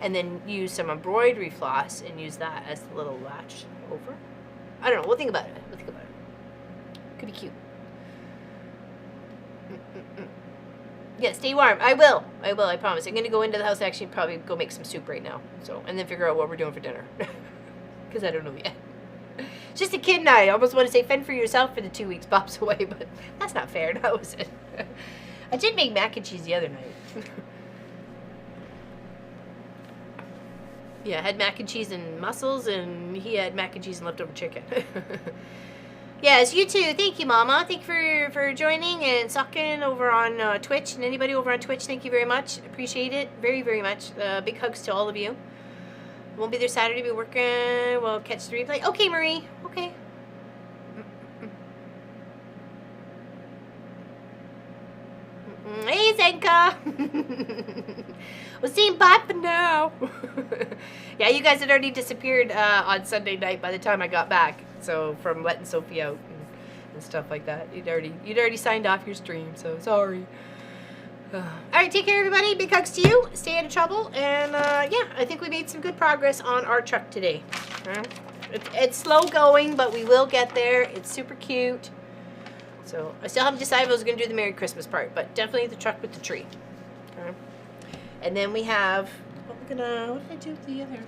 and then use some embroidery floss and use that as the little latch over. I don't know. We'll think about it. Could be cute. Yeah, stay warm. I will. I promise. I'm gonna go into the house and actually probably go make some soup right now. So, and then figure out what we're doing for dinner, because I don't know yet. Just a kid night. I almost want to say fend for yourself for the 2 weeks Bob's away, but that's not fair. Now is it? I did make mac and cheese the other night. Yeah, I had mac and cheese and mussels, and he had mac and cheese and leftover chicken. Yes, you too. Thank you, Mama. Thank you for joining and sucking over on Twitch. And anybody over on Twitch, thank you very much. Appreciate it very, very much. Big hugs to all of you. Won't be there Saturday. Be working. We'll catch the replay. Okay, Marie. Okay. Hey, Zenka. We'll see you. Bye for now. Yeah, you guys had already disappeared on Sunday night by the time I got back. So from letting Sophie out and stuff like that, you'd already signed off your stream. So sorry. All right, take care, everybody. Big hugs to you. Stay out of trouble. And yeah, I think we made some good progress on our truck today. It's slow going, but we will get there. It's super cute. So I still haven't decided if I was going to do the Merry Christmas part, but definitely the truck with the tree. Okay. And then we have, what did I do with the other?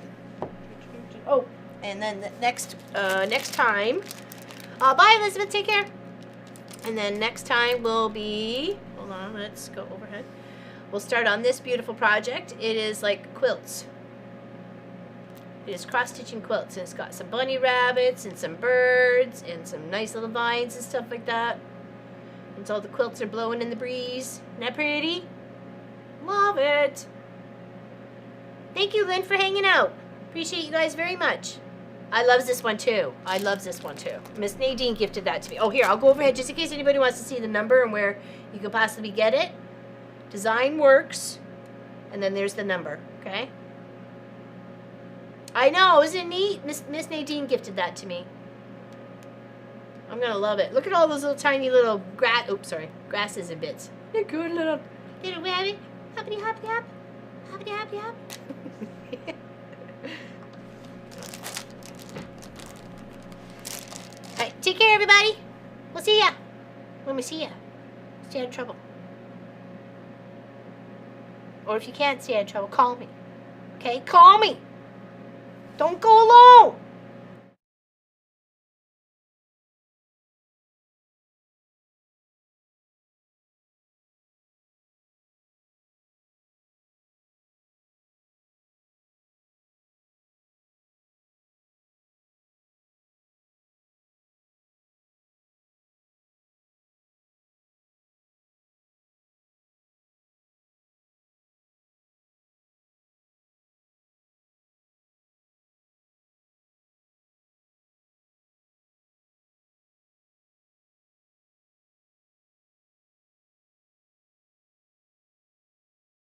Oh, and then the next time, bye Elizabeth, take care. And then next time will be, hold on, let's go overhead. We'll start on this beautiful project. It is like quilts. It is cross-stitching quilts, and it's got some bunny rabbits and some birds and some nice little vines and stuff like that. And so all the quilts are blowing in the breeze. Isn't that pretty? Love it. Thank you, Lynn, for hanging out. Appreciate you guys very much. I loves this one too. I loves this one too. Miss Nadine gifted that to me. Oh, here, I'll go overhead just in case anybody wants to see the number and where you could possibly get it. Design Works. And then there's the number, okay? I know, isn't it neat? Miss Nadine gifted that to me. I'm going to love it. Look at all those little tiny little grasses and bits. They're good little rabbit. Hoppity, hoppity, hop. Hoppity, hoppity, hop. Alright, take care, everybody. We'll see ya when we see ya. Stay out of trouble. Or if you can't stay out of trouble, call me. Okay? Call me. Don't go alone.